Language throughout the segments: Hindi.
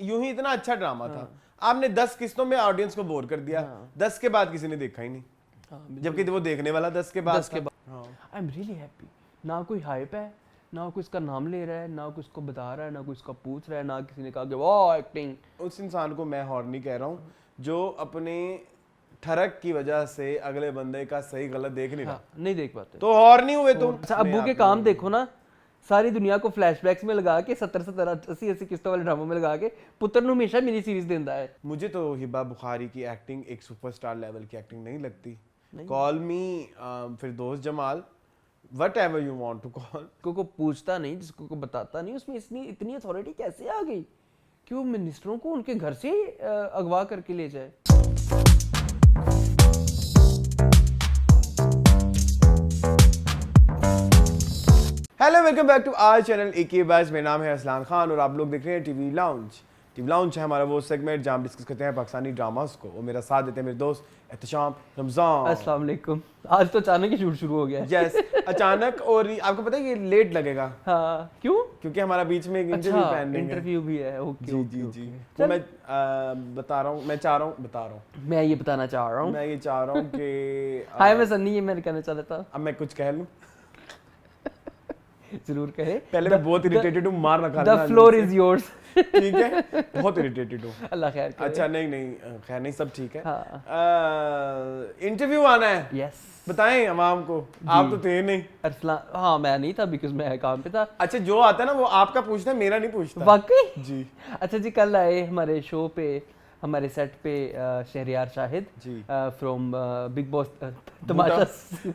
यूं ही इतना अच्छा ड्रामा था, आपने 10 किस्तों में ऑडियंस को बोर कर दिया, 10 के बाद किसी ने देखा ही नहीं, जबकि वो देखने वाला 10 के बाद था। I am really happy. ना कोई हाइप है, ना कोई इसका नाम ले रहा है, ना कोई इसको बता रहा है, ना कोई इसका पूछ रहा है, ना किसी ने कहा कि वाह एक्टिंग। उस इंसान को मैं हॉर्नी कह रहा हूँ जो अपने ठरक की वजह से अगले बंदे का सही गलत देख नहीं रहा, नहीं देख पाते तो हॉर्नी हुए तुम। अच्छा, अब्बू के काम देखो ना, सारी दुनिया को फ्लैशबैक्स में लगा के 70 80 किस्तों वाले ड्रामों में लगा के पुत्र ने हमेशा मिनी सीरीज देता है। मुझे तो हिबा बुखारी की एक्टिंग एक सुपरस्टार लेवल की एक्टिंग नहीं लगती। Call me Firdous Jamal, whatever you want to call. को पूछता नहीं, जिसको को बताता नहीं, उसमें इतनी अथॉरिटी कैसे आ गई कि वो मिनिस्टरों को उनके घर से अगवा करके ले जाए। Hello, welcome back to our channel AK बाइस। मेरा नाम है असलान खान और आप लोग देख रहे हैं टीवी लाउंज। टीवी लाउंज है हमारा वो सेगमेंट जहाँ हम डिस्कस करते हैं पाकिस्तानी ड्रामास को, और मेरा साथ देते हैं मेरे दोस्त एहतशाम रमजान। अस्सलाम वालेकुम। आज तो अचानक ही शूट शुरू हो गया है। यस, अचानक। और आपको पता है ये लेट लगेगा। हाँ, क्यों? क्योंकि हमारा बीच में एक इंटरव्यू पेंडिंग है। इंटरव्यू भी है। ओके जी जी जी। तो मैं बता रहा हूँ, मैं ये बताना चाह रहा हूँ, मैं ये चाह रहा हूँ कि हाय मैं सन्नी, ये मैंने कहना चाह रहा था। अब मैं कुछ कह लूँ? जरूर कहे। पहले मैं बहुत इरिटेटेड हूँ, मार रखा द फ्लोर इज योर्स। ठीक है, बहुत इरिटेटेड हूँ। अल्लाह खैर करे। अच्छा, नहीं खैर नहीं, सब ठीक है। हाँ। इंटरव्यू आना है। यस, बताएं अवाम को, आप तो थे नहीं। अरसलान, हाँ मैं नहीं था बिकॉज मैं काम पे था। अच्छा, जो आता है ना वो आपका पूछता है, मेरा नहीं पूछता। वाकई? जी। अच्छा जी, कल आए हमारे शो पे, हमारे सेट पे Shehriyar Shahid from Bigg Boss तमाशा,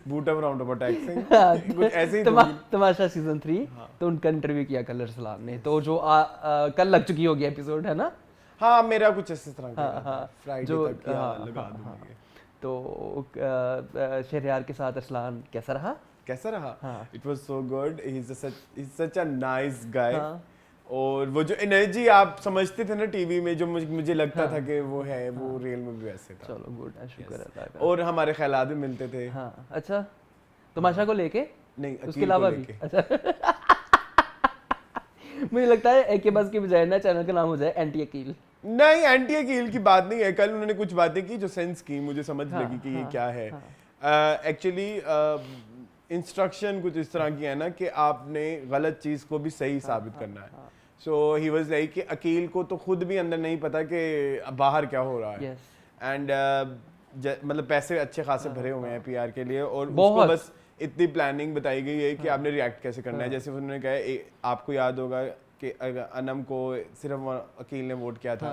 बूटा फ्रॉम टैक्सिंग, कुछ ऐसे ही तमाशा सीजन 3। तो उनका इंटरव्यू किया कल अरसलान ने, तो जो कल लग चुकी होगी एपिसोड, है ना? हाँ, मेरा कुछ इस तरह का फ्राइडे तक लगा दूंगी। तो शहरियार के साथ अरसलान कैसा रहा? It was so good. He is such a nice guy. और वो जो एनर्जी आप समझते थे ना टीवी में, जो मुझे लगता था कि वो है, वो रियल में भी वैसे था। चलो गुड है, शुक्र है। और हमारे ख्यालात भी मिलते थे। हाँ, अच्छा, तमाशा को लेके नहीं, उसके अलावा भी। अच्छा मुझे लगता है एक के बस की बजाय ना चैनल का नाम हो जाए एंटी अकील। नहीं, एंटी अकील की बात नहीं है। कल उन्होंने कुछ बातें की जो सेंस की, मुझे समझ लगी कि ये क्या है। एक्चुअली इंस्ट्रक्शन कुछ इस तरह की है ना कि आपने गलत चीज को भी सही साबित करना है। सो ही वाज लाइक कि अकील को तो खुद भी अंदर नहीं पता कि बाहर क्या हो रहा है। एंड मतलब पैसे अच्छे खासे भरे हुए हैं पीआर के लिए, और उसको बस इतनी प्लानिंग बताई गई है कि आपने रिएक्ट कैसे करना है। जैसे उन्होंने कहा, आपको याद होगा कि अनम को सिर्फ अकील ने वोट किया था,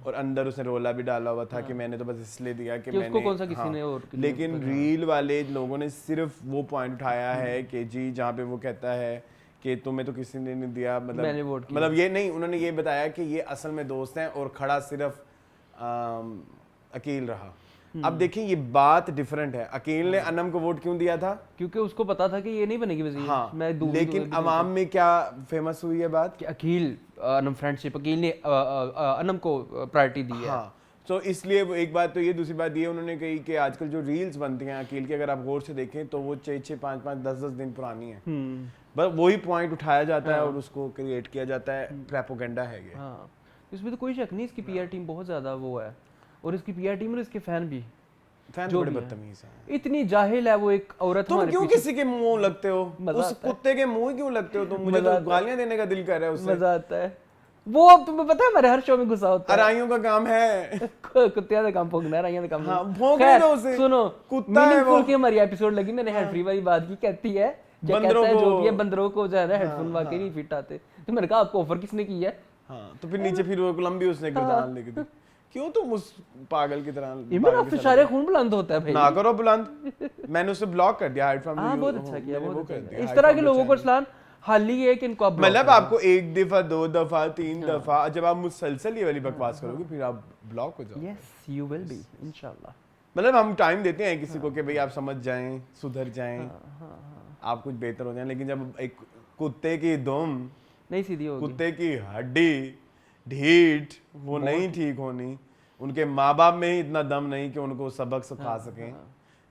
और अंदर उसने रोला भी डाला हुआ था कि मैंने तो बस इसलिए दिया कि मैंने कौन सा किसी ने और, लेकिन रील वाले लोगों ने सिर्फ वो पॉइंट उठाया है कि जी जहाँ पे वो कहता है कि तुम्हें तो किसी ने नहीं दिया, मतलब ये नहीं, उन्होंने ये बताया कि ये असल में दोस्त हैं और खड़ा सिर्फ अकील रहा। अब देखिए, ये बात डिफरेंट है। अकील ने अनम को वोट क्यों दिया था? क्योंकि उसको पता था कि ये नहीं बनेगी वजीर। हाँ, लेकिन अवाम में क्या फेमस हुई है बात कि अकील अनम फ्रेंडशिप, अकील ने अनम को प्रायोरिटी दी है। हाँ, तो इसलिए वो एक बात तो ये, दूसरी बात ये उन्होंने कही कि आजकल जो रील्स बनती हैं अकील की, अगर आप गौर से देखें तो वो 6-6, 5-5, 10-10 दिन पुरानी है। बस वही पॉइंट उठाया जाता है और उसको क्रिएट किया जाता है। प्रोपेगेंडा है ये। हाँ, इसमें तो कोई शक नहीं, इसकी पीआर टीम बहुत ज्यादा वो है, और इसकी पीआर टीम और इसके फैन भी बड़े बदतमीज हैं। इतनी जाहिल है वो एक औरत। तुम क्यों किसी के मुंह लगते हो? उस कुत्ते के मुंह क्यों लगते हो तुम? मुझे तो गालियां देने का दिल कर रहा है उससे। मजा आता है वो। अब तुम्हें पता है हमारे हर शो में गुस्सा होता है। अराइयों का काम है कुत्तियां का काम भोंकना है, अराइयों का काम। हाँ, भोंकने दो उसे। सुनो, कुत्ता है वो। की हमारी एपिसोड लगी, मैंने हेड फ्री वाली बात की, कहती है जो कहता है जो भी है, बंदरों को जो है ना हेडफोन वाकई नहीं फिट आते। तो मैंने कहा आपको ऑफर किसने की है? हाँ, तो फिर नीचे फिर वो लंबी उसने गर्दान लेके दी। क्यों तुम उस पागल की तरह? मेरा फिशारे खून बुलंद होता है भाई। ना करो बुलंद। मैंने उसे ब्लॉक कर दिया हाइड फ्रॉम। हां, बहुत अच्छा किया, बहुत अच्छा। इस तरह के लोगों को इस्लाम हाल ही है कि इनको आप मतलब आपको एक दफा, 2 दफा, 3 दफा जब आप मुसलसल ये वाली बकवास करोगे फिर आप ब्लॉक हो जाओगे। यस, यू विल बी इंशाल्लाह। मतलब हम टाइम देते हैं किसी को कि भाई आप समझ जाएं, सुधर जाएं, आप कुछ बेहतर हो जाएं, लेकिन जब एक कुत्ते की दुम नहीं सीधी होगी, कुत्ते की हड्डी ढीठ वो नहीं ठीक होनी, उनके माँ बाप में ही इतना दम नहीं कि उनको सबक सिखा सकें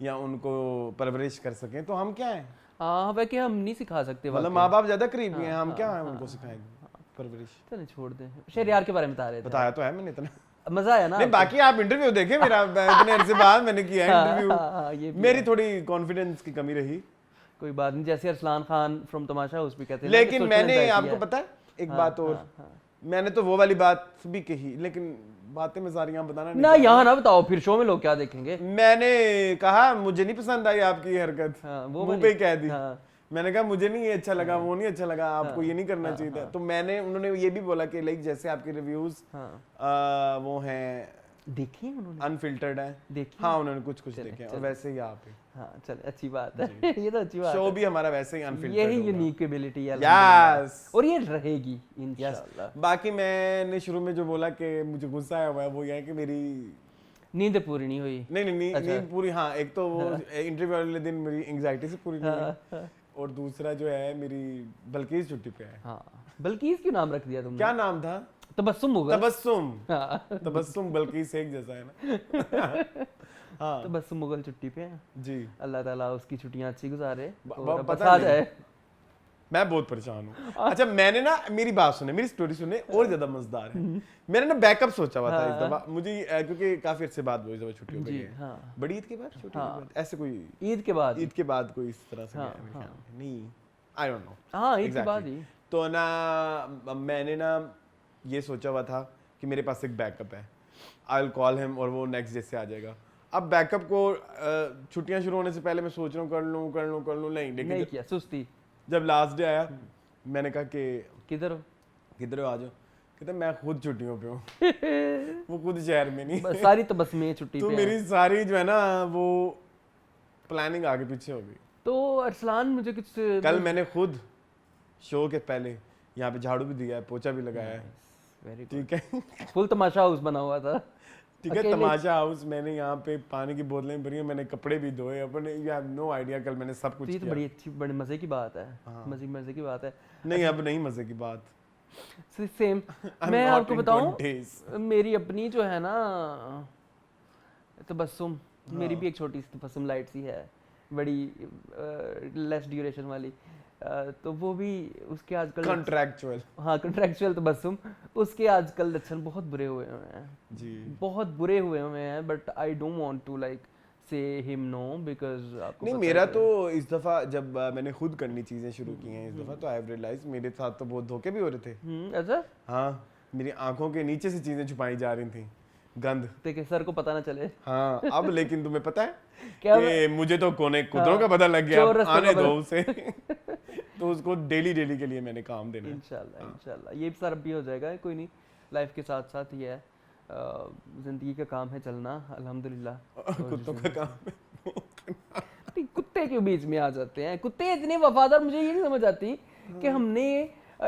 या उनको परवरिश कर सकें, तो हम क्या हैं? हाँ, वह कि हम नहीं सिखा सकते। मतलब माँ बाप ज्यादा करीबी हैं, हम क्या हैं उनको सिखाएंगे? परवरिश। चलें छोड़ दें, शहरयार के बारे में बता रहे थे। बताया तो है मैंने इतना। मजा आया ना? नहीं बाकी आप इंटरव्यू देखें मेरा, इतने अरसे बाद मैंने किया है इंटरव्यू। मेरी थोड़ी कॉन्फिडेंस की कमी रही, कोई बात नहीं। जैसे Arsalan Khan from Tamasha house भी कहते हैं, लेकिन मैंने आपको पता है एक बात और, मैंने तो वो वाली बात भी कही, लेकिन बातें मैं सारी यहाँ बताना नहीं ना, यहाँ ना बताओ, फिर शो में लोग क्या देखेंगे। मैंने कहा मुझे नहीं पसंद आई आपकी ये हरकत, वो मुंह पे कह दी। हाँ। मैंने कहा मुझे नहीं ये अच्छा लगा, वो नहीं अच्छा लगा, आपको ये नहीं करना चाहिए था। तो मैंने, उन्होंने ये भी बोला कि लाइक जैसे आपके रिव्यूज वो हैं, देखे उन्होंने, अनफिल्टर्ड है, देखिए। हाँ उन्होंने कुछ देखा और वैसे ही आप हाँ चल अच्छी बात है। ये तो अच्छी बात है, शो भी हमारा वैसे ही अनफिल्टर्ड, यही यूनिक एबिलिटी है। यस, और ये रहेगी इंशाल्लाह। बाकी मैंने शुरू में जो बोला कि मुझे गुस्सा आया हुआ है वो ये है कि मेरी नींद पूरी नहीं हुई। नहीं नींद पूरी, हाँ एक तो वो इंटरव्यू वाले दिन मेरी एंजाइटी से पूरी नहीं हुई, और दूसरा जो है मेरी बल्कीस छुट्टी पे है। हाँ, बल्कीस क्यों नाम रख दिया तुमने? क्या नाम था? तबस्सुम होगा। तबस्सुम बल्कीस एक जैसा है ना। हाँ तबस्सुम मुगल छुट्टी पे है जी, अल्लाह ताला उसकी छुट्टियां अच्छी गुजारे और पता बस आ जाए। मैं बहुत परेशान हूँ। अच्छा मैंने ना, मेरी बात सुने, मेरी स्टोरी सुने, और ज्यादा मजेदार है। मैंने ना बैकअप सोचा हुआ था इस दफा, मुझे क्योंकि काफी अच्छे बाद वो इस दफा छुट्टी हो गई है। हाँ। बड़ी ईद के बाद, छोटी ईद के बाद, ऐसे कोई ईद के बाद, ईद के बाद कोई इस तरह से गया है मेरे ख्याल में। नहीं, आई डोंट नो। हाँ ईद के बाद ही। तो ना मैंने ना ये सोचा हुआ था कि मेरे पास एक बैकअप है, आई विल कॉल हिम और वो नेक्स्ट डे से आ जाएगा। अब बैकअप को छुट्टियां शुरू होने से पहले मैं सोच रहा हूँ कर लूँ, नहीं, लेकिन नहीं किया, सुस्ती। जब लास्ट डे आया मैंने कहा कि किधर हो आ जाओ, कहते मैं खुद छुट्टियों पे हूँ। वो खुद शहर में नहीं, सारी तो बस में छुट्टी तो पे मेरी सारी जो है ना वो प्लानिंग आगे पीछे हो गई। तो अरसलान मुझे कुछ, कल मैंने खुद शो के पहले यहाँ पे झाड़ू भी दिया है, पोछा भी लगाया है, ठीक है। फुल तमाशा हाउस बना हुआ था, ठीक है, तमाशा हाउस। मैंने यहाँ पे पानी की बोतलें भरी हैं, मैंने कपड़े भी धोए अपने, यू हैव नो आइडिया, कल मैंने सब कुछ किया। तो बड़ी अच्छी, बड़ी मजे की बात है। मजे की बात है। नहीं अब नहीं मजे की बात। सेम मैं आपको बताऊं, मेरी अपनी जो है ना तबस्सुम, मेरी भी एक छोटी सी तबस्सुम लाइट सी है, बड़ी लेस ड्यूरेशन वाली, तो वो भी उसके आजकल कॉन्ट्रैक्चुअल, हाँ कॉन्ट्रैक्चुअल तबस्सुम, उसके आजकल लक्षण बहुत बुरे हुए हैं जी, बहुत बुरे हुए हैं। But I don't want to like say him no, because आपको नहीं मेरा तो इस दफा जब मैंने खुद करनी चीजें शुरू की हैं इस दफा, तो आई हैव रियलाइज मेरे साथ तो बहुत धोखे भी हो रहे थे। अच्छा, हाँ मेरी आंखों के नीचे से चीजें छुपाई जा रही थी, गंद, देखिए सर को पता ना चले। हाँ अब लेकिन तुम्हें पता है क्या कि मुझे तो कोने कुतरों का पता लग गया, आने दो उसे। तो उसको डेली के लिए मैंने काम देना है। इंशाल्लाह ये सारा भी हो जाएगा, कोई नहीं, लाइफ के साथ साथ ही है, जिंदगी का काम है चलना, अल्हम्दुलिल्लाह। कुत्तों का काम है। कुत्ते के बीच में आ जाते हैं, कुत्ते इतने वफादार, मुझे ये नहीं समझ आती कि हमने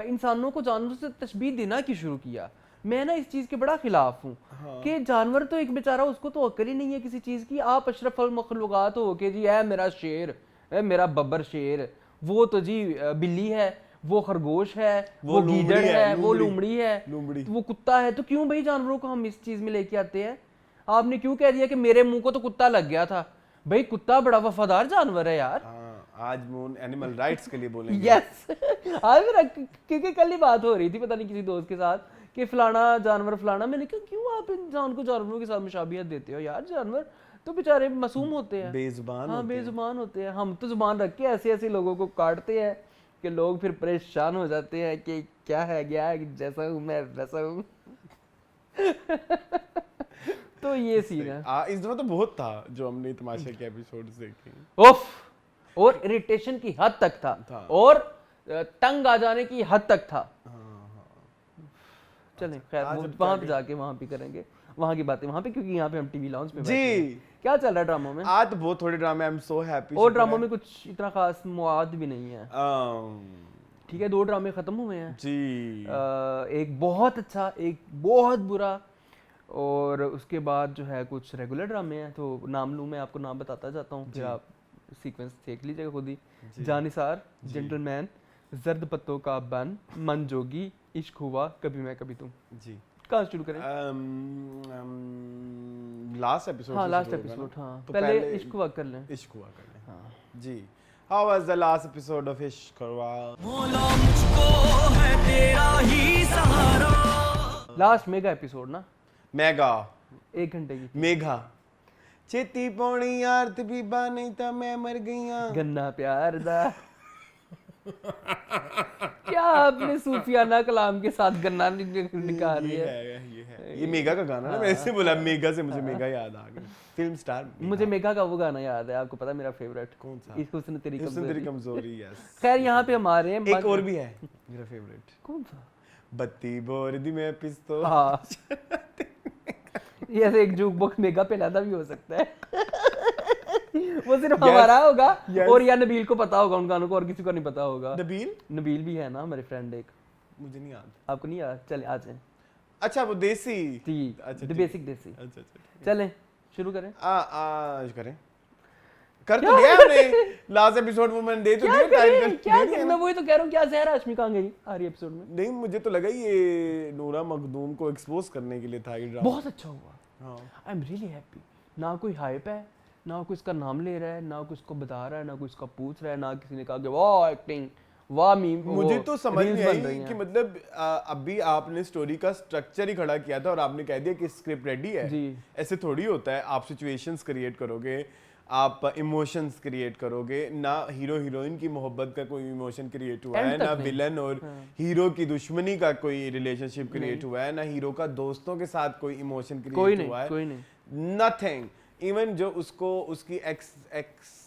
इंसानों को जानवरों से तशबीह देना क्यों शुरू किया। मैं ना इस चीज़ के बड़ा खिलाफ हूँ कि जानवर तो एक बेचारा, उसको तो अक्ल ही नहीं है किसी चीज़ की। आप अशरफुल मखलूक़ात हो के जी है मेरा शेर, है मेरा बब्बर शेर, वो तो जी बिल्ली है, वो खरगोश है, वो गीदड़ है, वो लोमड़ी है, तो वो कुत्ता है। तो क्यों भाई जानवरों को हम इस चीज़ में लेके आते हैं? आपने क्यों कह दिया कि मेरे मुंह को तो कुत्ता लग गया था? भाई कुत्ता बड़ा वफादार जानवर है यार। आज हम एनिमल राइट्स के लिए बोलेंगे। यस आज मेरा, क्योंकि कल ही बात हो रही थी पता नहीं किसी दोस्त के साथ कि फलाना जानवर फलाना, मैंने कहा क्यों आप इंसान को जानवरों के साथ मुशाबियत देते हो यार? जानवर तो बेचारे मासूम होते हैं, बेजुबान, हाँ बेजुबान होते हैं। हम तो जुबान रख के ऐसे ऐसे लोगों को काटते हैं कि लोग फिर परेशान हो जाते हैं कि क्या है गया है, जैसा हूँ मैं वैसा हूँ। तो ये सीन है। इस दफा तो बहुत था जो हमने तमाशे के एपिसोड्स देखे, उफ, और इरिटेशन की हद तक था और तंग आ जाने की हद तक था। चलें खैर वहां पे जाके वहां पे करेंगे वहां की बातें वहां पे, क्योंकि यहाँ पे हम टीवी लाउंज पे जी। क्या चल रहा है ड्रामों में? आज तो बहुत थोड़े ड्रामे, आई एम सो हैप्पी। और ड्रामों में कुछ इतना खास मवाद भी नहीं है, ठीक है। 2 ड्रामे खत्म हुए हैं जी, एक बहुत अच्छा, एक बहुत बुरा, और उसके बाद जो है कुछ रेगुलर ड्रामे हैं। तो नाम लूँ मैं, आपको नाम बताता जाता हूँ, फिर आप सीक्वेंस देख लीजिएगा खुद ही। जानिसार, जेंटलमैन, जर्द पत्तों का बन, मन जोगी, इश्क हुआ, कभी मैं कभी तुम। जी कहाँ शुरू करें? Last episode. हाँ लास्ट एपिसोड, हाँ तो पहले इश्क हुआ कर लें। इश्क हुआ कर लें, हाँ जी। How was the last episode of Ishqarwa? Last mega episode ना, Mega. 1 घंटे की, मेघा चेती पौनी यार ते बीबा नहीं ता मैं मर गईया। गन्ना प्यार दा। क्या आपने सूफियाना कलाम के साथ गन्ना निकाल ये दिया? है ये मेगा का गाना ना, मैं ऐसे बोला मेगा से मुझे मेगा याद आ गया, फिल्म स्टार। मुझे मेगा का वो गाना याद है, आपको पता है मेरा फेवरेट कौन सा? इस हुस्न तेरी हुस्न तेरी कमजोरी। कमजोरी, यस। खैर यहाँ पे हमारे एक और भी है मेरा फेवरेट, कौन सा? बत्ती बोर दी मैं पिस्तो। हाँ ये ऐसे एक जुक बॉक्स मेगा पे लादा भी हो सकता है। वो सिर्फ हमारा होगा और या नबील को पता होगा उन गानों को, और किसी को नहीं पता होगा। नबील भी है ना हमारे फ्रेंड एक, मुझे नहीं याद। आपको नहीं याद? चले आ जाए। अच्छा वो देसी, ठीक, अच्छा द बेसिक देसी। अच्छा चलें शुरू करें। आज करें, कर तो दिया हमने लास्ट एपिसोड में, मैंने दे तो दिया टाइटल। क्या करें? मैं वही तो कह रहा हूँ, क्या जहर आशमी कहाँ गई आ रही एपिसोड में? नहीं मुझे तो लगा ये नूरा मखदूम को एक्सपोज करने के लिए था ये ड्रामा। बहुत अच्छा हुआ, हाँ आई एम रियली हैप्पी। ना कोई हाइप है, ना कोई इसका नाम ले रहा है, ना कोई इसको बता रहा है, ना कोई इसका पूछ रहा है, ना किसी ने कहा कि वाह एक्टिंग, वाह मीम। मुझे तो समझ नहीं आई कि मतलब अभी आपने स्टोरी का स्ट्रक्चर ही खड़ा किया था और आपने कह दिया कि स्क्रिप्ट रेडी है जी। ऐसे थोड़ी होता है। आप सिचुएशंस क्रिएट करोगे, आप इमोशंस क्रिएट करोगे, ना हीरो हीरोइन की मोहब्बत का कोई इमोशन क्रिएट हुआ है, ना विलन और हीरो की दुश्मनी का कोई रिलेशनशिप क्रिएट हुआ है, ना हीरो का दोस्तों के साथ कोई इमोशन क्रिएट हुआ है, कोई नहीं, नथिंग। इवन जो उसको उसकी एक्स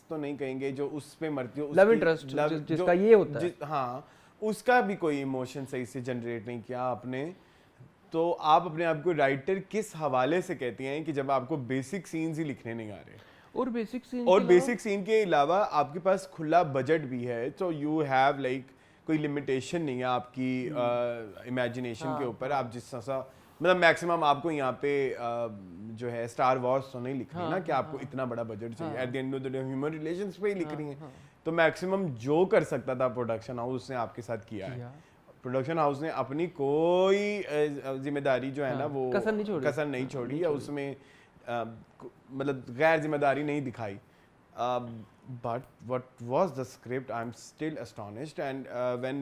तो नहीं कहेंगे, जो उस पे मरती हो, लव इंटरेस्ट जिसका ये होता है, हाँ उसका भी कोई इमोशन सही से जनरेट नहीं किया आपने। तो आप अपने आप को राइटर किस हवाले से कहती हैं कि जब आपको बेसिक सीन्स ही लिखने नहीं आ रहे, और बेसिक सीन के अलावा आपके पास खुला बजट भी है, तो यू हैव लाइक कोई लिमिटेशन नहीं है आपकी इमेजिनेशन के ऊपर। आप जिस सा मतलब मैक्सिमम आपको यहाँ पे जो है स्टार वॉर्स तो नहीं लिख रही ना कि आपको इतना बड़ा बजट चाहिए। At the end of the day human relations पे ही लिख रही हैं। तो मैक्सिमम जो कर सकता था प्रोडक्शन हाउस ने आपके साथ किया है। प्रोडक्शन हाउस ने अपनी कोई जिम्मेदारी जो है ना वो कसर नहीं छोड़ी या उसमें मतलब गैर जिम्मेदारी नहीं दिखाई। But what was the script? I'm still astonished. And when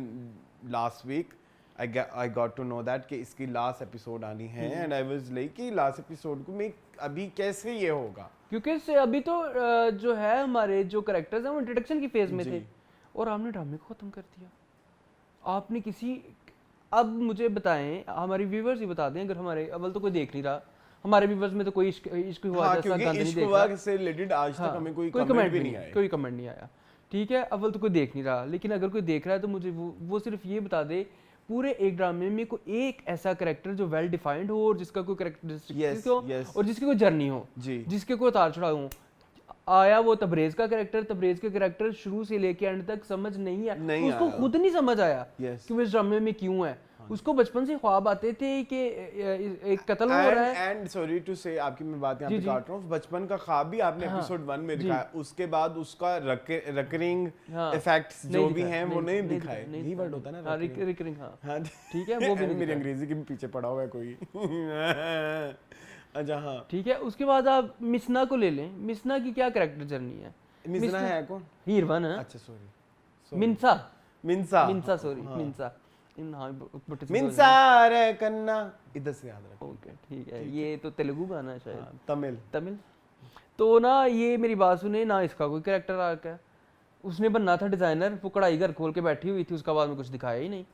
last week I got to know that कि इसकी last episode आनी है, and I was like कि last episode को मैं अभी कैसे ये होगा, क्योंकि अभी तो जो है हमारे जो कैरेक्टर्स हैं वो इंट्रोडक्शन की फेज में थे और आपने ड्रामे को खत्म कर दिया। आपने किसी, अब मुझे बताएं, हमारी व्यूअर्स ही बता दें, अगर हमारे अव्वल तो कोई देख नहीं रहा, हमारे व्यूअर्स में तो कोई इश्क हुआ जैसा गंद नहीं देख रहा, से रिलेटेड आज तक हमें कोई कमेंट भी नहीं आया, कोई कमेंट नहीं आया। ठीक है, अव्वल तो कोई देख नहीं रहा, लेकिन अगर कोई देख रहा है तो मुझे वो सिर्फ ये बता दे पूरे एक ड्रामे में कोई एक ऐसा कैरेक्टर जो वेल डिफाइंड हो और जिसका कोई कैरेक्टरिस्टिक्स हो और जिसकी कोई जर्नी हो, जिसके कोई उतार चढ़ाव हो। आया वो तबरेज का कैरेक्टर शुरू से लेके एंड तक समझ नहीं आया, उसको खुद नहीं समझ आया कि वो इस ड्रामे में क्यों है। उसको बचपन से ख्वाब आते थे कि एक कत्ल हो रहा है। एंड सॉरी टू से आपकी मैं बात यहाँ पे काट रहा हूँ, बचपन का ख्वाब भी आपने एपिसोड 1 में दिखाया, उसके बाद उसका रिकरिंग इफेक्ट्स जो भी हैं वो नहीं दिखाए। यही वर्ड होता है ना, रिकरिंग। हाँ ठीक है, वो भी मेरी अंग्रेजी के पीछे पड़ा हुआ है कोई। अच्छा हाँ ठीक है। उसके बाद आप मिसना को ले लें। मिसना की क्या कैरेक्टर जर्नी है? मिसना है कौन? हीरवन है। अच्छा सॉरी, मिंसा सॉरी मिंसा रे कन्ना, इधर से याद रखो। ओके ठीक है, ये तो तेलुगु गाना है शायद, तमिल। तो ना ये मेरी बात सुने ना, इसका कोई कैरेक्टर आर्क है। उसने बनना था डिजाइनर, वो कढ़ाई घर खोल के बैठी हुई थी, उसका बाद में कुछ दिखाया ही नहीं।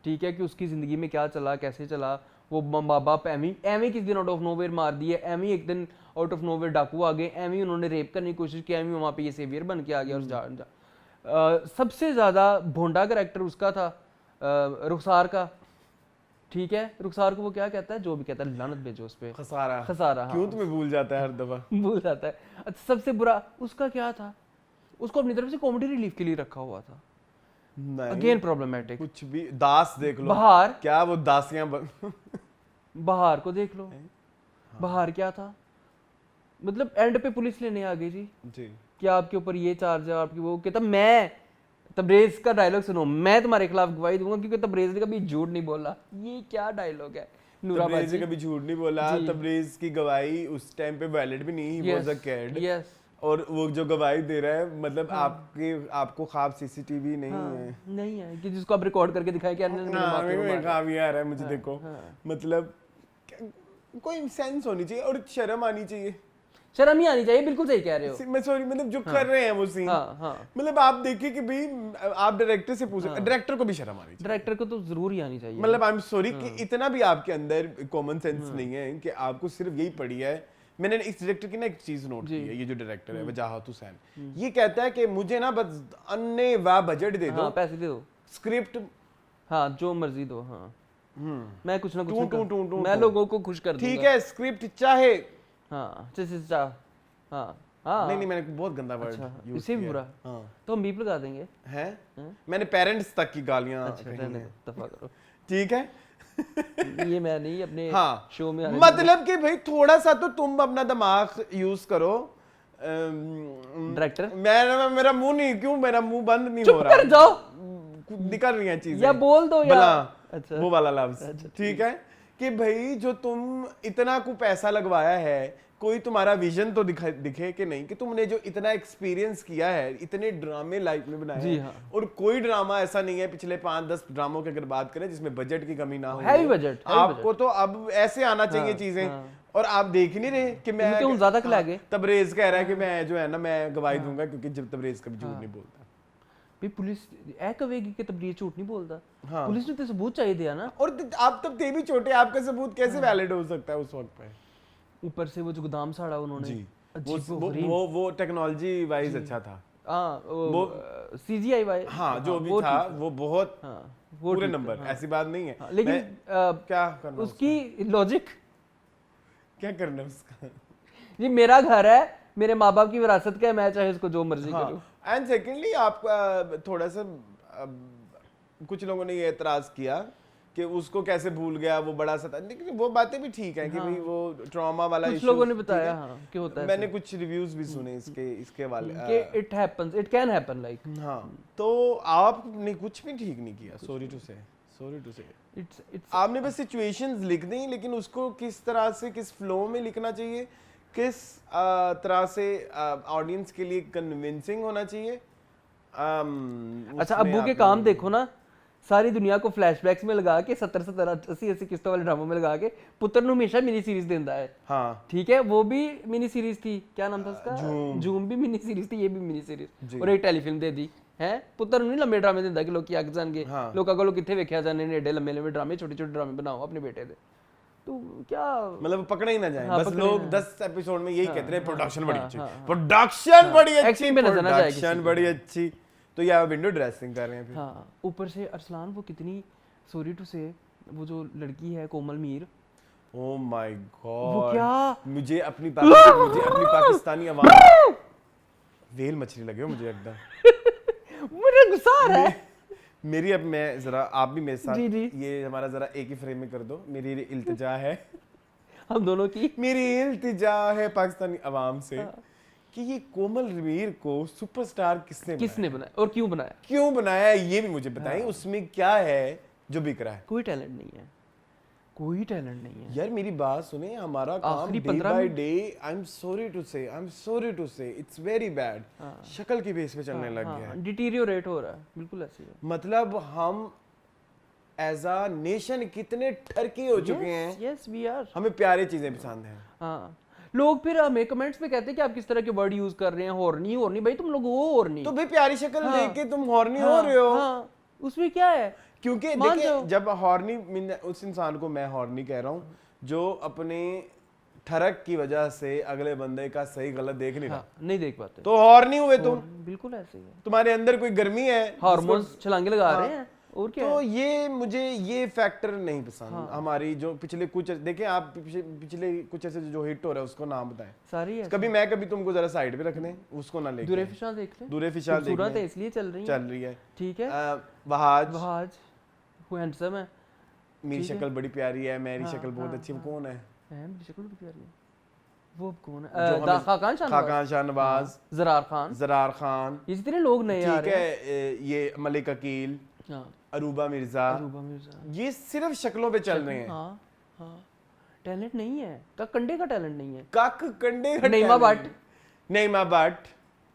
ठीक है, कि उसकी जिंदगी में क्या चला, कैसे चला, वो माँ बाप एमी किस दिन आउट ऑफ नोवेयर मार दिए, एमी एक दिन आउट ऑफ नोवेयर डाकू आ गए, एमी उन्होंने रेप करने की कोशिश की, एमी वहाँ पे ये सेवियर बन के आ गया। और सबसे ज्यादा भोंडा कैरेक्टर उसका था रुखसार का। ठीक है, रुखसार को वो क्या कहता है, जो भी कहता है लानत भेजो उस पे, खसारा। क्यों तुम्हें भूल जाता है हर दफा? भूल जाता है। अच्छा, सबसे बुरा उसका क्या था, उसको अपनी तरफ से कॉमेडी रिलीफ के लिए रखा हुआ था। Again problematic. कुछ भी दास देख लो, बहार क्या वो दासियां बहार को देख लो। बहार क्या था, मतलब एंड पे पुलिस लेने आ गई जी कि आपके ऊपर ये चार्ज है, आपकी वो कहता, मैं तबरेज का डायलॉग सुनो, मैं तुम्हारे खिलाफ गवाही दूंगा क्योंकि तबरेज ने कभी झूठ नहीं बोला। ये क्या डायलॉग है? तबरेज ने कभी झूठ नहीं बोला, तबरेज की गवाही उस टाइम पे वैलिड भी नहीं, he was a kid. Yes, और वो जो गवाही दे रहा है, मतलब आपको ख्वाब सीसीटीवी नहीं है, नहीं है कि जिसको आप रिकॉर्ड करके दिखाए कि अन्य ख्वाब ये आ रहा है मुझे, देखो मतलब कोई सेंस होनी चाहिए और शर्म आनी चाहिए, शर्म ही आनी चाहिए, बिल्कुल सही कह रहे हो। मैं सॉरी, मतलब जो कर रहे हैं वो सीन, मतलब आप देखिए कि भाई आप डायरेक्टर से पूछे, डायरेक्टर को भी शर्म आनी चाहिए, डायरेक्टर को तो जरूर ही आनी चाहिए, मतलब आई एम सॉरी कि इतना भी आपके अंदर कॉमन सेंस नहीं है कि आपको सिर्फ यही पड़ी है। मैंने इस डायरेक्टर की ना एक चीज नोट की है, ये जो डायरेक्टर है वजाहत हुसैन, ये कहता है कि मुझे ना बस अन्य वा बजट दे दो, पैसे दे दो, स्क्रिप्ट जो मर्जी दो, मैं कुछ ना कुछ मैं लोगों को खुश कर दूंगा, ठीक है, स्क्रिप्ट चाहे नहीं, मैंने बहुत गंदा वर्ड यूज किया, बुरा तो हम बीप लगा देंगे, हैं मैंने पेरेंट्स तक की गालियां दफा करो, ठीक है ये मैं नहीं अपने शो में मतलब कि भाई थोड़ा सा तो तुम अपना दिमाग यूज करो। डायरेक्टर मेरा मुंह नहीं, क्यों मेरा मुंह बंद नहीं हो रहा, चुप कर जाओ, निकल रही हैं चीजें, या बोल दो या अच्छा वो वाला लफ्ज, ठीक है कि भाई जो तुम इतना को पैसा लगवाया है, कोई तुम्हारा विजन तो दिखे कि नहीं, कि तुमने जो इतना एक्सपीरियंस किया है, इतने ड्रामे लाइफ में बनाए हैं, और कोई ड्रामा ऐसा नहीं है पिछले 5-10 ड्रामों की अगर बात करें जिसमें बजट की कमी ना हो, हैवी बजट, आपको तो अब ऐसे आना चाहिए चीजें, और आप देख नहीं रहे कि मैं क्यों ज्यादा खिलागे, तबरेज कह रहा है कि मैं जो है ना मैं गवाही दूंगा, क्योंकि जब तबरेज कभी झूठ नहीं बोलता, भी पुलिस ऐ कहेगी कि तबरेज झूठ नहीं बोलता, पुलिस ने तो सबूत चाहिए दिया ना, और आप तब थे भी छोटे, आपका सबूत कैसे वैलिड हो सकता है उस वक्त पे, ऊपर से वो जो गोदाम साड़ा उन्होंने जी, वो टेक्नोलॉजी वाइज अच्छा था, वो सीजीआई वाइज जो भी था वो बहुत पूरे नंबर, ऐसी बात नहीं है, लेकिन क्या करना उसकी लॉजिक क्या करना उसका, ये मेरा घर है, मेरे माँ बाप की विरासत का है, मैं चाहे उसको जो मर्जी करूं, एंड सेकेंडली आप थोड़ा सा कुछ लोगों ने ये एतराज किया कि उसको कैसे भूल गया, वो बड़ा सा था, लेकिन वो बातें भी ठीक है कि भाई वो ट्रॉमा वाला कुछ लोगों ने बताया कि होता है, मैंने कुछ रिव्यूज भी सुने इसके वाले कि it happens, it can happen like, तो आपने कुछ भी ठीक नहीं किया, सॉरी टू से इट्स आपने बस सिचुएशंस लिख दी, लेकिन उसको किस तरह से, किस फ्लो में लिखना चाहिए, किस तरह से ऑडियंस के लिए कन्विंसिंग होना चाहिए। अच्छा, अब्बू के काम देखो ना, सारी दुनिया को फ्लैशबैक्स में लगा के 70 80 किस्तों वाले ड्रामों में लगा के पुत्र ਨੂੰ हमेशा मिनी सीरीज देता है, ठीक है, वो भी मिनी सीरीज थी, क्या नाम था उसका, जूम भी मिनी सीरीज थी, ये भी मिनी सीरीज, और एक टेलीफिल्म दे दी है, पुत्र ਨੂੰ नहीं लंबे ड्रामे ਦਿੰਦਾ कि लोग आगे जाएंगे, लोगों को कितने वेख्या जाने ने एडे लंबे लंबे ड्रामे, छोटे छोटे ड्रामे बनाओ अपने बेटे दे, तो क्या मतलब पकड़े ही ना जाए, बस लोग 10 एपिसोड में यही कहते रहे प्रोडक्शन बड़ी अच्छी, प्रोडक्शन बड़ी अच्छी, प्रोडक्शन बड़ी अच्छी, तो यार विंडो ड्रेसिंग कर रहे हैं फिर। ऊपर से अरसलान वो कितनी, सॉरी टू से, वो जो लड़की है कोमल मीर, ओह माय गॉड, वो क्या, मुझे अपनी पाकिस्तानी आवाज वेल मछली लगे हो मुझे एकदम मुझे गुस्सा आ रहा है मेरी, अब मैं जरा, आप भी मेरे साथ ये हमारा जरा एक ही फ्रेम में कर दो, मेरी इल्तिजा है हम दोनों की, मेरी इल्तिजा है पाकिस्तानी अवाम से कि ये कोमल मीर को सुपरस्टार किसने बनाया और क्यों बनाया ये भी मुझे बताएं, उसमें क्या है जो बिक रहा है, कोई टैलेंट नहीं है यार, मेरी बात सुने, हमारा काम day by day, I am sorry to say it's very bad, शक्ल की बेस पे चलने लग गया है, डिटीरियोरेट हो रहा है, बिल्कुल ऐसे ही है, मतलब हम एज अ नेशन कितने ठरकी हो चुके हैं, यस वी आर, हमें प्यारी चीजें पसंद हैं, लोग फिर हमें कमेंट्स में कहते हैं कि आप किस तरह के वर्ड यूज कर रहे हैं, हॉर्नी भाई तुम लोग हो हॉर्नी, तो भाई प्यारी शक्ल देख के तुम हॉर्नी हो रहे हो, उसमें क्या है, क्योंकि देखिए जब हॉर्नी, उस इंसान को मैं हॉर्नी कह रहा हूँ जो अपने ठरक की वजह से अगले बंदे का सही गलत देख नहीं रहा, नहीं देख पाते, तो हॉर्नी हुए तुम, बिल्कुल ऐसे ही है, तुम्हारे अंदर कोई गर्मी है, हार्मोन्स छलांगे लगा रहे हैं, और क्या तो ये मुझे ये फैक्टर नहीं पसंद, हमारी जो पिछले कुछ, देखें आप पिछले कुछ ऐसे जो हिट हो रहा है उसको नाम बताएं सारी, कभी तुमको जरा साइड पे रखने, उसको ना लेके, दूरे फिशा देख ले, इसलिए चल रही है, ठीक है, वहाज वो हैंडसम है, मेरी शक्ल बड़ी प्यारी है, मेरी शक्ल बहुत अच्छी, वो कौन है, मेरी शक्ल बड़ी प्यारी है, वो कौन है, खाकान शाहनवाज, ज़रार खान, ये जितने लोग नए आ रहे हैं, ठीक है, ये मलिक अकील, अरूबा मिर्जा, ये सिर्फ शक्लों पे चल रहे हैं, टैलेंट नहीं है, कंडे का टैलेंट नहीं है, कंडे का नईमा भट्ट, नईमा भट्ट,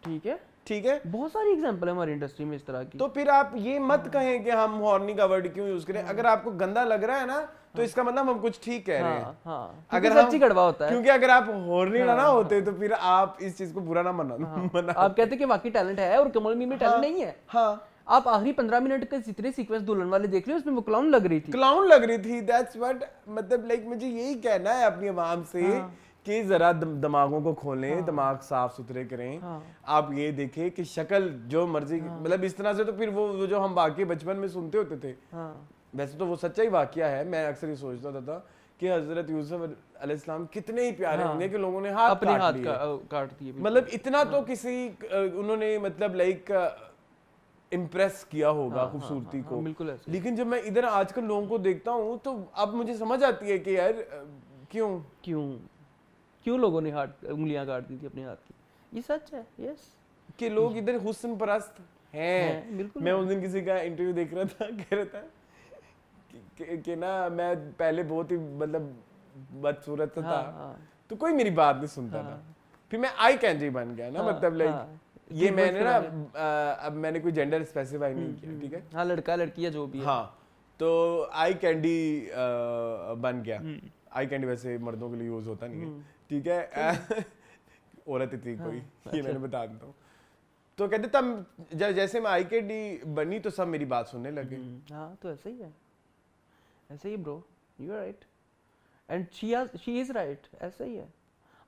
ठीक है, ठीक है। बहुत सारी एग्जांपल है हमारी इंडस्ट्री में इस तरह की। तो फिर आप ये मत कहें कि हम हॉर्नी का वर्ड क्यों यूज करें। अगर आपको गंदा लग रहा है ना तो इसका मतलब हम कुछ ठीक कह रहे हैं। हाँ, अगर सच्ची कड़वा होता है, क्योंकि अगर आप हॉर्नी ना होते तो फिर आप इस चीज को बुरा ना मना आप कहते कि वाकई टैलेंट है और कमल मीर में टैलेंट नहीं है। हाँ, आप आखिरी 15 मिनट के जितने सीक्वेंस दुल्हन वाले देख रहे हो उसमें वो क्लाउन लग रही थी, क्लाउन लग रही थी। दैट्स व्हाट, मतलब लाइक मुझे यही कहना है अपनी आवाम से कि जरा दिमागों को खोलें, दिमाग साफ सुथरे करें। आप ये देखें कि शक्ल जो मर्जी, मतलब इस तरह से तो फिर वो जो हम वाकई बचपन में सुनते होते थे, वैसे तो वो सच्चा ही वाकया है। मैं अक्सर ये सोचता था कि हजरत यूसुफ अलैहिस्सलाम कितने ही प्यारे होंगे कि लोगों ने अपने हाथ काट दिए, मतलब इतना तो किसी उन्होंने मतलब लाइक इम्प्रेस किया होगा खूबसूरती को। बिल्कुल ऐसे। लेकिन जब मैं इधर आजकल लोगों को देखता हूँ तो अब मुझे समझ आती है कि यार क्यों क्यों क्यों लोगों ने हाथ उंगलियां काट दी थी अपने हाथ की। ये सच है, यस, कि लोग इधर हुस्न परस्त हैं। बिल्कुल। मैं उस दिन किसी का इंटरव्यू देख रहा था, कह रहा था कि ना मैं पहले बहुत ही मतलब बदसूरत था, तो कोई मेरी बात नहीं सुनता था। फिर मैं आई कैंडी बन गया ना, मतलब लाइक ये मैंने ना अब मैंने कोई जेंडर स्पेसिफाई नहीं किया, ठीक है, हाँ, लड़का लड़की या जो भी है। हाँ, तो आई कैंडी बन गया। आई कैंडी वैसे मर्दों के लिए यूज होता नहीं है, ठीक है, औरत थी कोई, ये मैंने बता देता हूँ। तो कहते तब जैसे मैं आई कैंडी बनी तो सब मेरी बात सुनने लगे। हाँ, तो ऐसे ही है, ऐसे ही bro, you are right and she is right, ऐसा ही है।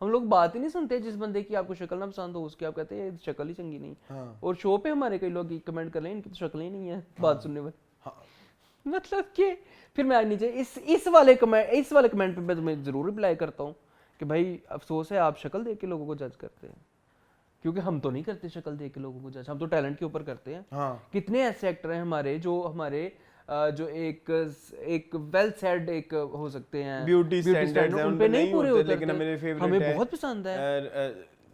हम लोग बात ही नहीं सुनते जिस बंदे की आपको शक्ल ना पसंद हो उसकी, आप कहते हैं शक्ल ही चंगी नहीं। हाँ। और शो पे हमारे कई लोग कमेंट कर रहे हैं इनकी तो शक्ल ही नहीं है बात सुनने में। मतलब कि फिर मैं नीचे इस वाले कमेंट पे मैं तुम्हें जरूर रिप्लाई करता हूँ कि भाई अफसोस है आप शक्ल देख के लोगों को जज करते हैं, क्योंकि हम तो नहीं करते शक्ल देख के लोगों को जज, हम तो टैलेंट के ऊपर करते हैं। हाँ। कितने ऐसे एक्टर हैं हमारे जो एक वेल सेड एक हो सकते हैं, ब्यूटी स्टैंडर्ड्स उन पे नहीं पूरे होते, लेकिन मेरे फेवरेट हमें है, बहुत पसंद है।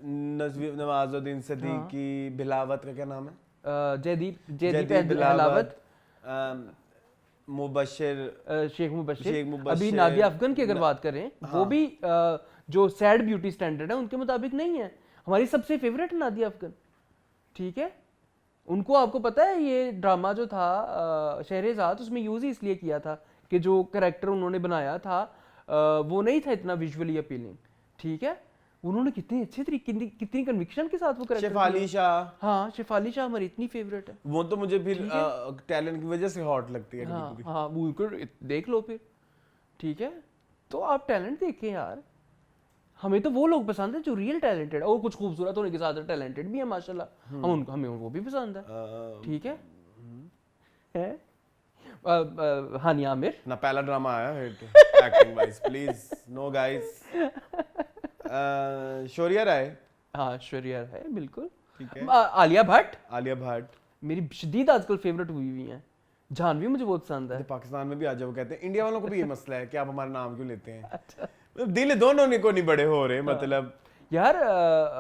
नवाजुद्दीन सिद्दीकी, बिलावत का क्या नाम है, जयदीप अहलावत, मुबशिर, शेख मुबशिर। अभी नादिया अफगन की अगर बात करें, वो भी जो सैड ब्यूटी स्टैंडर्ड है उनके मुताबिक नहीं है। हमारी सबसे फेवरेट नादिया अफगन, ठीक है। उनको आपको पता है ये ड्रामा जो था शहरेज़ाद, उसमें यूज ही इसलिए किया था कि जो कैरेक्टर उन्होंने बनाया था वो नहीं था इतना विजुअली अपीलिंग, ठीक है। उन्होंने कितनी अच्छी तरीके कितनी कन्विक्शन के साथ वो कैरेक्टर, शेफाली शाह, हाँ शेफाली शाह हमारी इतनी फेवरेट है। वो तो मुझे फिर टैलेंट की वजह से हॉट लगती है। हाँ, वो देख लो फिर, ठीक है। तो आप टैलेंट देखें यार, हमें तो वो लोग पसंद है जो रियल टैलेंटेड और कुछ खूबसूरत होने के साथ टैलेंटेड भी है माशाल्लाह, हमें वो भी पसंद है, ठीक है। हानिया आमिर ना पहला ड्रामा आया hit acting wise, please no guys. Shaurya Rai, हाँ शौर्या राय बिल्कुल, ठीक है। आलिया भट्ट मेरी शदीद आजकल फेवरेट हुई है। जानवी मुझे बहुत पसंद है। पाकिस्तान में भी आ जाओ, कहते हैं इंडिया वालों को भी ये मसला है कि आप हमारा नाम क्यों लेते हैं। अच्छा। दिल दोनों ने को नहीं बड़े हो रहे, मतलब यार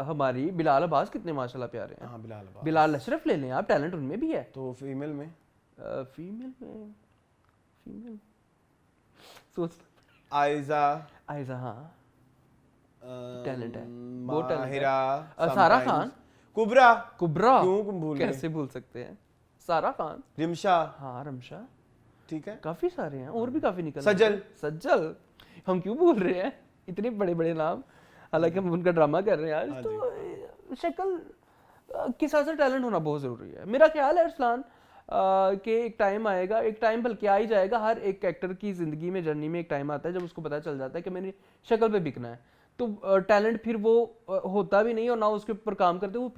हमारी बिलाल अब्बास कितने माशाल्लाह प्यारे हैं। हाँ, बिलाल अशरफ ले लें आप, टैलेंट उनमें भी है। तो फीमेल में सोच, आयजा, हाँ टैलेंट है, वो टैलेंट है। सारा खान, कुबरा क्यों भूल कैसे भूल सकते हैं, सारा खान, रिमशा, हाँ रमशा, ठीक है, काफी सारे हैं और भी काफी निकल। सज्जल हम क्यों भूल रहे हैं इतने बड़े बड़े नाम, हालांकि हम उनका ड्रामा कर रहे हैं आज। तो शक्ल के साथ टैलेंट होना बहुत जरूरी है। मेरा ख्याल है अरसलान कि एक टाइम बल्कि आ ही जाएगा, हर एक एक्टर की जिंदगी में जर्नी में एक टाइम आता है जब उसको पता चल जाता है कि मैंने शक्ल पे बिकना है, तो टैलेंट फिर वो होता भी नहीं और ना उसके ऊपर काम करते, वो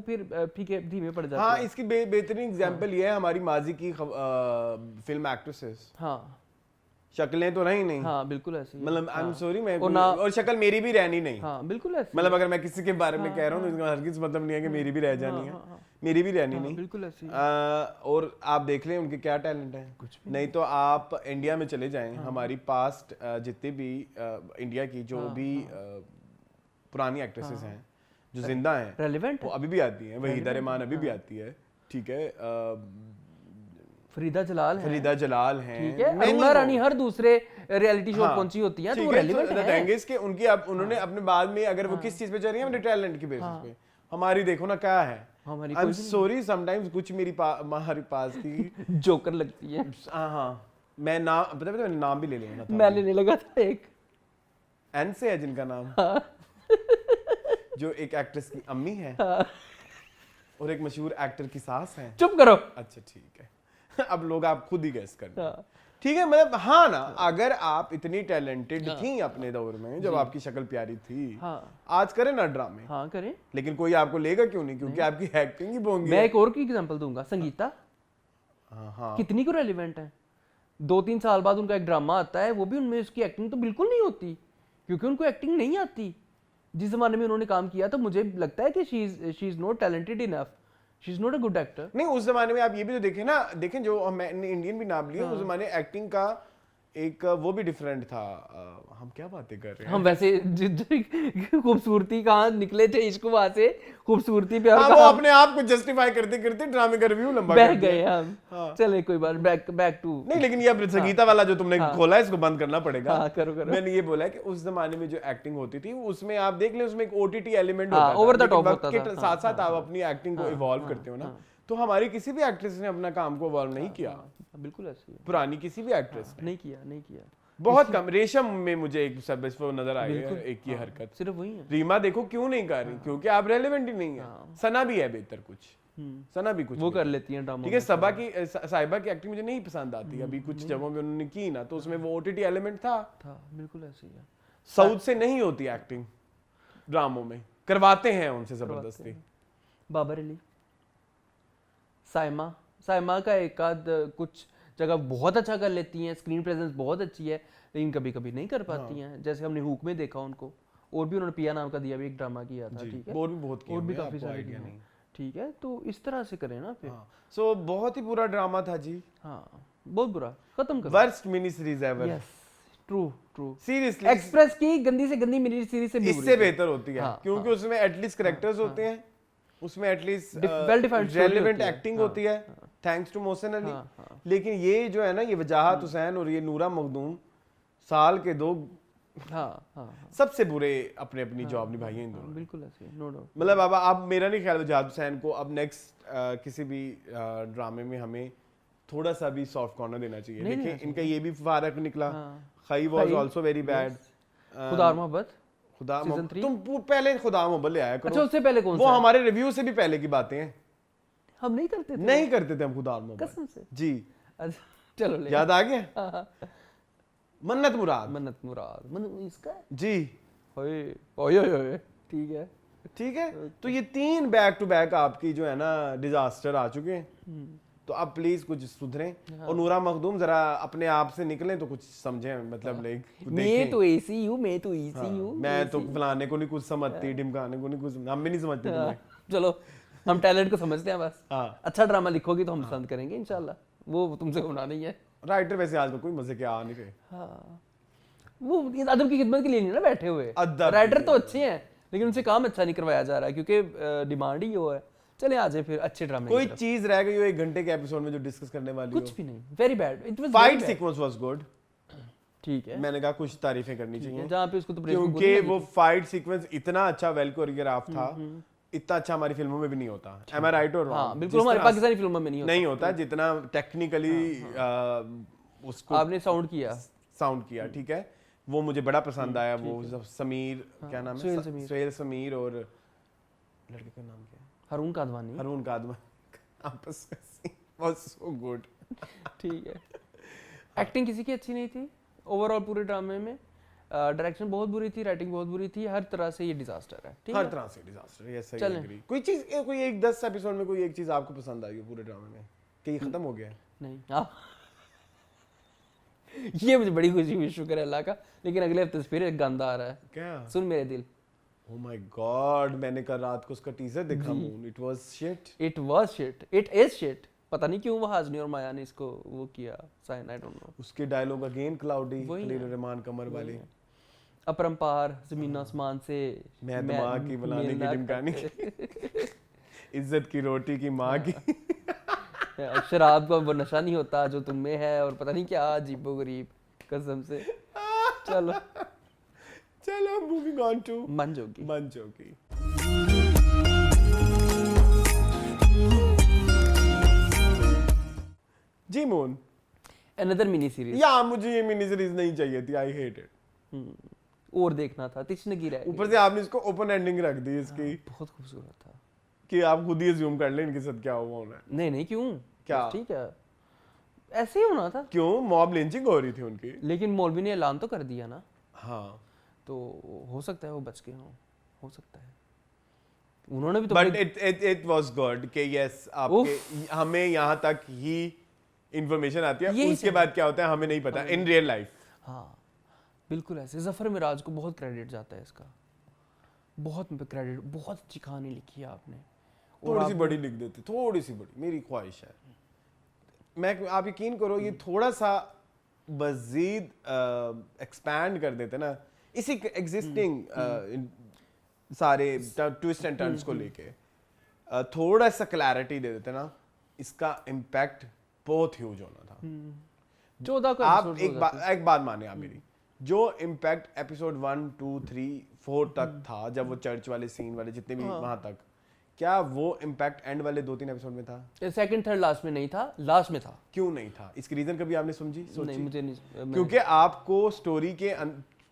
फिर फीके धीमे पड़ जाते हैं। हाँ, इसकी बेहतरीन एग्जांपल ये है हमारी माजी की फिल्म एक्ट्रेसेस। हाँ, शक्लें तो रही नहीं। हाँ बिल्कुल ऐसी, मतलब आई एम सॉरी, मैं और शक्ल मेरी भी रहनी नहीं। हाँ बिल्कुल ऐसी, मतलब अगर मैं किसी के बारे में कह रहा हूँ तो इसका हरगिज़ मतलब नहीं है कि मेरी भी रह जानी है, मेरी भी रहनी नहीं, बिल्कुल ऐसी। और आप देख लें उनके क्या टैलेंट है, कुछ भी नहीं। तो आप इंडिया में चले जाएं, हमारी पास्ट जितने भी इंडिया की जो भी पुरानी एक्ट्रेसेस हैं जो जिंदा हैं, रेलेवेंट, वो अभी भी आती हैं। वहीदा रहमान अभी भी आती है, ठीक है। फरीदा जलाल हैं, ठीक है। अरुणा रानी हर दूसरे रियलिटी शो पहुंची होती हैं तो वो रेलेवेंट है। थिंग इज कि उनकी अब उन्होंने अपने बाद में अगर वो किस चीज पे चल रही है, अपने टैलेंट की बेसिस पे। हमारी देखो ना क्या है, आई एम सॉरी समटाइम्स कुछ मेरी हमारे पास की जोकर लगती है। हाँ मैं नाम पता मैंने नाम भी ले लिया था, मैं लेने लगा था एक एन से है जिनका नाम, जो एक एक्ट्रेस की अम्मी है और एक मशहूर एक्टर की सास है। चुप करो। अच्छा ठीक है अब लोग आप खुद ही गैस कर, ठीक है मतलब हाँ ना, अगर आप इतनी टैलेंटेड थी अपने दौर में जब आपकी शक्ल प्यारी थी, आज करें ना ड्रामे, हाँ करें, लेकिन कोई आपको लेगा क्यों नहीं, क्योंकि आपकी एक्टिंग ही बोंगी। मैं एक और की एग्जांपल दूंगा, संगीता। हाँ कितनी को रेलिवेंट है, 2-3 साल बाद उनका एक ड्रामा आता है, वो भी उनमें उसकी एक्टिंग तो बिल्कुल नहीं होती, क्योंकि उनको एक्टिंग नहीं आती। जिस जमाने में उन्होंने काम किया तो मुझे लगता है कि she is not talented enough, she is not a good actor. नहीं उस जमाने में आप ये भी तो देखें ना, देखें जो मैंने इंडियन भी नाम लिया, उस जमाने एक्टिंग का एक वो भी डिफरेंट था। हम क्या बातें कर रहे हैं, हम वैसे खूबसूरती कहाँ निकले थे, इसको वहां से खूबसूरती पे हाँ, वो अपने आप को जस्टिफाई करते करते ड्रामे का रिव्यू लंबा बह कर दिया। गए हम। हाँ। चले कोई बात, बैक टू। नहीं लेकिन ये संगीता वाला जो तुमने खोला है इसको बंद करना पड़ेगा। हाँ, करो। मैंने ये बोला है कि उस जमाने में जो एक्टिंग होती थी उसमें आप देख ले, उसमें एक ओटीटी एलिमेंट हाँ, होता था, over the लेकिन top वक्त होता के था। साथ साथ आप अपनी एक्टिंग को इवॉल्व करते हो ना, तो हमारी किसी भी एक्ट्रेस ने अपना काम को इवॉल्व नहीं किया, बिल्कुल ऐसे ही है। पुरानी किसी भी एक्ट्रेस ने नहीं किया। बहुत कम। रेशम में मुझे एक सब वो नजर आई है, एक ये हरकत सिर्फ वही है। रीमा देखो क्यों नहीं कर रही, क्योंकि आप रेलेवेंट ही नहीं है। सना भी है बेहतर कुछ, सना भी कुछ वो कर लेती हैं ड्रामा। ठीक है, सबा की साहिबा की एक्टिंग मुझे नहीं पसंद आती, अभी कुछ जगहों में उन्होंने की ना तो उसमें वो ओटीटी एलिमेंट था, बिल्कुल ऐसे ही है। साउथ से नहीं होती एक्टिंग ड्रामों में, करवाते हैं उनसे जबरदस्ती। बाबर अली, साइमा का एक आध कुछ जगह बहुत अच्छा कर लेती हैं, स्क्रीन प्रेजेंस बहुत अच्छी है, लेकिन कभी कभी नहीं कर पाती हैं। जैसे हमने हुक में देखा उनको, और भी उन्होंने पिया नाम का दिया भी एक ड्रामा किया था, ठीक है, और भी बहुत किए और भी हुए हैं, काफी आपको सारे आइडिया किए नहीं। हैं। ठीक है, तो इस तरह से करें ना फिर। सो बहुत ही बुरा ड्रामा था जी, हाँ बहुत बुरा, खत्म करो। Worst mini series ever, yes, true. Seriously express की गंदी से गंदी मिनी सीरीज से भी इससे बेहतर होती है, हाँ, क्योंकि उसमें एटलीस्ट कैरेक्टर्स होते हैं, उसमें at least well defined story relevant होती है। एक्टिंग होती है, थैंक्स टू मोहसिन अली। लेकिन ये जो है ना, ये वजाहत हुसैन और ये नूरा मखदूम, साल के दो सबसे बुरे अपने अपनी जॉब निभाई है इन दोनों। बिल्कुल ऐसे, नो डाउट। मतलब अब मेरा नहीं ख्याल वजाहत हुसैन को अब नेक्स्ट किसी भी ड्रामे में हमें थोड़ा सा भी सॉफ्ट कॉर्नर देना चाहिए। देखिए इनका ये भी फारक निकला, खई वाज आल्सो वेरी बैड, खुदा मोहब्बत, खुदा मोहब्बत, तुम पहले खुदा मोहब्बत ले आया करो। अच्छा, उससे पहले कौन सा? वो हमारे रिव्यू से भी पहले की बातें हैं, हम नहीं करते थे, नहीं करते थे हम खुदा मोहब्बत कसम से जी। अच्छा चलो ले, याद आ गया? मन्नत मुराद इसका जी, ओए ठीक है। तो ये 3 बैक टू बैक आपकी जो है ना डिजास्टर आ चुके हैं, तो अब प्लीज कुछ सुधरें। और नूरा मखदूम जरा अपने आप से निकलें तो कुछ समझें, मतलब मैं तो ऐसी हूँ, मैं तो फलाने को नहीं कुछ समझती, ढिमकाने को नहीं कुछ, हम भी नहीं समझते तुम्हें। चलो हम टैलेंट को समझते हैं बस। हाँ। अच्छा ड्रामा लिखोगी तो हम पसंद करेंगे इंशाल्लाह, वो तुमसे होना नहीं है। राइटर वैसे आजकल कोई मजे के आ नहीं रहे। हाँ, वो अदब की खिदमत के लिए नहीं ना बैठे हुए, राइटर तो अच्छे हैं लेकिन उनसे काम अच्छा नहीं करवाया जा रहा है, क्योंकि डिमांड ही वो है। चले आ जाए फिर अच्छे ड्रामे। कोई चीज रह गई हो 1 घंटे के एपिसोड में जो डिस्कस करने वाली कुछ भी नहीं, very bad, it was fight sequence was good, ठीक है, मैंने कहा कुछ तारीफें करनी चाहिए जहाँ पे उसको तो क्योंकि वो फाइट सीक्वेंस इतना अच्छा वेल कोरियोग्राफ था, इतना अच्छा हमारी फिल्मों में भी नहीं होता। एम आई राइट और रॉन्ग? हाँ बिल्कुल, हमारी पाकिस्तानी फिल्मों में नहीं होता जितना टेक्निकली उसको आपने साउंड किया, ठीक है, वो मुझे बड़ा पसंद आया। वो समीर, क्या नाम है, सुहेल समीर, और लड़के का नाम क्या है, हारून कादवानी आपस में वाज सो गुड। ठीक है, एक्टिंग किसी की अच्छी नहीं थी ओवरऑल पूरे ड्रामे में, डायरेक्शन बहुत बुरी थी, राइटिंग बहुत बुरी थी, हर तरह से ये डिजास्टर है। ठीक है, हर तरह से डिजास्टर है, यस आई एग्री। कोई चीज, कोई एक 10 एपिसोड में कोई एक चीज आपको पसंद आई हो पूरे ड्रामे में कि ये खत्म हो गया है? नहीं, ये मुझे बड़ी खुशी हुई, शुक्र है अल्लाह का। लेकिन अगले हफ्ते से फिर एक गंदा आ रहा है, क्या? सुन मेरे दिल। ओह माय गॉड, मैंने कल रात को उसका टीजर देखा, moon, it was shit, it is shit. पता नहीं क्यों वो हाजनी और माया ने इसको वो किया, साइन, आई डोंट नो। उसके dialogue again cloudy, Khalil Rahman Qamar वाले, अपरंपार जमीन आसमान से मैं दिमाग की बनाने की ढिमकानी इज्जत की रोटी की माँ की शराब का वो नशा नहीं होता जो तुम में है, और पता नहीं क्या अजीबो गरीब, कसम से। चलो चलो moving on to Mannjogi. Mannjogi. जी मून, अनदर मिनी सीरीज। या मुझे ये मिनी सीरीज नहीं चाहिए थी, आई हेट इट। और देखना था, तिश्नगी रह गई। ऊपर से आपने इसको ओपन एंडिंग रख दी इसकी, बहुत खूबसूरत था कि आप खुद ही अज्यूम कर लें इनके साथ क्या हुआ होना है। नहीं नहीं क्यों, क्या? बस ठीक है, ऐसे ही होना था। क्यों? मॉब लिंचिंग हो रही थी उनकी। लेकिन मौलवी ने ऐलान तो कर दिया ना, हाँ, तो हो सकता है वो बच गए हों, हो सकता है। उन्होंने भी तो बट इट वाज गुड कि यस आपके हमें यहाँ तक ही इंफॉर्मेशन आती है, यही उसके बाद क्या होता है हमें नहीं पता इन रियल लाइफ। हाँ बिल्कुल ऐसे। जफर मिराज को बहुत क्रेडिट जाता है इसका, बहुत क्रेडिट, बहुत अच्छी कहानी लिखी है आपने। थोड़ी सी बड़ी लिख देते, थोड़ी सी बड़ी, मेरी ख्वाहिश है। मैं, आप यकीन करो, ये थोड़ा सा मजीद एक्सपैंड कर देते ना इसी एग्जिस्टिंग सारे ट्विस्ट एंड टर्न्स को लेके, थोड़ा सा क्लैरिटी दे देते ना, इसका इम्पैक्ट बहुत ह्यूज होना था। 14 का आप एक बात माने आप मेरी, जो इम्पैक्ट एपिसोड 1 2 3 4 तक था, जब वो चर्च वाले सीन वाले जितने भी वहां तक, क्या वो इम्पैक्ट एंड वाले 2-3 एपिसोड में था? सेकंड थर्ड लास्ट में नहीं था, लास्ट में था। क्यों नहीं था? इसकी रीजन कभी आपने समझी, सोची? नहीं मुझे नहीं, क्योंकि आपको स्टोरी के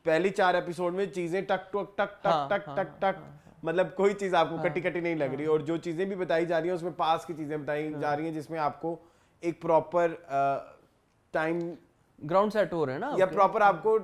पहली 4 एपिसोड में चीजें टक टक टक टक टक टक टक, मतलब कोई चीज आपको कटी कटी नहीं लग रही, और जो चीजें भी बताई जा रही हैं उसमें पास की चीजें बताई जा रही हैं, जिसमें आपको एक प्रॉपर टाइम ग्राउंड सेट हो रहे हैं ना, या प्रॉपर आपको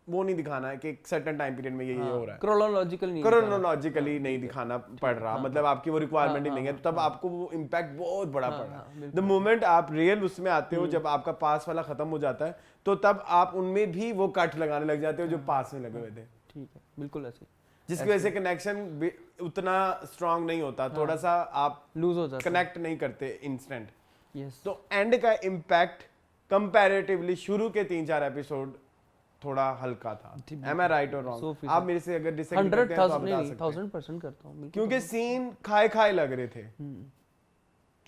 वो नहीं दिखाना है कि एक सर्टेन टाइम पीरियड में ये हो रहा है, क्रोनोलॉजिकली नहीं दिखाना पड़ रहा, मतलब आपकी वो रिक्वायरमेंट ही नहीं है, तब आपको वो इम्पैक्ट बहुत बड़ा पड़ रहा है। द मोमेंट आप रियल उसमें आते हो, जब आपका पास वाला खत्म हो जाता है, तो तब आप उनमें भी वो कट लगाने लग जाते हो जो पास में लगे हुए थे। ठीक है, बिल्कुल ऐसे, जिसकी वजह से कनेक्शन उतना स्ट्रांग नहीं होता, थोड़ा सा आप लूज हो जाता कनेक्ट नहीं करते इंस्टेंट। यस, तो एंड का इम्पैक्ट कंपैरेटिवली शुरू के 3-4 एपिसोड थोड़ा हल्का था। Am I right or wrong? आप मेरे से अगर डिसएग्री करते हैं तो आप बता सकते हैं। 1000% करता हूँ, क्योंकि सीन खाए खाए लग रहे थे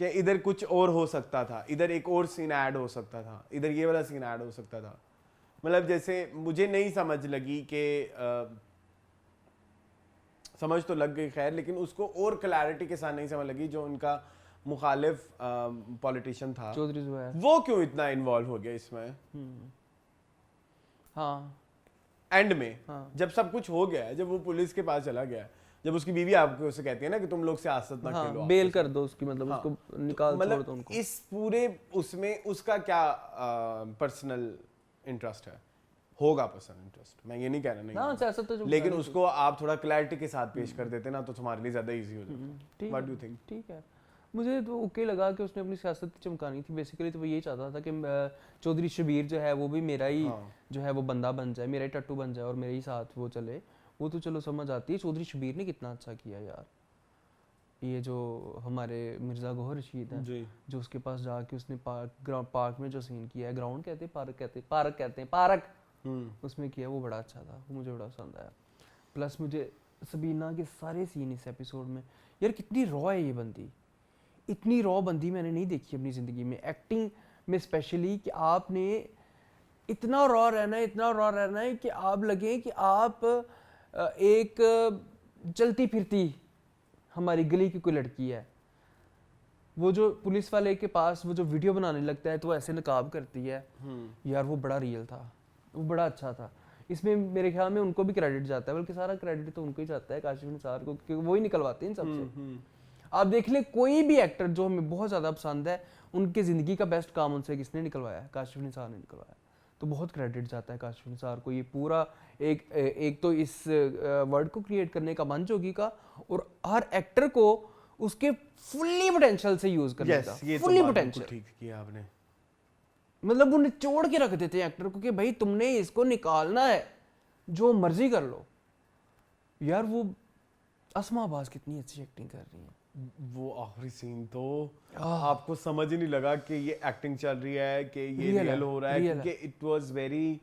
कि इधर कुछ और हो सकता था, इधर एक और सीन ऐड हो सकता था, इधर ये वाला सीन ऐड हो सकता था। मतलब जैसे मुझे नहीं समझ लगी कि समझ तो लग गई खैर, लेकिन उसको और क्लैरिटी के साथ नहीं समझ लगी जो उनका मुखालिफ पॉलिटिशियन था चौधरी जुबैर, वो क्यों इतना इन्वॉल्व हो गया इसमें। हाँ एंड में जब सब कुछ हो गया है, जब वो पुलिस के पास चला गया, जब उसकी बीवी आपको उसे कहती है ना कि तुम लोग सियासत ना खेलो, बेल कर दो उसकी, मतलब उसको निकाल छोड़ दो उनको। इस पूरे उसमें उसका क्या पर्सनल इंटरेस्ट है? होगा पर्सनल इंटरेस्ट, मैं ये नहीं कह रहा नहीं, सियासत तो लेकिन उसको आप थोड़ा क्लैरिटी के साथ पेश कर देते ना, तो तुम्हारे लिए ज्यादा इजी हो जाता। What do you think? ठीक है, मुझे तो ओके लगा कि उसने अपनी सियासत चमकानी थी। बेसिकली तो वो यही चाहता था कि चौधरी शबीर जो है वो भी मेरा ही जो है वो बंदा बन जाए, मेरा ही टट्टू बन जाए और मेरे ही साथ वो चले। वो तो चलो समझ आती है, चौधरी शबीर ने कितना अच्छा किया यार। ये जो हमारे मिर्ज़ा गोहर रशीद हैं, जो उसके पास जाके उसने पार्क में जो सीन किया है, ग्राउंड कहते हैं, पार्क उसमें किया, वो बड़ा अच्छा था, वो मुझे बड़ा पसंद आया। प्लस मुझे सबीना के सारे सीन इस एपिसोड में, यार कितनी रॉ है ये बंदी, इतनी रॉ बंदी मैंने नहीं देखी अपनी ज़िंदगी में, एक्टिंग में स्पेशली, कि आपने इतना रॉ रहना है कि आप लगे कि आप एक चलती फिरती हमारी गली की कोई लड़की है। वो जो पुलिस वाले के पास वो जो वीडियो बनाने लगता है तो वो ऐसे नकाब करती है, यार वो बड़ा रियल था, वो बड़ा अच्छा था। इसमें मेरे ख्याल में उनको भी क्रेडिट जाता है, बल्कि सारा क्रेडिट तो उनको ही जाता है, काशिफ निसार को, क्योंकि वो ही निकलवाते हैं इन सबसे। आप देख ले कोई भी एक्टर जो हमें बहुत ज़्यादा पसंद है, उनकी ज़िंदगी का बेस्ट काम उनसे किसने निकलवाया है? काशिफ निसार ने निकलवाया। तो बहुत क्रेडिट जाता है काशिफ निसार को, ये पूरा एक तो इस वर्ड को क्रिएट करने का, मंजोगी का, और हर एक्टर को उसके फुल्ली पोटेंशियल से यूज करने का, फुल्ली पोटेंशियल। ठीक किया आपने, मतलब वो निचोड़ के रख देते हैं एक्टर को कि भाई तुमने इसको निकालना है, जो मर्जी कर लो। यार वो अस्मा अब्बास कितनी अच्छी एक्टिंग कर रही है। वो आखिरी सीन तो आपको समझ ही नहीं लगा कि ये एक्टिंग चल रही है कि ये रियल हो रहा है, क्योंकि it was very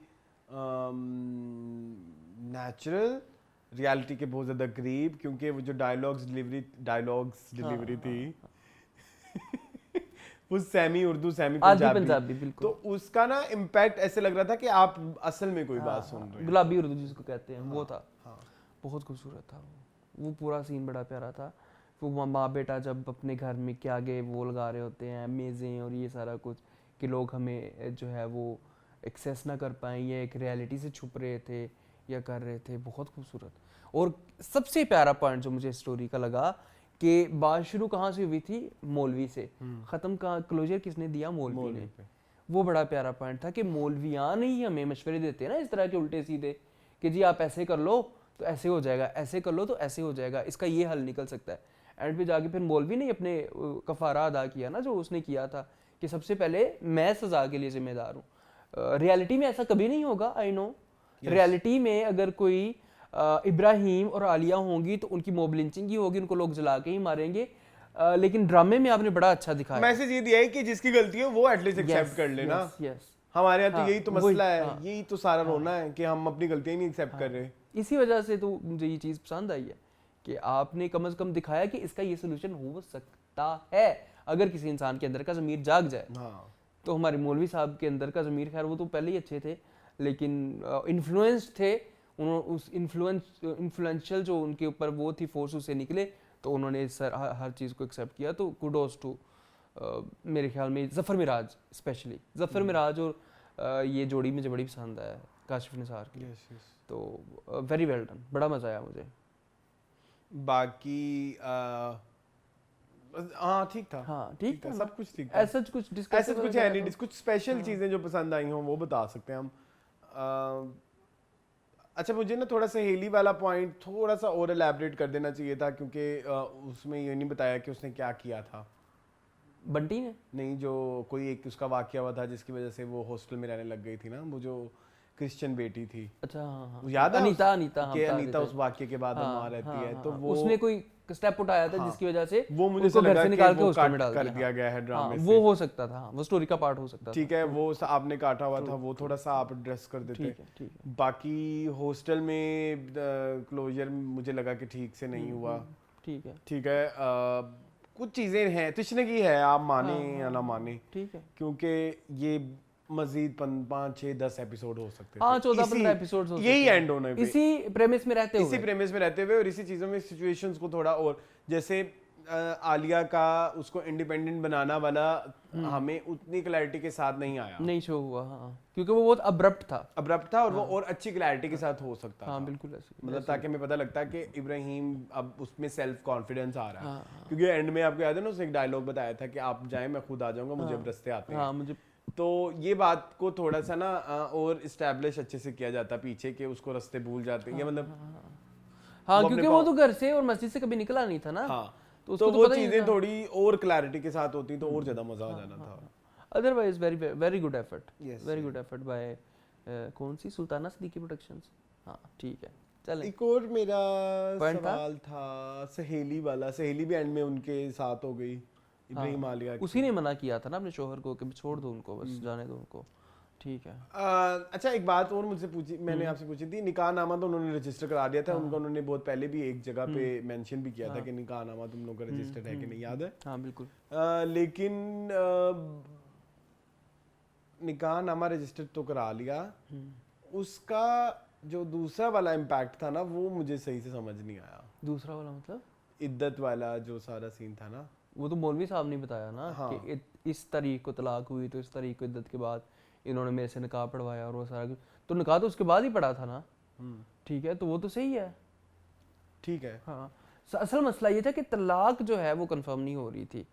natural, reality के बहुत ज्यादा करीब, क्योंकि वो जो डायलॉग्स डिलीवरी थी वो सेमी उर्दू सेमी आधी पंजाबी पंजाबी, बिल्कुल। तो उसका ना इम्पैक्ट ऐसे लग रहा था कि आप असल में कोई बात सुन रहे हैं। गुलाबी उर्दू जिसको कहते हैं वो था। बहुत खूबसूरत था वो पूरा सीन बड़ा प्यारा था। वो माँ बेटा जब अपने घर में के आगे वो लगा रहे होते हैं मेज़ें और ये सारा कुछ, कि लोग हमें जो है वो एक्सेस ना कर पाएँ, या एक रियलिटी से छुप रहे थे या कर रहे थे। बहुत खूबसूरत। और सबसे प्यारा पॉइंट जो मुझे स्टोरी का लगा कि बात शुरू कहाँ से हुई थी, मौलवी से, ख़त्म का क्लोजर किसने दिया, मौलवी ने। वो बड़ा प्यारा पॉइंट था कि मौलवियान ही हमें मशवरे देते हैं ना इस तरह के उल्टे सीधे, कि जी आप ऐसे कर लो तो ऐसे हो जाएगा, ऐसे कर लो तो ऐसे हो जाएगा, इसका ये हल निकल सकता है। एंड पे जाके फिर मौलवी ने अपने कफारा अदा किया ना, जो उसने किया था कि सबसे पहले मैं सज़ा के लिए जिम्मेदार हूँ। रियलिटी में ऐसा कभी नहीं होगा, आई नो। रियलिटी में अगर कोई इब्राहिम और आलिया होंगी तो उनकी मॉब लिंचिंग ही होगी, उनको लोग जला के ही मारेंगे। लेकिन ड्रामे में आपने बड़ा अच्छा दिखाया। मैसेज ये दिया है कि जिसकी गलती है वो एटलीस्ट एक्सेप्ट कर लेना। हमारे यहाँ तो यही तो मसला है, यही तो सारा रोना है कि हम अपनी गलतियां नहीं एक्सेप्ट कर रहे। इसी वजह से तो मुझे ये चीज़ पसंद आई है कि आपने कम से कम दिखाया कि इसका ये सोल्यूशन हो सकता है अगर किसी इंसान के अंदर का ज़मीर जाग जाए। तो हमारे मौलवी साहब के अंदर का ज़मीर, खैर वो तो पहले ही अच्छे थे, लेकिन इन्फ्लुएंस थे उन्होंने, उस इन्फ्लुएंशियल जो उनके ऊपर वो थी फोर्स, उससे निकले तो उन्होंने सर हर चीज़ को एक्सेप्ट किया। तो कुडोस टू मेरे ख्याल में ज़फ़र मिराज, स्पेशली ज़फ़र मिराज और ये जोड़ी मुझे बड़ी पसंद है काशिफ निसार की। तो वेरी वेल डन, बड़ा मज़ा आया मुझे। बाकी हाँ ठीक था, हाँ ठीक था, सब कुछ ठीक था। ऐसा कुछ डिस्कस, ऐसा कुछ है नहीं, कुछ स्पेशल चीज़ें जो पसंद आई हों वो बता सकते हैं हम। अच्छा, मुझे ना थोड़ा सा हेली वाला पॉइंट थोड़ा सा और एलैबोरेट कर देना चाहिए था, क्योंकि उसमें ये नहीं बताया कि उसने क्या किया था। बंटी ने नहीं, जो कोई एक उसका वाकया हुआ था जिसकी वजह से वो हॉस्टल में रहने लग गई थी ना, वो जो क्रिश्चियन बेटी थी। अच्छा हाँ, याद है अनीता अनीता उस वाकये के बाद वहाँ रहती है, तो वो उसने कोई स्टेप उठाया था जिसकी वजह से वो मुझे ऐसा लगा निकाल के वो हॉस्टल में डाल कर दिया गया है ड्रामे से। वो हो सकता था, वो स्टोरी का पार्ट हो सकता था। ठीक है, वो आपने काटा हुआ था, वो थोड़ा सा आप एड्रेस कर देते। ठीक है। बाकी हॉस्टल में क्लोजर मुझे लगा कि ठीक से नहीं हुआ। ठीक है, कुछ चीज़ें हैं तिश्नगी है, आप माने या ना माने, ठीक है, क्योंकि ये मजीद 5, 6, 10 एपिसोड हो सकते थे। हाँ 14-15 एपिसोड हो सकते यही एंड होने पे, इसी प्रेमिस में रहते हुए और इसी चीज़ों में सिचुएशंस को थोड़ा और, जैसे आलिया का उसको इंडिपेंडेंट बनाना वाला हमें उतनी क्लैरिटी के साथ नहीं आया, नहीं शो हुआ। हाँ, क्योंकि वो बहुत अब्रप्ट था और वो और अच्छी क्लैरिटी के साथ हो सकता था। हाँ बिल्कुल ऐसे, मतलब ताकि हमें पता लगता है कि इब्राहिम अब उसमें सेल्फ कॉन्फिडेंस आ रहा है। क्योंकि एंड में आपको याद है ना, उसने एक डायलॉग बताया था कि आप जाएं मैं खुद आ जाऊंगा, मुझे अब रास्ते आते हैं। मुझे तो ये बात को थोड़ा सा ना और इस्टेब्लिश अच्छे से किया जाता पीछे, कि उसको रास्ते भूल जाते हैं, मतलब हाँ क्योंकि वो तो घर से और मस्जिद से कभी निकला नहीं था ना। हाँ, तो वो चीजें थोड़ी और क्लैरिटी के साथ होती तो और ज्यादा मजा आ जाना था। Otherwise very good effort bye कौन सी, सुल्ताना सिद्दीकी प्रोडक्शंस। हाँ ठीक है, चलें। एक और मेरा सवाल था सहेली वाला, सहेली भी एंड में उनके साथ हो गई इब्राहिम आलिया की। उसी ने मना किया था ना अपने शोहर को कि छोड़ दो उनको, बस जाने दो उनको। ठीक है। अच्छा, एक बात और मुझसे पूछी, मैंने आपसे पूछी थी, निकाह नामा तो उन्होंने रजिस्टर करा दिया था उनका, उन्होंने बहुत पहले भी एक जगह पे मेंशन भी किया था कि निकाह नामा तुम लोग का रजिस्टर्ड है कि नहीं, याद है? हाँ बिल्कुल। लेकिन निकाह नामा रजिस्टर्ड तो करा लिया, उसका जो दूसरा वाला इम्पैक्ट था ना, वो मुझे सही से समझ नहीं आया। दूसरा वाला मतलब इद्दत वाला जो सारा सीन था ना, वो तो मौलवी साहब ने बताया ना कि इस तारीख को तलाक हुई तो इस तारीख को इद्दत के बाद इन्होंने मेरे से निकाह पढ़वाया और वो सारा कुछ, तो निकाह तो उसके बाद ही पढ़ा था ना। ठीक है, तो वो तो सही है। ठीक है। हाँ, असल मसला ये था कि तलाक जो है वो कंफर्म नहीं हो रही थी,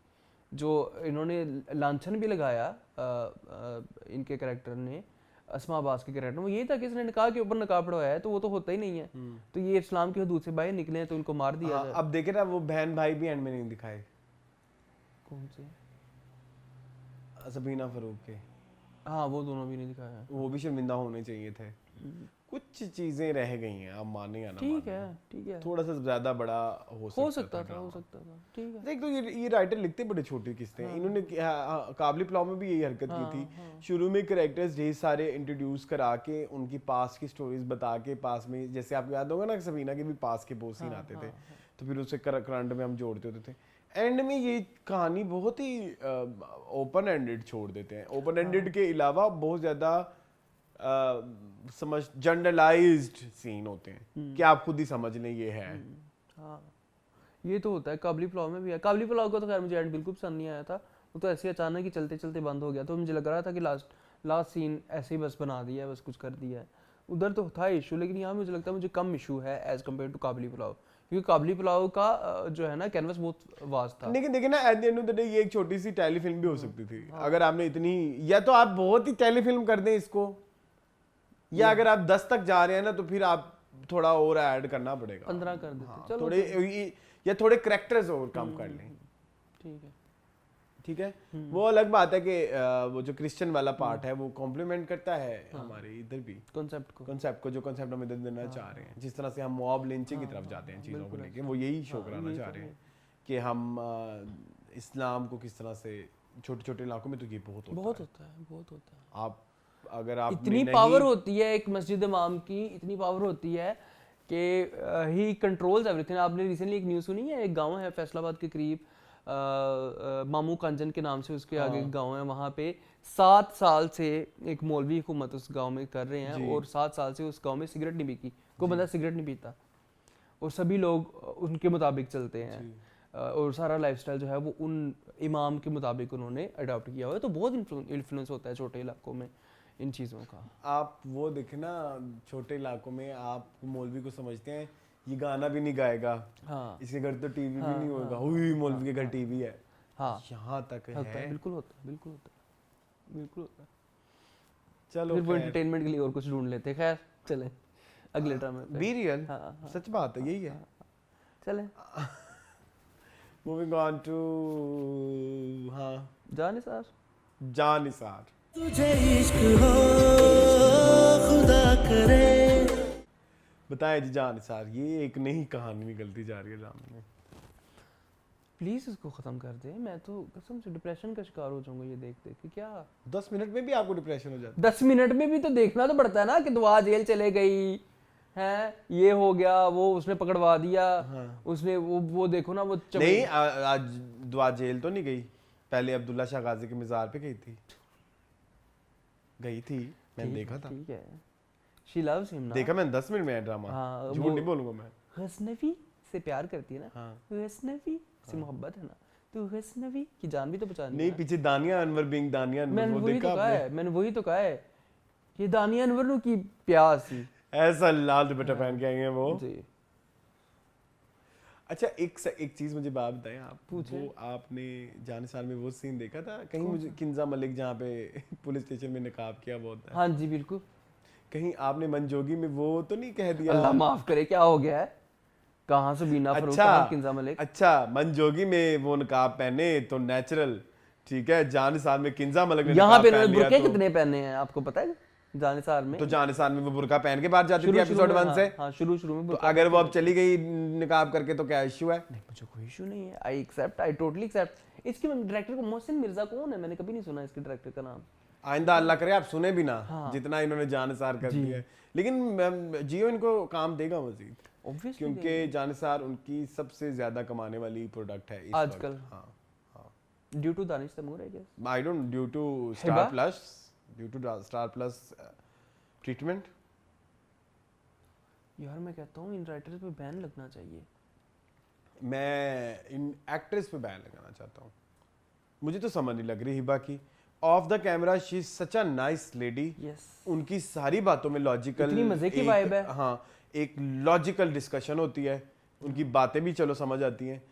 जो इन्होंने लांछन भी लगाया इनके कैरेक्टर ने, अस्मा अब्बास के कैरेक्टर, वो ये था कि इसने निकाह के ऊपर निकाह पढ़वाया है, तो वो तो होता ही नहीं है, तो ये इस्लाम की हदूद से बाहर निकले हैं तो इनको मार दिया जाए। अब देखे ना, वो बहन भाई भी एंड में नहीं दिखाए। कौन से? सबीना फरूक के। हाँ, वो दोनों भी नहीं दिखाया, वो भी शर्मिंदा होने चाहिए थे। कुछ चीजें रह गई हैं, आप माने या ना माने। ठीक है, थोड़ा सा ज्यादा बड़ा हो सकता था। ठीक है। देख, तो ये राइटर लिखते बड़े छोटे किस्से हैं। इन्होंने काबली प्लाव में भी यही हरकत की थी। शुरू में कैरेक्टर्स ढेर सारे इंट्रोड्यूस करा के उनकी पास की स्टोरीज बता के, पास में जैसे आपको याद होगा ना, सबीना के भी पास के बहुत सीन आते थे, तो फिर उसे करंट में हम जोड़ते होते थे। एंड में ये कहानी बहुत ही ओपन एंडेड छोड़ देते हैं। ओपन एंडेड के अलावा बहुत ज्यादा समझ जनरलाइज्ड सीन होते हैं कि आप खुद ही समझ लें ये है। हाँ ये तो होता है, काबली पुलाव में भी है। काबली पुलाव का तो खैर मुझे एंड बिल्कुल पसंद नहीं आया था, वो तो ऐसे अचानक ही चलते चलते बंद हो गया, तो मुझे लग रहा था कि लास्ट सीन ऐसे ही बस बना दिया है, बस कुछ कर दिया है। उधर तो था इशू, लेकिन यहाँ मुझे लगता है मुझे कम इशू है एज कम्पेयर टू काबली पुलाव, क्योंकि काबली पुलाव का जो है ना कैनवस बहुत वास्ट था। लेकिन देखिए ना, at the end of the day ये एक छोटी सी टेलीफिल्म भी हो सकती थी अगर आपने इतनी, या तो आप बहुत ही टेलीफिल्म कर दें इसको, या अगर आप 10 तक जा रहे हैं ना तो फिर आप थोड़ा और ऐड करना पड़ेगा, 15 कर देते। हाँ, चलो थोड़े या थोड़े करेक्टर्स और कम कर लें। ठीक है, ठीक है। वो अलग बात है कि वो जो क्रिश्चियन वाला पार्ट है वो कॉम्प्लीमेंट करता है हमारे इधर भी कॉन्सेप्ट को जो कॉन्सेप्ट हम इधर देना चाह रहे हैं। जिस तरह से हम मॉब लिंचिंग की तरफ जाते हैं चीज़ों को लेके, वो यही शो कराना चाह रहे हैं कि हम इस्लाम को किस तरह से छोटे छोटे इलाकों में, तो ये बहुत होता है। आप अगर आप इतनी पावर होती है एक मस्जिद इमाम की, इतनी पावर होती है कि ही कंट्रोल्स एवरीथिंग। आपने रिसेंटली एक न्यूज़ सुनी है, एक गांव है फैसलाबाद के करीब, मामू कांजन के नाम से उसके आगे एक गांव है, वहाँ पे 7 साल से एक मौलवी हुकूमत उस गांव में कर रहे हैं, और 7 साल से उस गांव में सिगरेट नहीं बिकी, कोई बंदा सिगरेट नहीं पीता, और सभी लोग उनके मुताबिक चलते हैं, और सारा लाइफस्टाइल जो है वो उन इमाम के मुताबिक उन्होंने अडॉप्ट किया हुआ है। तो बहुत इन्फ्लुएंस होता है छोटे इलाकों में इन चीज़ों का। आप वो देखे ना, छोटे इलाकों में आप मौलवी को समझते हैं ये गाना भी नहीं गाएगा, हाँ, इसके घर तो टीवी भी नहीं होगा, हुई मौलवी के घर टीवी है, हाँ, यहाँ तक है। बिल्कुल होता है। चलो फिर वो एंटरटेनमेंट के लिए और कुछ ढूंढ लेते हैं। खैर चले अगले ड्रामे पे। बी रियल, सच बात है, यही है। चले मूविंग ऑन टू, हाँ, जानिसार। तुझे इश्क हो खुदा करे। बताएं जी जानिसार, ये एक नई कहानी निकलती जा रही है ड्रामे में। प्लीज इसको खत्म कर दे, मैं तो कसम से डिप्रेशन का शिकार हो जाऊंगा ये देख देख के। क्या 10 मिनट में भी आपको डिप्रेशन हो जाता है? 10 मिनट में भी तो देखना तो पड़ता है ना, कि दुआ जेल चले गई है, ये हो गया, वो उसने पकड़वा दिया, हाँ। उसने वो देखो ना, वो नहीं, आज दुआ जेल तो नहीं गई, पहले अब्दुल्ला शाह गाजी के मज़ार पे गई थी, मैंने देखा था। ठीक है, शी लव्स हिम ना, देखा मैंने 10 मिनट में ड्रामा, हाँ, झूठ नहीं बोलूंगा मैं। गजनवी से प्यार करती है ना, हाँ, गजनवी से मोहब्बत है ना, तो गजनवी की जान भी तो बचानी नहीं, पीछे दानिया अनवर बिंग दानिया अनवर, वो देखा मैंने वही तो कहा है कि दानिया अनवर की प्यास ही ऐसा लाल दुपट्टा पहन के आएंगे वो जी। अच्छा, एक चीज मुझे बात बताएं आप, वो आपने जानिसार में वो सीन देखा था कहीं, मुझे किंजा मलिक जहाँ पे पुलिस स्टेशन में नकाब किया वो होता है, हाँ जी बिल्कुल, कहीं आपने मनजोगी में वो तो नहीं कह दिया? अल्लाह माफ करे, क्या हो गया है, कहाँ से बीना फरूक, कहाँ किंजा मलिक? अच्छा, मनजोगी में वो नकाब पहने तो नेचुरल, ठीक है, जानिसार में किंजा मलिक ने यहाँ पे बुरके कितने पहने हैं आपको पता है? जानिसार में, तो जानिसार में वो बुरका पहन के बाहर जाती थी एपिसोड 1 से, हाँ, शुरू में। तो अगर वो अब चली गई निकाब करके तो क्या इशू है? नहीं, मुझे कोई इशू नहीं है, आई टोटली एक्सेप्ट। इसके डायरेक्टर को मोहसिन मिर्जा कौन है? मैंने कभी नहीं सुना इसके डायरेक्टर का नाम। आइंदा अल्लाह करे आप सुने भी ना, हाँ। जितना इन्होंने जानिसार कर दिया है, लेकिन जियो इनको काम देगा मजीद, क्योंकि जानिसार उनकी सबसे ज्यादा कमाने वाली प्रोडक्ट है इस आजकल, हाँ, due to Danish Taimoor, I guess, I don't, due to star plus treatment. यार मैं कहता हूँ इन राइटर्स पे बैन लगना चाहिए, मैं इन एक्ट्रेस पे बैन लगाना चाहता हूँ, मुझे तो समझ नहीं लग रही हिबा की। Of the camera she is such a nice lady, उनकी सारी बातों में लॉजिकल, इतनी मजे की वाइब है, हाँ, एक लॉजिकल डिस्कशन होती है, उनकी बातें भी चलो समझ आती हैं,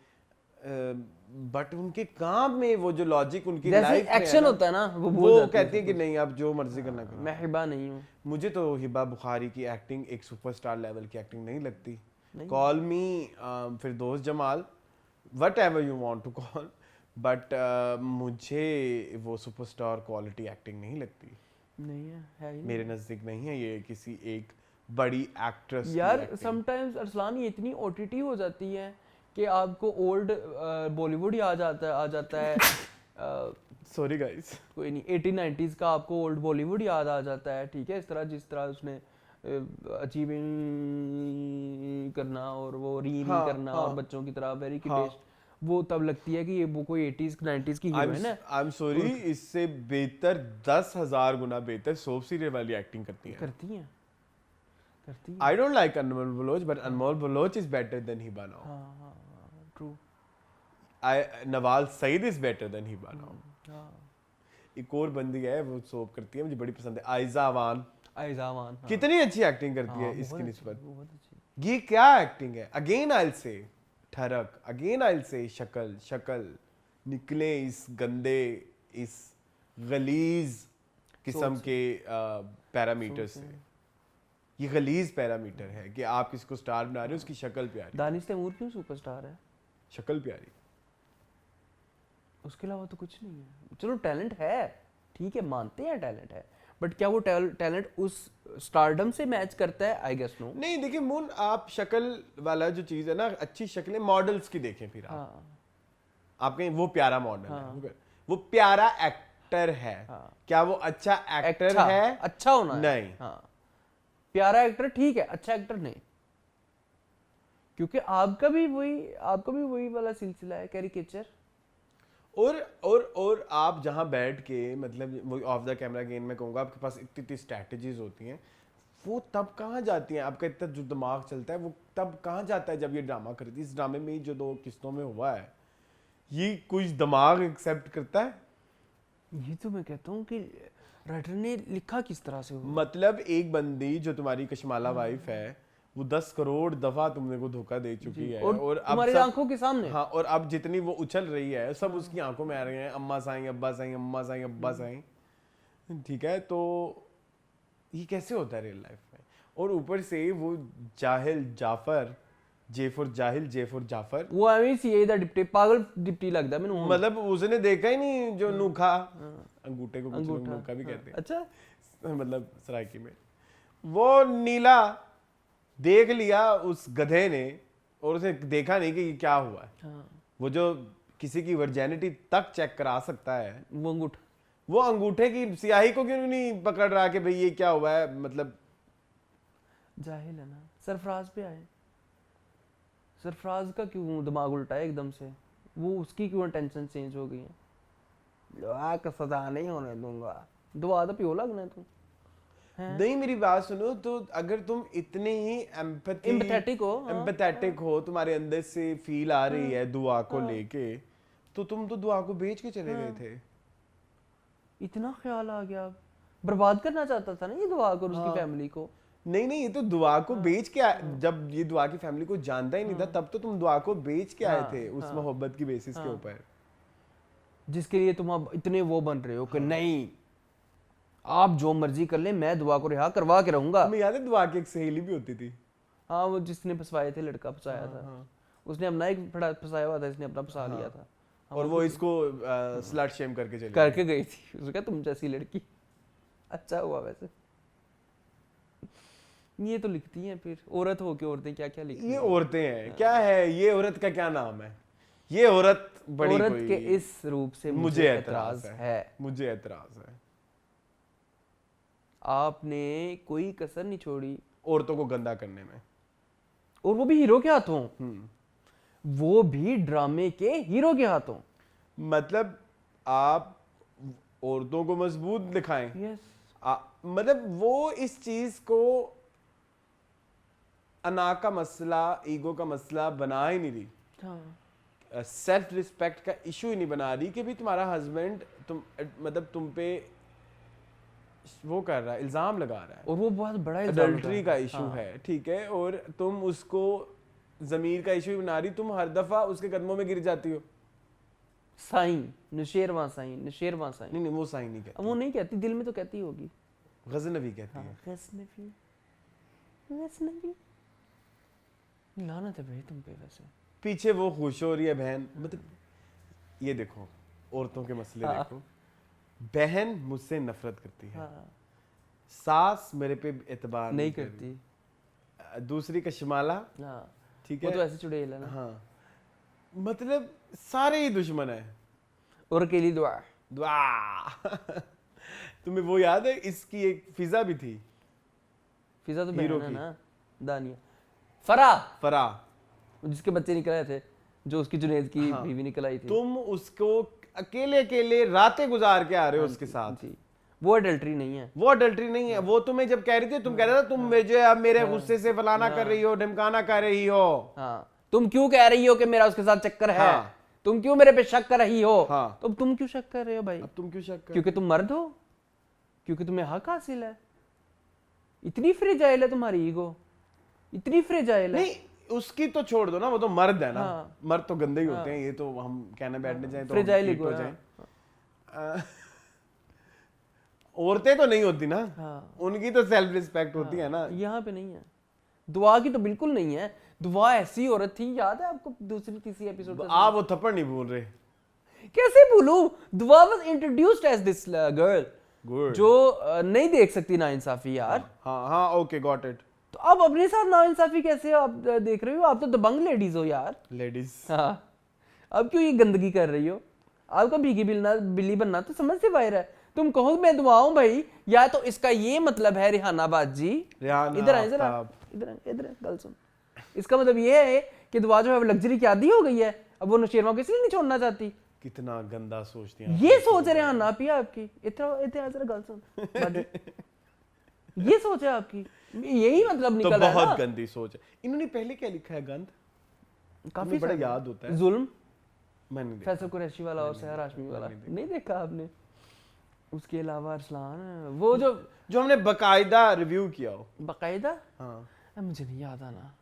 बट उनके काम में वो जो लॉजिक उनकी लाइफ में एक्शन होता है ना, वो कहती है कि नहीं आप जो मर्जी करना करो। मैं हिबा नहीं हूँ, मुझे तो हिबा बुखारी की एक्टिंग एक सुपरस्टार लेवल की एक्टिंग नहीं लगती। Call me Firdous Jamal, whatever you want to call, but मुझे वो सुपरस्टार क्वालिटी एक्टिंग नहीं लगती, नहीं है मेरे नजदीक नहीं है ये किसी एक बड़ी एक्ट्रेस यार। समटाइम्स अरसलान ये इतनी ओटीटी हो जाती है कि आपको ओल्ड बॉलीवुड ही आ जाता है सॉरी गाइस, कोई नहीं, 80-90s का आपको ओल्ड बॉलीवुड याद आ जाता है, ठीक है, इस तरह जिस तरह उसने अचीविंग करना और वो री करना और बच्चों की तरह वेरी की टेस्ट, वो तब लगती है कि ये वो कोई 80s 90s की हीरोइन है। आई एम सॉरी, इससे बेहतर 10,000 गुना बेहतर सोप सीरियल वाली एक्टिंग करती हैं। करती हैं। I don't like Anmol Baloch, but Anmol Baloch is better than Hiba now. हाँ true. Nawaz Saeed is better than Hiba now. एक और बंदी है वो सोप करती है, मुझे बड़ी पसंद है, आयजा अवान। आयजावान कितनी अच्छी एक्टिंग करती है इसकी निस्बत। बहुत अच्छी। ये क्या एक्टिंग है। अगेन आई से ठरक, अगेन आई से शक्ल शक्ल निकले इस गंदे, इस गलीज किस्म के पैरामीटर से। ये गलीज पैरामीटर है कि आप किसको स्टार बना रहे हो, उसकी शक्ल प्यारी। दानिश तैमूर क्यों सुपरस्टार है? शक्ल प्यारी, उसके अलावा तो कुछ नहीं है। चलो टैलेंट है, ठीक है, मानते हैं टैलेंट है, बट क्या वो टैलेंट उस स्टारडम से मैच करता है? I guess no. नहीं देखिए मून, आप शक्ल वाला जो चीज है ना, अच्छी शक्लें मॉडल्स की देखें फिर आप कहें वो प्यारा मॉडल है, वो प्यारा एक्टर है। क्या वो अच्छा एक्टर है? अच्छा होना है। नहीं। प्यारा एक्टर ठीक है, अच्छा एक्टर नहीं, क्योंकि आपका भी वही वाला सिलसिला है, कैरिकेचर। और आप जहां बैठ के, मतलब वो ऑफ द कैमरा गेन में कहूँगा, आपके पास इतनी स्ट्रैटेजीज होती हैं, वो तब कहाँ जाती हैं? आपका इतना जो दिमाग चलता है वो तब कहाँ जाता है जब ये ड्रामा करती है। इस ड्रामे में जो 2 किस्तों में हुआ है, ये कुछ दिमाग एक्सेप्ट करता है? ये तो मैं कहता हूँ कि राइटर ने लिखा किस तरह से हुआ। मतलब एक बंदी जो तुम्हारी कशमाला वाइफ है, वो 10 करोड़ दफा तुमने को धोखा दे चुकी है, और अब तुम्हारी आंखों के सामने। हाँ, और अब जितनी वो उछल रही है सब उसकी आंखों में आ रहे हैं, अम्मा साईं अब्बा साईं, अम्मा साईं अब्बा साईं। ठीक है, तो ये कैसे होता है रियल लाइफ में? और ऊपर से वो जाहिल जाफर, जे फॉर जाहिल, जे फॉर जाफर, वो एਵੇਂ ਸੀ ਇਹਦਾ ਡਿਪਟੀ पागल डिप्टी लगता है ਮੈਨੂੰ। मतलब उसने देखा ही नहीं जो नूखा, अंगूठे को कुछ लोग नूखा भी कहते हैं। अच्छा, मतलब सराइकी में वो नीला देख लिया उस गधे ने, और उसे देखा नहीं कि ये क्या हुआ है। वो जो किसी की वर्जेनिटी तक चेक करा सकता है, वो अंगूठे की स्याही को क्यों नहीं पकड़ रहा कि भाई ये क्या हुआ है? मतलब जाहिल है ना। सरफराज पे आए, सरफराज का क्यों दिमाग उल्टा है एकदम से? वो उसकी क्यों टेंशन चेंज हो गई है? दुआ का सजा नहीं होने दूंगा। दुआ तो पियो लगना है तू। नहीं, मेरी बात सुनो, तो अगर तुम इतने ही एम्पैथेटिक हो, तुम्हारे अंदर से फील आ रही है दुआ को लेके, तो तुम तो दुआ को बेच के चले गए थे। इतना ख्याल आ गया, बर्बाद करना चाहता था ना ये दुआ को और उसकी फैमिली को। नहीं, ये तो दुआ को बेच के जब ये दुआ की फैमिली को जानता ही नहीं था, तब तो तुम दुआ को बेच के आए थे उस मोहब्बत की बेसिस के ऊपर, जिसके लिए तुम अब इतने वो बन रहे हो कि नहीं, आप जो मर्जी कर ले, मैं दुआ को रिहा करवा के रहूंगा। तुम्हें याद है दुआ की एक सहेली भी होती थी? हाँ, वो जिसने फंसवाए थे, लड़का फंसाया था, उसने अपना एक फंसाया हुआ था, इसने अपना फंसा लिया था, और वो इसको स्लट शेम करके गई थी। उसने कहा तुम जैसी लड़की। अच्छा हुआ वैसे। ये तो लिखती हैं फिर, औरत हो के औरतें क्या क्या लिखती हैं। ये औरतें हैं क्या है? ये औरत का क्या नाम है? ये औरत बड़ी औरत के इस रूप से मुझे एतराज है। मुझे एतराज है। आपने कोई कसर नहीं छोड़ी औरतों को गंदा करने में, और वो भी हीरो के हाथों। वो भी ड्रामे के हीरो के हाथों। मतलब आप औरतों को मजबूत दिखाएं। मतलब वो इस चीज को अना का मसला, ईगो का मसला बना ही नहीं रही, सेल्फ रिस्पेक्ट का इशू ही नहीं बना रही कि भी तुम्हारा हस्बैंड तुम पे वो कर रहा है, इल्जाम लगा रहा है, और वो बहुत बड़ा अडल्ट्री का इशू है, ठीक है, और तुम उसको जमीर का इशू बना रही, तुम हर दफा उसके कदमों में गिर जाती हो। साईं, नशेरवां साईं, नशेरवां साईं। नहीं, वो साईं नहीं कहती। वो नहीं कहती, दिल में तो कहती होगी। गजनवी कहती है। गजनवी, गजनवी। लानत है भाई तुम पे। वैसे पीछे वो खुश हो रही है बहन, मतलब ये देखो औरतों के मसले देखो। बहन मुझसे नफरत करती है, सास मेरे पे एतबार नहीं करती, दूसरी कशमाला, ठीक है, वो तो ऐसे चुड़ैल है ना। हाँ, मतलब सारे ही दुश्मन है। और अकेली दुआ, दुआ। तुम्हें वो याद है, इसकी एक फिजा भी थी। फिजा तो बहन है ना, दानिया, फरा, फरा, जिसके बच्चे निकल रहे थे। जो उसकी जुनैद की बीवी निकल आई थी। तुम उसको अकेले अकेले रातें गुजार के आ रहे हो उसके साथ। जी, वो अडल्ट्री नहीं है। वो अडल्ट्री नहीं है। वो तुम्हें जब कह रही थी, तुम कह रहे थे तुम मुझे अब मेरे गुस्से से फलाना कर रही हो, ढिमकाना कर रही हो। हाँ, तुम क्यों कह रही हो कि मेरा उसके साथ चक्कर है? हाँ। तुम क्यों मेरे पे शक कर रही हो? हाँ। तो तुम क्यों शक कर रहे हो भाई? अब तुम क्यों शक कर? क्योंकि तुम मर्द हो, क्योंकि तुम्हें हक हासिल है। इतनी फ्रेजाइल है तुम्हारी ईगो, इतनी फ्रेजाइल है। नहीं, उसकी तो छोड़ दो ना, वो तो मर्द है ना। हाँ। मर्द तो गंदे ही होते हैं, ये तो हम कहने बैठने जाए तो फ्रेजाइल हम ईगो हो है। जाएं। औरतें तो नहीं होती ना। हाँ। उनकी तो सेल्फ रिस्पेक्ट होती है ना। यहाँ पे नहीं है। दुआ की तो बिल्कुल नहीं है। दुआ ऐसी औरत थी, याद है आपको दूसरी तीसरी एपिसोड में? आप वो थप्पड़ नहीं भूल रहे। कैसे भूलूं? Dua was introduced as this girl good. जो नहीं देख सकती नाइंसाफी यार। हाँ हाँ, ओके, गॉट इट। तो अब अपने साथ नाइंसाफी कैसे आप देख रहे हो? आप तो दबंग लेडीज हो यार। लेडीज। हाँ, अब क्यों ये गंदगी कर रही हो? आपका भीगी बिल्ली बनना तो समझ से बाहर है। तुम कहो मैं दुआऊं भाई, या तो इसका ये मतलब है रिहाना बाजी, इधर आए जरा, इधर गल सुन। इसका मतलब ये है कि दुआ जो है लग्जरी की आदी हो गई है, अब वो नौशेरमा को इसलिए नहीं छोड़ना चाहती। कितना गंदा सोचती हैं। ये सोच रिहाना पिया आपकी, इधर जरा गल सुन बाजी। ये सोच है आपकी, यही मतलब तो निकल है बहुत ना। गंदी सोच है। इन्होंने पहले क्या लिखा है? गंद काफी बड़ा याद होता है। जुल्म, मैंने नहीं देखा। फैसल कुरैशी वाला और सहर हाशमी वाला नहीं देखा आपने? उसके अलावा अरसलान, वो जो हमने बकायदा रिव्यू किया हो। बकायदा, हाँ, मुझे नहीं याद आना।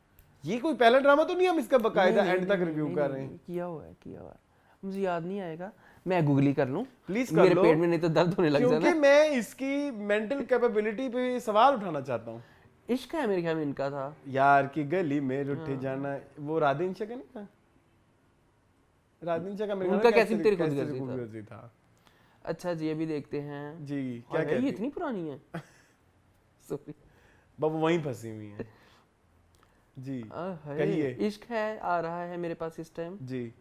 ये कोई पहला ड्रामा तो नहीं हम इसका बकायदा नहीं, एंड तक नहीं, रिव्यू नहीं, कर नहीं, रहे हैं। किया हुआ है। मुझे याद नहीं आएगा, मैं गूगल ही कर लूं। प्लीज कर मेरे लो, पेट में नहीं तो दर्द होने लग क्योंकि जाएगा। मैं इसकी मेंटल कैपेबिलिटी पे सवाल उठाना चाहता हूँ। इश्क है मेरे ख्याल में इनका था। यार की गली में रुठे जाना, वो राधिंशा का नहीं था? राधिंशा का मेरे उनका ख्याल में कैसे तेरी कैसे खुदगर्जी था। खुदगर्जी था। अच्छा जी, अभी देखते हैं जी, क्या क्या कहती ये इतनी पुरानी है? सॉरी, बाबू वहीं फंसी हुई है। जी कहिए। इश्क है आ रहा है मेरे पास इस टाइम, जी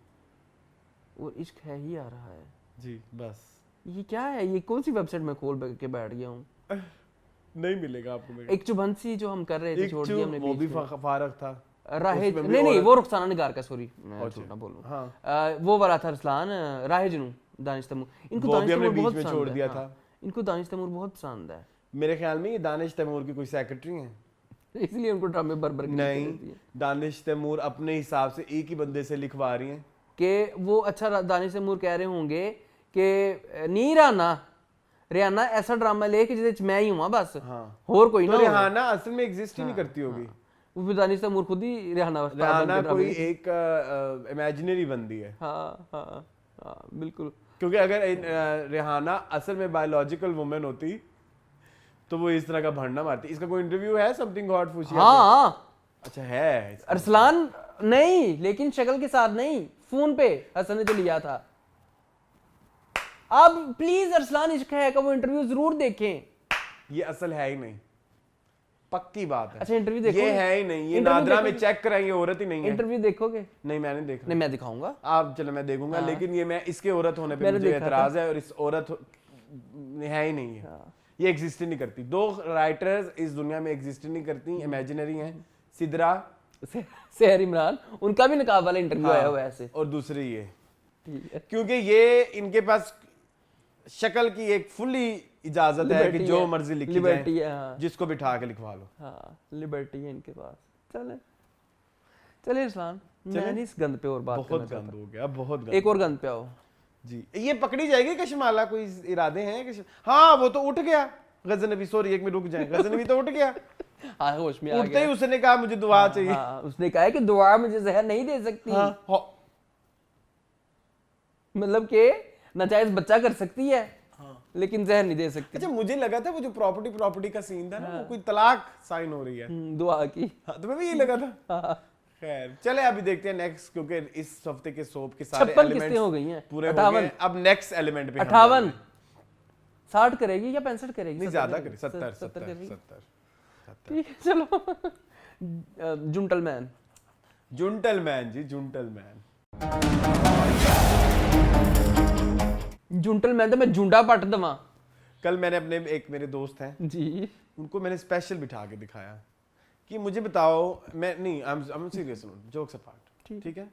और इश्क है ही आ रहा है। जी, बस ये क्या है? ये कौन सी वेबसाइट में खोल के बैठ गया हूँ? नहीं मिलेगा आपको मेरे। एक चुभनसी जो हम कर रहे थे, छोड़ दिया हमने वो भी बीच में। फारग था। राहेज, उसमें भी नहीं औरत- वो रुखसाना निगार का, सॉरी मैं अच्छा। झूठ ना बोलूं। हाँ, वो वाला था अरसलान, राहेज नू दानिश तैमूर। इनको वो भी दानिश हमने तैमूर बीच बहुत में पसंद छोड़ है। दिया हाँ, था। इनको दानिश तैमूर बहुत पसंद है। मेरे ख्याल में ये दानिश तैमूर की कोई सेक्रेटरी हैं। इसलिए उनको ड्रामे भर के लिखते रहती नहीं, है। दानिश तैमूर अपने हिसाब से एक ही बंदे से लिखवा रही हैं। कि वो अच्छा दानिश तैमूर कह रहे होंगे कि नी रियाना ऐसा ड्रामा ले कि जिसमें मैं ही हूँ बस, हाँ, और कोई ना तो होवे। रिहाना असल में एग्जिस्ट ही नहीं करती होगी। वो भी दानिश तैमूर खुद ही रिहाना रिहाना कोई एक इमेजिनरी बंदी है। हाँ हाँ हाँ, बिल्कुल। क्योंकि अगर रिहाना असल में बायोलॉजिकल वुमेन होती तो वो इस तरह का भंडा मारती। इसका कोई इंटरव्यू है समथिंग हॉट फुशिया? हाँ, अच्छा है इसका। अरसलान नहीं, लेकिन शक्ल के साथ नहीं, फोन पे हसन ने तो लिया था। अब प्लीज अरसलान इश्क है का वो इंटरव्यू जरूर देखें। ये असल है ही नहीं, पक्की बात है। अच्छा, इंटरव्यू देखोगे? ये है ही नहीं, ये इंटरव्यू नादरा में देखोगे? चेक कराएंगे, औरत ही नहीं है। इंटरव्यू देखोगे? नहीं, मैंने देखा। नहीं, मैं दिखाऊंगा। आप चलो मैं देखूंगा, हाँ। लेकिन ये मैं इसके औरत होने पे मैंने मुझे देखा एतराज है, और इस औरत है ही नहीं है। हाँ। ये एग्जिस्ट ही नहीं करती। दो राइटर्स इस दुनिया में एग्जिस्ट ही नहीं करती, इमेजिनरी हैं। सिद्रा सहर इमरान, उनका भी नकाब वाला इंटरव्यू आया हुआ है ऐसे। और दूसरी ये, ठीक है, क्योंकि ये इनके पास शक्ल की एक फुल्ली इजाजत है कि Liberty जो है, मर्जी लिखी लिबर्टी जाए, है। हाँ जिसको बिठा के लिखवा लो। हाँ, लिबर्टी है इनके पास। चले इस्लाम, मैं नहीं इस गंद पे और बात बहुत करना गंद हो गया, बहुत चाहता। गंद। एक और गंद पे आओ। जी, ये पकड़ी जाएगी कशमाला? कोई इरादे हैं? हाँ, वो तो उठ गया गजनबी। सॉरी, एक में रुक जाए। गजनबी तो उठ गया। हाँ, होश में आ उठते गया। ही उसने कहा मुझे दुआ चाहिए। हाँ, उसने कहा है कि दुआ मुझे जहर नहीं दे सकती। हाँ, मतलब कि नाजायज बच्चा कर सकती है, लेकिन जहर नहीं दे सकती। अच्छा, मुझे लगा था वो जो प्रॉपर्टी का सीन था ना, वो कोई तलाक साइन हो रही है। दुआ की। हाँ, तुम्हें भी ये लगा था? हाँ। खैर, चले अभी देखते हैं नेक्स्ट, क्योंकि इस हफ्ते के सोप के सारे 56 किस्तें एलिमेंट्स हो गई हैं। पूरे हो 58 गए। अब नेक्स्ट एलिमेंट पे हम 58 जाएंगे। 60 करेगी या 65 करेगी? नहीं, ज्यादा करी। 70 करेगी। 70। ठीक है, चलो। जुंटलमैन। जुंटलमैन जी, जुंटलमैन। जुंटलमैन तो मैं जुंडा पट दवा। कल मैंने अपने एक मेरे दोस्त हैं, जी, उनको मैंने स्पेशल बिठा के दिखाया कि मुझे बताओ, मैं नहीं, I am serious, jokes apart, ठीक है,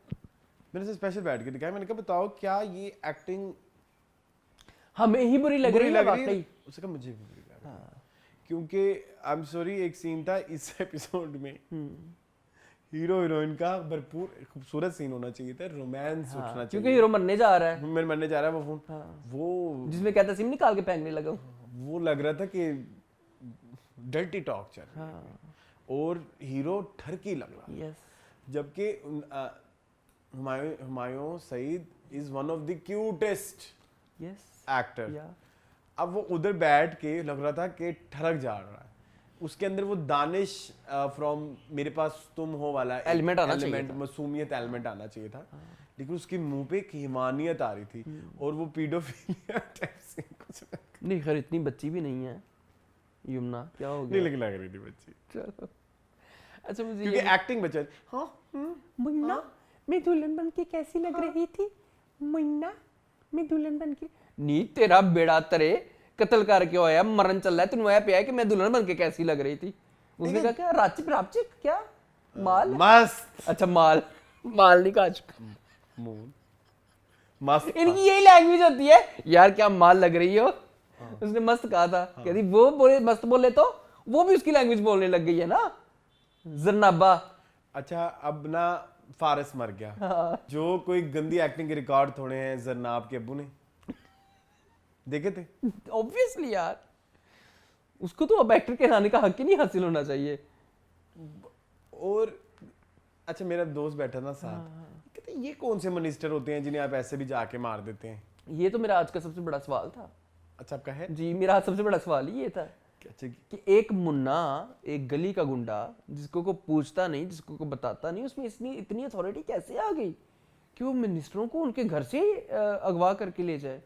मैंने उसे स्पेशल बैठ के दिखाया, मैंने कहा बताओ क्या ये एक्टिंग हमें ही बुरी लग रही है वाकई? उसने कहा मुझे भी बुरी लग रही है, क्योंकि आई एम सॉरी एक सीन था इस एपिसोड में, हीरो हीरोइन का भरपूर खूबसूरत सीन होना चाहिए था, रोमांस उठना चाहिए, क्योंकि हीरो मरने जा रहा है, मरने जा रहा है वो फोन, वो जिसमें कहता सिम निकाल के फेंकने लगा, वो लग रहा था कि डर्टी टॉक चल रहा है और हीरो ठरकी लग रहा है, जबकि Humayun Saeed is one of the cutest actor. अब वो उधर बैठ के लग रहा था कि ठरक जा रहा है, उसके अंदर वो दानिश फ्रॉम मेरे पास तुम हो वाला एलिमेंट मासूमियत एलिमेंट आना चाहिए था, लेकिन उसके मुंह पे एक हीमानियत आ रही थी और वो पीडोफिलिया टाइप से कुछ नहीं। खैर इतनी बच्ची भी नहीं है यमुना, क्या हो गया? नहीं लेकिन लग रही थी बच्ची। चलो अच्छा, मुझे क्योंकि एक्टिंग बच्चा मुन्ना मैं दुल्हन बन के कैसी लग रही थी, मुन्ना मैं दुल्हन बन के, नी तेरा बेड़ा तरे कत्ल करके होया, मरण चल रहा है, तू आया पे कि मैं दुल्हन बन के कैसी लग रही थी? उसने कहा क्या राचिक राचिक क्या माल मस्त, अच्छा माल नहीं कहा चुका, मस्त, इनकी यही लैंग्वेज होती है यार, क्या माल लग रही हो। उसने मस्त कहा था, कहती वो बोले मस्त बोले तो वो भी उसकी लैंग्वेज बोलने लग गई है ना, जरनाबा। अच्छा अब ना फारिस मर गया, जो कोई गंदी एक्टिंग के रिकॉर्ड थोड़े हैं जरनाब के अब्बू ने देखे थे, ऑब्वियसली यार उसको तो अब एक्टर कहलाने का हक ही नहीं हासिल होना चाहिए। और अच्छा मेरा दोस्त बैठा था साथ, कहते ये कौन से मिनिस्टर होते हैं जिन्हें आप ऐसे भी जाके मार देते हैं? ये तो मेरा आज का सबसे बड़ा सवाल था। अच्छा आपका है जी, मेरा आज सबसे बड़ा सवाल ही ये था कि एक मुन्ना, एक गली का गुंडा जिसको को पूछता नहीं, जिसको को बताता नहीं, उसमें इतनी अथॉरिटी कैसे आ गई कि वो मिनिस्टरों को उनके घर से अगवा करके ले जाए?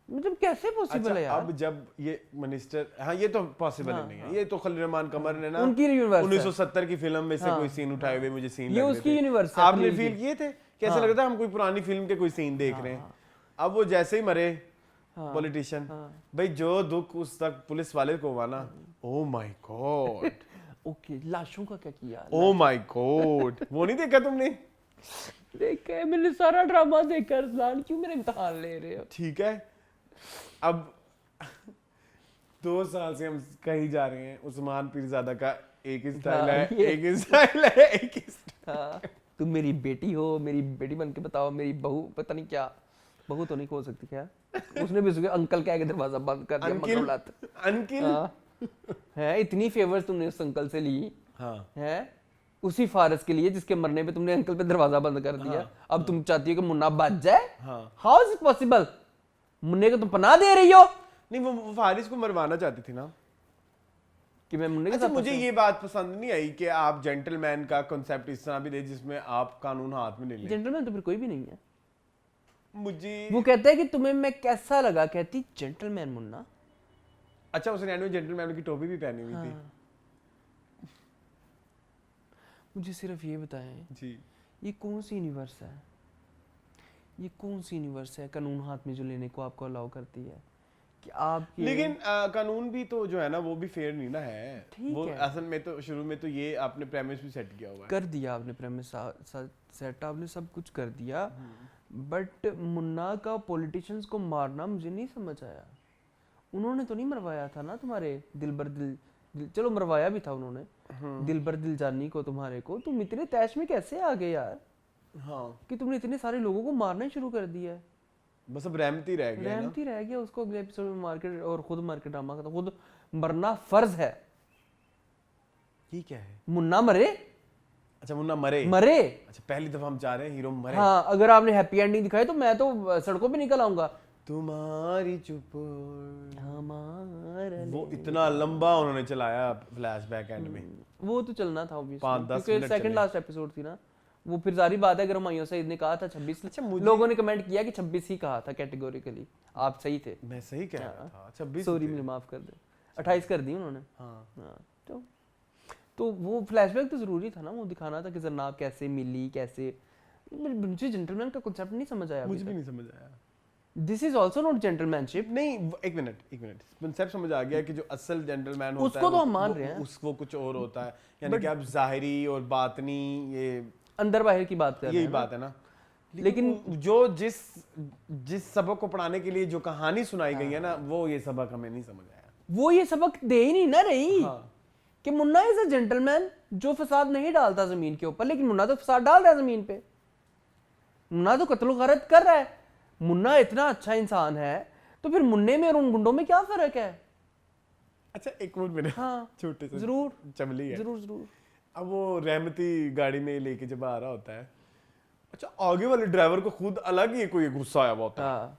मतलब कैसे पॉसिबल है यार? अब जब ये मिनिस्टर, हाँ ये तो पॉसिबल नहीं है, ये तो खलील रहमान कमर ने ना उनकी यूनिवर्स 1970 की फिल्म में से कोई सीन उठाए हुए मुझे सीन ये लग उसकी रहे थे। यूनिवर्स आपने फील किए थे कैसे लग रहा था हम कोई पुरानी फिल्म के कोई सीन देख रहे हैं? अब वो जैसे ही मरे पॉलिटिशियन, भाई जो दुख उस तक पुलिस वाले को हुआ ना, ओ माय गॉड, ओके लाशों का क्या किया, ओ माय गॉड, वो नहीं देखा तुमने? देखा है मैंने सारा ड्रामा देखा अरसलान, क्यों मेरा इम्तिहान ले रहे हो? ठीक है अब 2 साल से हम कहीं जा रहे हैं, उस्मान पीरजादा का एक ही स्टाइल है, एक ही स्टाइल है, एक ही स्टाइल। तुम मेरी बेटी हो, मेरी बेटी बन के बताओ, मेरी बहू पता नहीं क्या, बहू तो नहीं हो सकती क्या? उसने भी उसके अंकल कह के दरवाजा बंद कर दिया, अंकिल है, इतनी फेवर्स तुमने उस अंकल से ली है उसी फारस के लिए जिसके मरने पे तुमने अंकल पे दरवाजा बंद कर दिया। अब तुम चाहती हो कि मुन्ना बच जाए? How is it possible? मुन्ने को तुम पनाह दे रही हो? नहीं वो फारिस को मरवाना चाहती थी ना, कि मैं मुन्ने के अच्छा साथ। मुझे ये बात पसंद नहीं आई कि आप जेंटलमैन का कांसेप्ट इस तरह भी दे जिसमें आप कानून हाथ में ले लें। जेंटलमैन तो फिर कोई भी नहीं है। मुझे वो कहता है कि तुम्हें मैं कैसा लगा, कहती जेंटलमैन मुन्ना। अच्छा उसने एंड में जेंटलमैन की टोपी भी पहनी हुई थी। मुझे सिर्फ ये बताएं जी, ये कौन सी यूनिवर्स है, ये कौन सी यूनिवर्स है कानून हाथ में जो लेने को आपको अलाउ करती है कि आप? लेकिन कानून भी तो जो है ना वो भी फेयर नहीं ना है। वो है। असल में तो शुरू में तो ये आपने प्रेमिस भी सेट किया हुआ है, कर दिया आपने प्रेमिस सेट, आपने सब कुछ कर दिया, बट मुन्ना का पॉलिटिशियंस को मारना मुझे नहीं समझ आया। उन्होंने तो नहीं मरवाया था ना तुम्हारे दिलबर दिल, चलो मरवाया भी था उन्होंने, दिलबर दिल जानी को तुम्हारे को, तुम इतने तैश में कैसे आ गए यार? कि तुमने इतने सारे लोगों को मारना ही शुरू कर दिया है। बस अब रहमती रह गया, रहमती रह गया, उसको अगले एपिसोड में मार्केट और खुद मार्केट ड्रामा का तो खुद मरना फर्ज है। ये क्या है? मुन्ना मरे? अच्छा मुन्ना मरे? मरे। अच्छा पहली दफा हम जा रहे हैं हीरो मरे। हाँ, अगर आपने हैप्पी एंडिंग दिखाई तो मैं तो सड़कों पे निकल आऊंगा। तुम्हारी चुप हमारा वो इतना लंबा उन्होंने चलाया फ्लैशबैक एंड में, वो तो चलना था ऑब्वियसली 5-10 क्योंकि मिनट सेकंड लास्ट एपिसोड थी ना वो। फिर जारी बात है अगर हुमायूं सईद ने कहा था 26, अच्छा, लोगों ने कमेंट किया कि 26 ही कहा था कैटेगोरिकली। आप सही थे, मैं सही कह रहा था। 26 सॉरी मुझे माफ कर दे, 28 कर दी उन्होंने। हाँ तो वो फ्लैशबैक तो जरूरी था ना, वो दिखाना था कि जरनाब कैसे मिली, कैसे। मुझे जेंटलमैन का कांसेप्ट नहीं समझ आया, मुझे भी नहीं समझ आया। This is also not gentlemanship. नहीं एक मिनट कांसेप्ट समझ आ गया कि जो असल जेंटलमैन होता है उसको तो हम मान रहे हैं, उसको कुछ और होता है, यानी कि आप ज़ाहिरी और बातनी ये अंदर बाहर की बात कर रहे हैं, यही बात है ना। लेकिन जो जिस सबक को पढ़ाने के लिए जो कहानी सुनाई गई है ना, वो ये सबक हमें नहीं समझ आया। वो ये सबक दे ही नहीं ना रही हाँ। कि मुन्ना इज अ जेंटलमैन जो फसाद नहीं डालता जमीन के ऊपर, लेकिन मुन्ना तो फसाद डाल रहा है जमीन पे। मुन्ना तो कत्ल गारत कर रहा है। मुन्ना इतना अच्छा इंसान है, तो फिर मुन्ने में और उन गुंडों में क्या फर्क है? अच्छा एक मिनट मेरे हाँ छोटे से जरूर चमली है। जरूर जरूर। अब वो रहमती गाड़ी में लेके जब आ रहा होता है, अच्छा आगे वाले ड्राइवर को खुद अलग ही कोई गुस्सा आया हुआ होता है। हाँ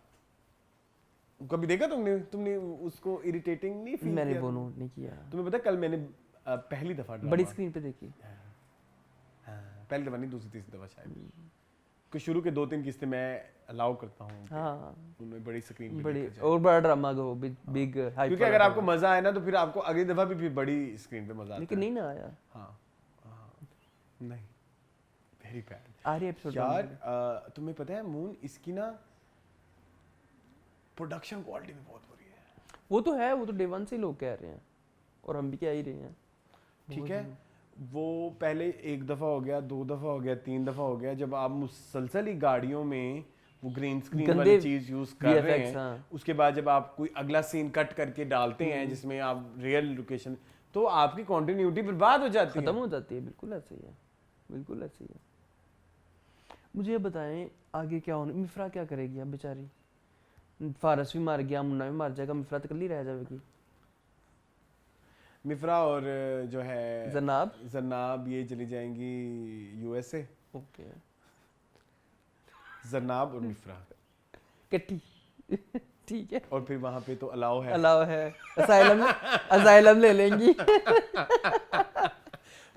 कभी देखा तुमने उसको इरिटेटिंग नहीं फील मैंने किया? वो नोट नहीं किया। तुम्हें पता है कल मैंने पहली दफा ड्रामा, बड़ी स्क्रीन पे देखी। हाँ, पहली दफा नहीं, दूसरी तीसरी दफा शायद, कि शुरू के 2-3 किस्तें मैं अलाउ करता हूँ हाँ उन्हें बड़ी स्क्रीन पे बड़ी देखा जाए। और बड़ा ड्रामा को बिग हाइप। क्योंकि अगर आपको मजा आए ना तो फिर आपको अगली दफा भी फिर बड़ी स्क्रीन पे मजा आता लेकिन है। नहीं ना आया। हाँ नहीं, वेरी बैड आखिरी एपिसोड यार। तुम्हें पता है मून, इसकी ना प्रोडक्शन क्वालिटी भी बहुत बुरी है। वो तो है, वो तो डे वन से लोग कह रहे हैं और हम भी कह ही रहे हैं। ठीक है, वो पहले 1 दफा हो गया, 2 दफा हो गया, 3 दफा हो गया, जब आप मुसलसल ही गाड़ियों में वो ग्रीन स्क्रीन गंदे वाली चीज यूज कर रहे VFX, हैं, हाँ। उसके बाद जब आप कोई अगला सीन कट करके डालते हैं जिसमें आप रियल लोकेशन, तो आपकी कंटिन्यूटी बर्बाद हो जाती है। खत्म हो जाती है। बिल्कुल ऐसे ही है, बिल्कुल ऐसे ही है। मुझे ये बताएं आगे क्या होना, मिफ्रा क्या करेगी अब बेचारी? फारस भी मार गया, मुन्ना भी मार जाएगा, मिफ्रा तो कल्ली रह जाएगी। मिफ्रा और जो है जनाब ये चली जाएंगी यूएसए। ओके जनाब और मिफ्रा कट्टी ठीक है। और फिर वहां पे तो अलाउ है, असाइलम ले लेंगी।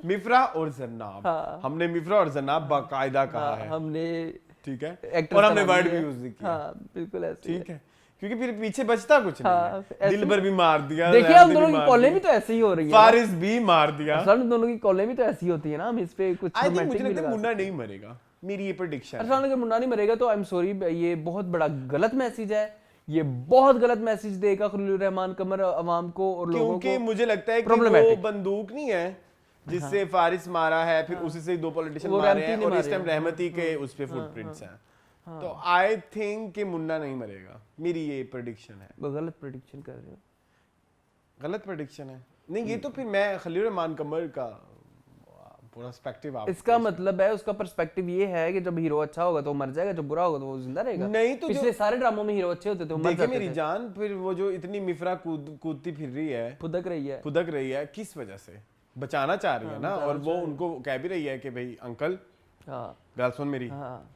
मिफ्रा और जनाब। हाँ। हमने मिफ्रा और जनाब बाकायदा कहा है, हमने ठीक है, एक्टर्स और हमने का नाम वर्ड लिया भी है। यूज किया। हाँ बिल्कुल ऐसे ही ठीक है, क्योंकि फिर पीछे बचता कुछ हाँ, नहीं है। ऐसे- दिल भर भी मार दिया, देखिए रहमती हम दोनों भी की मार कॉलें दी, भी तो ऐसे ही हो रही है। फारिस भी मार दिया। असल दोनों की कॉलें भी तो ऐसी होती है ना, हम इस पे कुछ आई थिंक रोमांटिक मुझे भी लगता है लगा मुन्ना सकते नहीं मरेगा, मेरी ये प्रेडिक्शन हैं। है। असल अगर मुन्ना नहीं मरेगा तो आई एम सॉरी, ये बहुत बड़ा गलत मैसेज है। ये बहुत गलत मैसेज देगा खलीलुर रहमान कमर अवाम को और लोगों को। क्योंकि मुझे लगता है कि वो बंदूक नहीं है जिससे फारिस मारा है, फिर उसी से 2 पॉलिटिशियन मारे हैं, और इस टाइम रहमती के उस पे फुटप्रिंट्स हैं। तो आई थिंक कि मुन्ना नहीं मरेगा, मेरी ये प्रेडिक्शन है। वो गलत प्रेडिक्शन कर रहे हो। गलत प्रेडिक्शन है नहीं, ये तो फिर मैं खलीलुर रहमान कमर का पूरा पर्सपेक्टिव आप इसका मतलब है, उसका पर्सपेक्टिव ये है कि जब हीरो अच्छा होगा तो वो मर जाएगा, जब बुरा होगा तो वो जिंदा रहेगा। नहीं तो पिछले सारे ड्रामों में हीरो अच्छे होते थे, वो मर देखिए जाते मेरी थे। जान, फिर वो जो इतनी मिफ्रा कूदती फिर रही है, फुदक रही है, किस वजह से बचाना चाह रही है ना, और वो उनको कह भी रही है कि भाई अंकल हाँ गल सुन मेरी, हाँ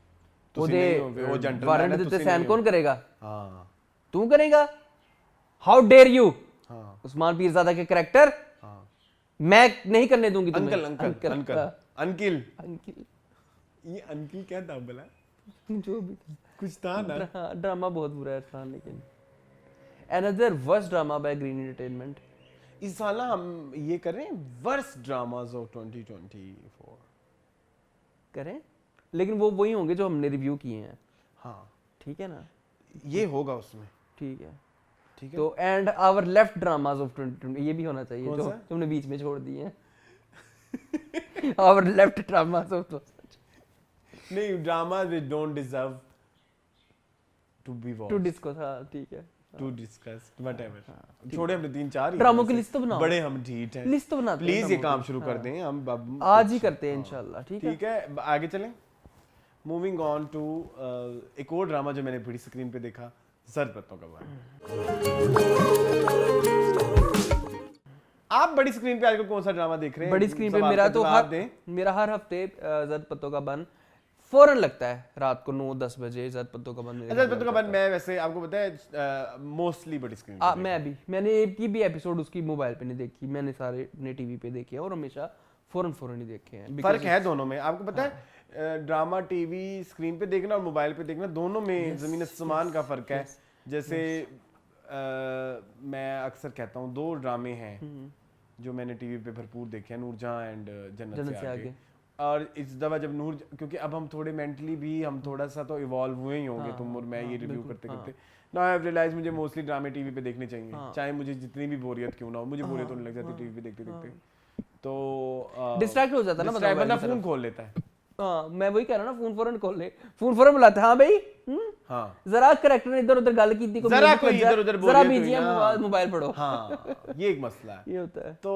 तुसी नहीं हो, वो जेंटलमैन वारंट है, देते तुसी सैन नहीं कौन हो। करेगा? हाँ तू करेगा? हाउ डेयर यू हाँ उस्मान पीरजादा के कैरेक्टर, हाँ, मैं नहीं करने दूंगी तुम्हें। अंकल अंकिल, अंकिल ये अंकिल क्या था बोला, जो भी था। कुछ था ना। ड्रामा बहुत बुरा है इरफान, लेकिन another worst drama by green entertainment. इस साल ना हम ये कर रहे हैं वर्स्ट ड्रामास ऑफ 2024। करें, लेकिन वो वही होंगे जो हमने रिव्यू किए हैं। हाँ ठीक है ना, ये होगा उसमें, ठीक है। ठीक है। तो and our left dramas of 2020 ये भी होना चाहिए, कौन जो सा? तुमने बीच में छोड़ दिए हैं। आवर लेफ्ट ड्रामास ऑफ नहीं, drama they don't deserve to be to watched, discuss. हाँ ठीक है, टू डिस्कस व्हाटएवर। छोड़े हमने 3-4 ही ड्रामों हैं की वैसे। लिस्ट तो बनाओ, बड़े हम ढीठ हैं, लिस्ट तो बनाते हैं प्लीज ये ड्रामों काम की। शुरू कर दें हम आज ही करते हैं इंशाल्लाह। ठीक है, ठीक है, आगे चलें। मूविंग ऑन टू एक और ड्रामा जो मैंने बड़ी स्क्रीन पे देखा, जर्द पत्तों का बान। आप बड़ी स्क्रीन पे आजकल कौन सा ड्रामा देख रहे हैं? बड़ी स्क्रीन पे सवाल मेरा का तो जवाब दें। मेरा हर हफ्ते जर्द पत्तों का बन फौरन लगता है रात को 9-10 बजे। जर्द पत्तों का बन मेरे जर्द पत्तों का बान मैं वैसे आपको पता है मोस्टली बड़ी स्क्रीन पे मैंने एक की भी एपिसोड उसकी मोबाइल पे नहीं देखी, मैंने सारे ने टीवी पे देखे हैं और हमेशा फौरन ही देखे हैं। फर्क है दोनों में, आपको पता है ड्रामा टीवी स्क्रीन पे देखना और मोबाइल पे देखना, दोनों में जमीन आसमान का फर्क है। जैसे मैं अक्सर कहता हूँ 2 ड्रामे हैं जो मैंने टीवी पे भरपूर देखे हैं, नूरजहां एंड जन्नत से आगे। और इस दफा जब क्योंकि अब हम थोड़े मेंटली भी हम थोड़ा सा तो इवॉल्व हुए ही होंगे, तुम और मैं ये रिव्यू करते करते ना आई रियलाइज मुझे मोस्टली ड्रामे टीवी पे देखने चाहिए, चाहे मुझे जितनी भी बोरियत क्यों ना हो, मुझे बोरियत होने लग जाती टीवी पे देखते देखते। तो डिस्ट्रैक्ट हो जाता है ना बंदा फोन खोल लेता है, हाँ मैं वही कह रहा ना, फोन फौरन खोल ले, फोन फौरन बुलाते, हाँ भाई हाँ जरा करैक्टर ने इधर उधर गल की थी, जरा कोई इधर उधर बोल जरा दिया तो बीजीएम ना। मोबाइल पढ़ो। हाँ ये एक मसला है। ये होता है। तो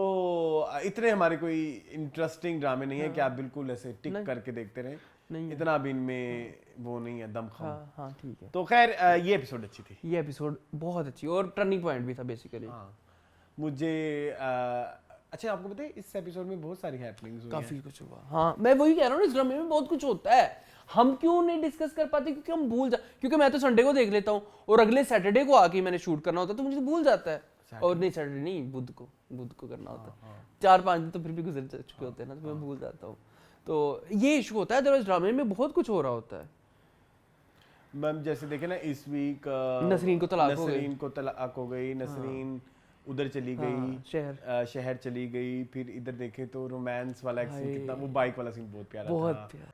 इतने हमारे कोई इंटरेस्टिंग ड्रामे नहीं है कि आप बिल्कुल ऐसे टिक करके देखते रहे, नहीं है। इतना भी इनमें वो नहीं है दमखम। हाँ हाँ ठीक है। तो खैर ये एपिसोड अच्छी थी। ये एपिसोड बहुत अच्छी और टर्निंग पॉइंट भी था बेसिकली। हाँ मुझे अच्छा आपको पता है इस एपिसोड में बहुत सारी हैपनिंग्स हुई काफी कुछ हुआ। हाँ मैं वही कह रहा हूँ, इस ड्रामे में बहुत कुछ होता है, हम क्यों नहीं डिस्कस कर पाते, क्योंकि हम भूल जा, क्योंकि मैं तो संडे को देख लेता हूँ और अगले सैटरडे को आके मैंने शूट करना होता है, तो मुझे तो भूल जाता है। और नहीं सैटरडे नहीं, बुध को करना होता है। 4-5 दिन तो फिर भी गुजर चुके होते हैं ना, तो मैं भूल जाता हूँ। तो ये इशू होता है, अदरवाइज ड्रामे में बहुत कुछ हो रहा होता है। मैम जैसे देखे ना इस वीक नसरीन को तलाक हो गई, नसरीन उधर चली गई, शहर चली गई। फिर इधर देखे तो रोमांस वाला एक सीन कितना, वो बाइक वाला सीन बहुत प्यारा था। बहुत प्यारा।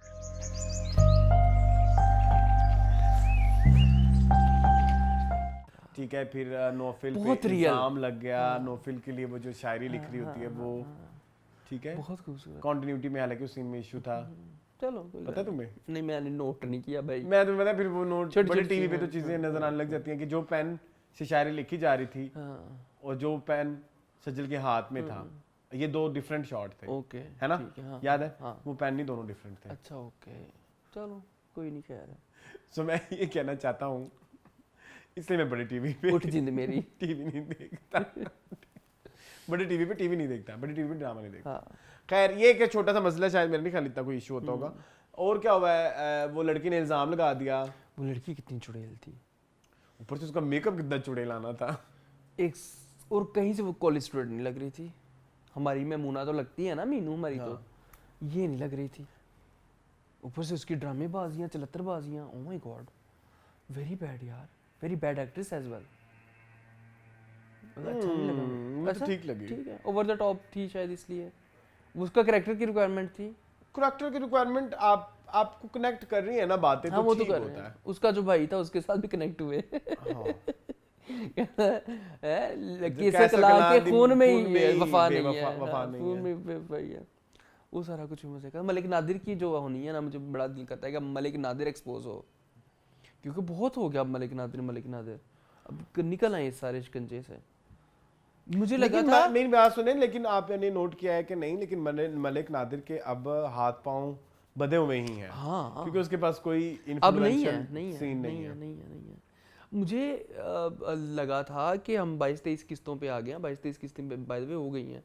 ठीक है फिर नौफिल बहुत पे रियल। इल्जाम लग गया, नौफिल के लिए वो जो शायरी लिख रही होती है वो, ठीक है बहुत खूबसूरत। कंटिन्यूटी में, हालांकि उस सीन में इशू था। चलो पता है तुम्हें? नहीं मैंने नोट नहीं किया भाई। मैं तुम्हें पता फिर वो नोट छोटी बड़े छोटी टीवी पे तो चीजें नजर आने लग जाती हैं कि जो पेन से शायरी लिखी जा रही थी और जो पेन सज्जल के हाथ में था, ये दो डिफरेंट शॉट थे। ओके है ना? हाँ, याद है? हाँ। वो पेन नहीं, दोनों डिफरेंट थे। अच्छा ओके चलो कोई नहीं कह रहा। सो मैं ये कहना चाहता हूँ, इसलिए मैं बड़े टीवी पे उठ जिंद मेरी टीवी नहीं देखता। बड़े टीवी पे टीवी नहीं देखता, बड़े टीवी पे ड्रामा नहीं देखता। हाँ। खैर ये एक छोटा सा मसला, शायद मेरे नहीं ख्याल इतना कोई इशू होता होगा। और क्या हुआ है, वो लड़की ने इल्जाम लगा दिया। वो लड़की कितनी चुड़ैल थी, ऊपर से उसका मेकअप कितना चुड़ैलाना था। एक और कहीं से वो कॉलेज स्टूडेंट नहीं लग रही थी। हमारी मैमूना तो लगती है ना, मीनू हमारी तो ये नहीं लग रही थी। ऊपर से उसकी ड्रामेबाजियां, चलत्तरबाजियां, oh my god very bad यार, very bad actress as well. अच्छा नहीं लगा मुझे तो ठीक लगी। ठीक है, ओवर द टॉप थी शायद, इसलिए उसका कैरेक्टर की रिक्वायरमेंट थी। कैरेक्टर की रिक्वायरमेंट आपको कनेक्ट कर रही है ना बातें, हाँ, तो वो तो ठीक कर होता रहे है। हैं। उसका जो भाई था उसके साथ भी कनेक्ट हुए। कैसे कला के खून में ही वफा नहीं है, खून में वफाई है। वो सारा कुछ मजे का। मलिक नादिर की जो होनी है ना, मुझे बड़ा दिल करता है कि मलिक नादिर एक्सपोज हो, क्योंकि बहुत हो गया अब मलिक नादिर अब निकल आए इस सारे शिकंजे से। मुझे लगा था, मेरी बात सुने, लेकिन आपने नोट किया है कि नहीं, लेकिन मलिक नादिर के अब हाथ पांव बंधे हुए ही हैं। हाँ, क्योंकि उसके पास कोई अब नहीं इन्फ्लुएंशियल है, सीन नहीं है। मुझे लगा था कि हम 22-23 किस्तों पे आ गए हैं, 22-23 किस्तें बाय द वे हो गई हैं।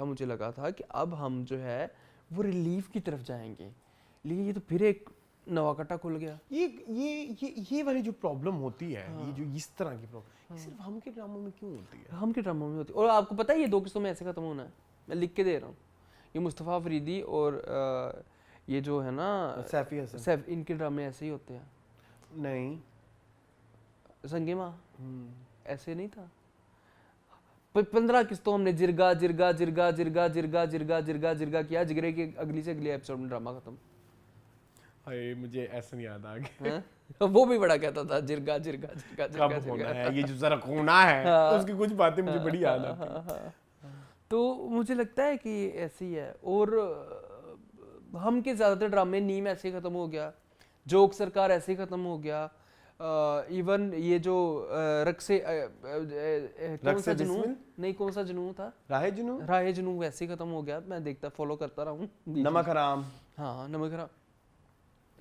मुझे लगा था कि अब हम जो है वो रिलीफ की तरफ जाएंगे, लेकिन ये तो फिर एक नवा कट्टा खुल गया। ये वाली जो प्रॉब्लम होती है, ये जो इस तरह की प्रॉब्लम, ये सिर्फ हम के ड्रामों में क्यों होती है? हम के ड्रामों में होती है। और आपको पता है ये 2 किस्तों में ऐसे खत्म होना है, मैं लिख के दे रहा हूँ। ये मुस्तफ़ा फरीदी और ये जो है ना सैफ, इनके ड्रामे ऐसे ही होते हैं। नहीं, संगे माँ ऐसे नहीं था। 15 किस्तों हमने जिरगा जिरगा जिरगा जिरगा जिरगा जिरगा जिरगा जिरगा किया, जिगरे के अगली से अगले एपिसोड में ड्रामा खत्म। अरे मुझे ऐसा नहीं याद आ गया। वो भी बड़ा कहता था जिरगा जिरगा जिरगा जिरगा कब होना है, ये जो जरा होना है, उसकी कुछ बातें मुझे बड़ी याद आती हैं। तो मुझे लगता है कि ऐसे ही है। और हम के ज्यादातर ड्रामे नीम ऐसे ही खत्म हो गया, जोक सरकार ऐसे ही खत्म हो गया। इवन ये जो रक्से कौन सा जुनून, नहीं कौन सा जुनून था, राहे जुनून वैसे ही खत्म हो गया। मैं देखता फॉलो करता रहा हूँ। नमक हराम, हाँ नमक हराम।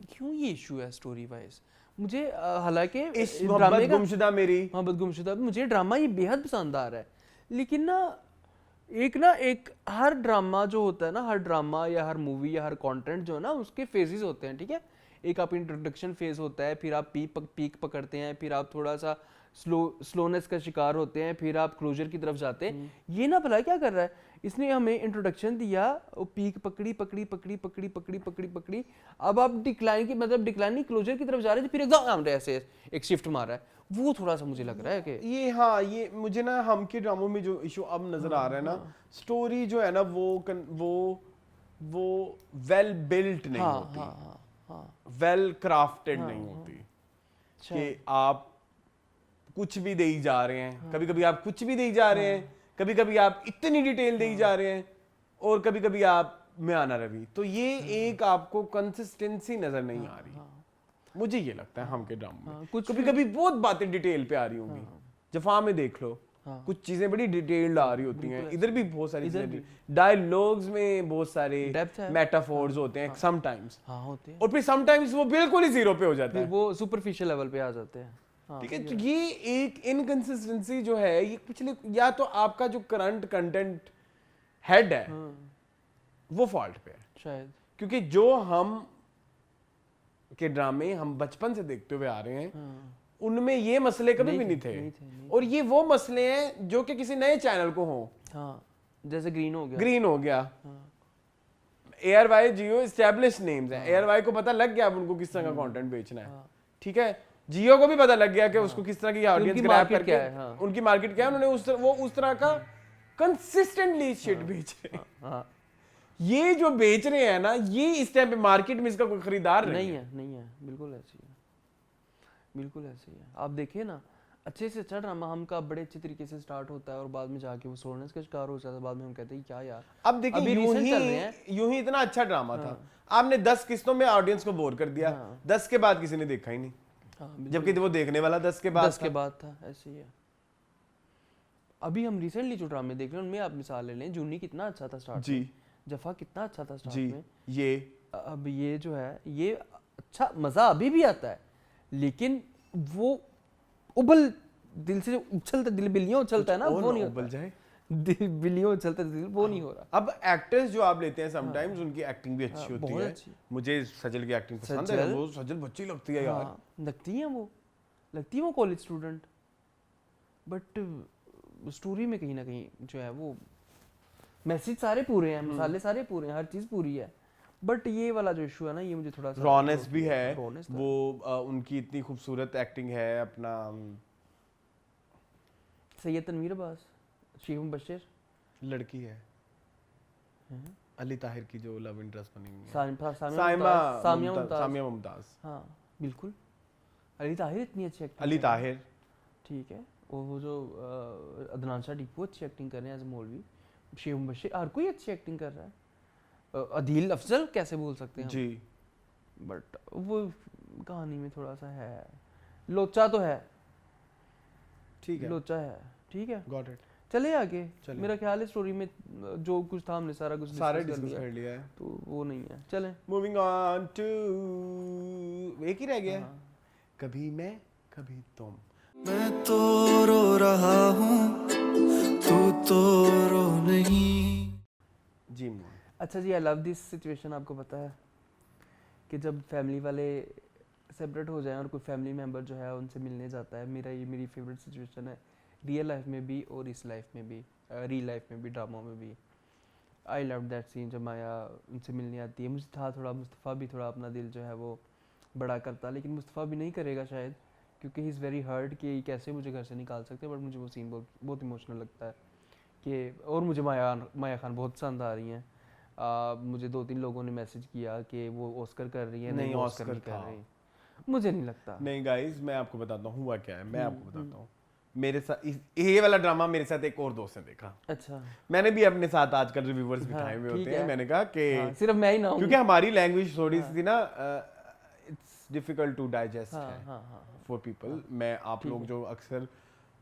क्यों ये इशू है स्टोरी वाइज? मुझे हालांकि इस मोहब्बत गुमशुदा मेरी, मोहब्बत गुमशुदा, मुझे ड्रामा ये बेहद पसंद आ रहा है। लेकिन ना एक हर ड्रामा जो होता है ना, हर ड्रामा या हर मूवी या हर कंटेंट जो है ना, उसके फेजेस होते हैं। ठीक है, एक आप इंट्रोडक्शन फेज होता है, फिर आप पीक पकड़ते हैं, फिर आप थोड़ा सा स्लोनेस का शिकार होते हैं, फिर आप क्लोजर की तरफ जाते हैं। ये ना भला क्या कर रहा है, इसने हमें इंट्रोडक्शन दिया, पीक पकड़ी पकड़ी पकड़ी पकड़ी पकड़ी पकड़ी पकड़ी, अब आप डिक्लाइन की मतलब डिक्लाइन नहीं क्लोजर की तरफ जा रहे थे, फिर एकदम ऐसे एक शिफ्ट मारा है। वो थोड़ा सा मुझे लग रहा है कि ये मुझे ना हम के ड्रामों में जो इशू अब नजर आ रहा है ना, स्टोरी जो है ना वो वेल बिल्ट नहीं होती, वेल क्राफ्टेड नहीं होती, कि आप कुछ भी दे जा रहे हैं। कभी कभी आप कुछ भी दे जा रहे हैं, कभी कभी आप इतनी डिटेल दे जा रहे हैं, और कभी कभी आप में आना रवि, तो ये एक आपको कंसिस्टेंसी नजर नहीं आ रही। मुझे ये लगता है हम के ड्रामा में कुछ कभी कभी बहुत बातें डिटेल पे आ रही होंगी। जफा में देख लो, कुछ चीजें बड़ी डिटेल्ड आ रही होती हैं, इधर भी बहुत सारी चीजें, डायलॉग्स में बहुत सारे मेटाफोर्स होते हैं समटाइम्स, हाँ होते हैं, और फिर समटाइम्स वो बिल्कुल ही जीरो पे हो जाता है, फिर वो सुपरफिशियल लेवल पे आ जाते हैं। ठीक है। तो ये एक इनकंसिस्टेंसी जो है, ये पिछले, या तो आपका जो करंट कंटेंट हेड है वो फॉल्ट पे है शायद, क्योंकि जो हम के ड्रामे हम बचपन से देखते हुए आ रहे हैं उनमें ये मसले कभी भी नहीं थे, और ये वो मसले हैं जो कि किसी नए चैनल को हो। हाँ, जैसे ग्रीन हो गया, ARY जियो एस्टैब्लिश्ड नेम्स हैं, ARY को पता लग गया अब उनको किस तरह का कंटेंट बेचना है, ठीक है। जियो को भी पता लग गया कि उसको किस तरह की ऑडियंस ग्रैब करके उनकी मार्केट क्या है, उन्होंने उस तरह का कंसिस्टेंटली शिट बेच रहे हैं। ये जो बेच रहे हैं ना, ये इस टाइम पे मार्केट में इसका कोई खरीदार नहीं है। बिल्कुल ऐसी है, बिल्कुल ऐसी है। आप देखिए ना, अच्छे से अच्छा ड्रामा हम का बड़े अच्छे तरीके से स्टार्ट होता है और बाद में जाके वो सोर्नेस का शिकार हो जाता है, बाद में हम कहते हैं क्या यार। अब देखिए यूं ही इतना अच्छा ड्रामा था, आपने 10 किस्तों में ऑडियंस को बोर कर दिया, 10 के बाद किसी ने देखा ही नहीं, जबकि वो देखने वाला 10 के बाद था। ऐसे ही है। अभी हम रिसेंटली जो ड्रामे देख रहे हैं उनमें आप मिसाल ले लें, जूनी कितना अच्छा था स्टार्ट जी, जफा कितना अच्छा था स्टार्ट में, ये अब ये जो है ये अच्छा मजा अभी भी आता है, लेकिन वो उबल दिल से उछलता, दिल बिल्लियों उछलता है ना, वो नहीं उबल जाए, दिल बिल्लियों उछलता दिल, वो नहीं हो रहा। अब एक्टर्स जो आप लेते हैं समटाइम्स उनकी एक्टिंग भी अच्छी होती है, मुझे सजल की एक्टिंग पसंद है, वो सजल बच्ची लगती है यार, लगती है वो कॉलेज स्टूडेंट, बट स्टोरी में कहीं ना कहीं जो है वो मैसेज सारे पूरे हैं, मसाले सारे पूरे हैं, हर चीज पूरी है, बट ये वाला जो इशू है ना, ये मुझे थोड़ा सा रॉनेस भी है, वो उनकी इतनी खूबसूरत एक्टिंग है, अपना सैयद तनवीर अब्बास, शीफ मुबश्शिर लड़की है, अली ताहिर की जो लव इंटरेस्ट बनी हुई है, सामिया मुमताज, हाँ बिल्कुल, अली ताहिर इतनी अच्छी एक्टिंग, अली ताहिर ठीक है, वो जो अदनान शाह टीपू अच्छी एक्टिंग कर रहे हैं एज मौलवी, शीफ मुबश्शिर, हर कोई अच्छी एक्टिंग कर रहा है, अदील अफजल कैसे बोल सकते हैं जी, बट वो कहानी में थोड़ा सा है, लोचा तो है, ठीक है, लोचा है, ठीक है, गॉट इट। चले आगे, मेरा ख्याल है स्टोरी में जो कुछ था हमने सारा कुछ डिस्कस कर लिया है, तो वो नहीं है, चलें मूविंग ऑन टू, एक ही रह गया, कभी मैं कभी तुम। मैं तो रो रहा हूँ, तू तो रो नहीं। जी अच्छा जी, आई लव दिस सिचुएशन। आपको पता है कि जब फैमिली वाले सेपरेट हो जाएं और कोई फैमिली मेम्बर जो है उनसे मिलने जाता है, मेरी फेवरेट सिचुएशन है, रियल लाइफ में भी और इस लाइफ में भी, रियल लाइफ में भी, ड्रामा में भी। आई लव दैट सीन जब माया उनसे मिलने आती है। मुझे था थोड़ा मुस्तफ़ा भी थोड़ा अपना दिल जो है वो बड़ा करता, लेकिन मुस्तफ़ा भी नहीं करेगा शायद, क्योंकि ही इज़ वेरी हर्ट कि कैसे मुझे घर से निकाल सकते हैं, बट मुझे वो सीन बहुत इमोशनल लगता है कि, और मुझे माया खान बहुत पसंद आ रही हैं। मुझे 2-3 लोगों ने मैसेज किया कि वो ऑस्कर कर रही है, नहीं ऑस्कर नहीं कर रही, मुझे नहीं लगता। नहीं गाइस, मैं आपको बताता हूँ हुआ क्या है, मैं आपको बताता हूँ। मेरे साथ ये वाला ड्रामा मेरे साथ एक और दोस्त ने देखा। अच्छा। मैंने भी अपने साथ आजकल रिव्यूअर्स बिठाए हुए होते हैं, मैंने कहा कि सिर्फ मैं ही ना हूँ, क्योंकि हमारी लैंग्वेज थोड़ी सी ना, इट्स डिफिकल्ट टू डाइजेस्ट है फॉर पीपल। मैं आप लोग जो अक्सर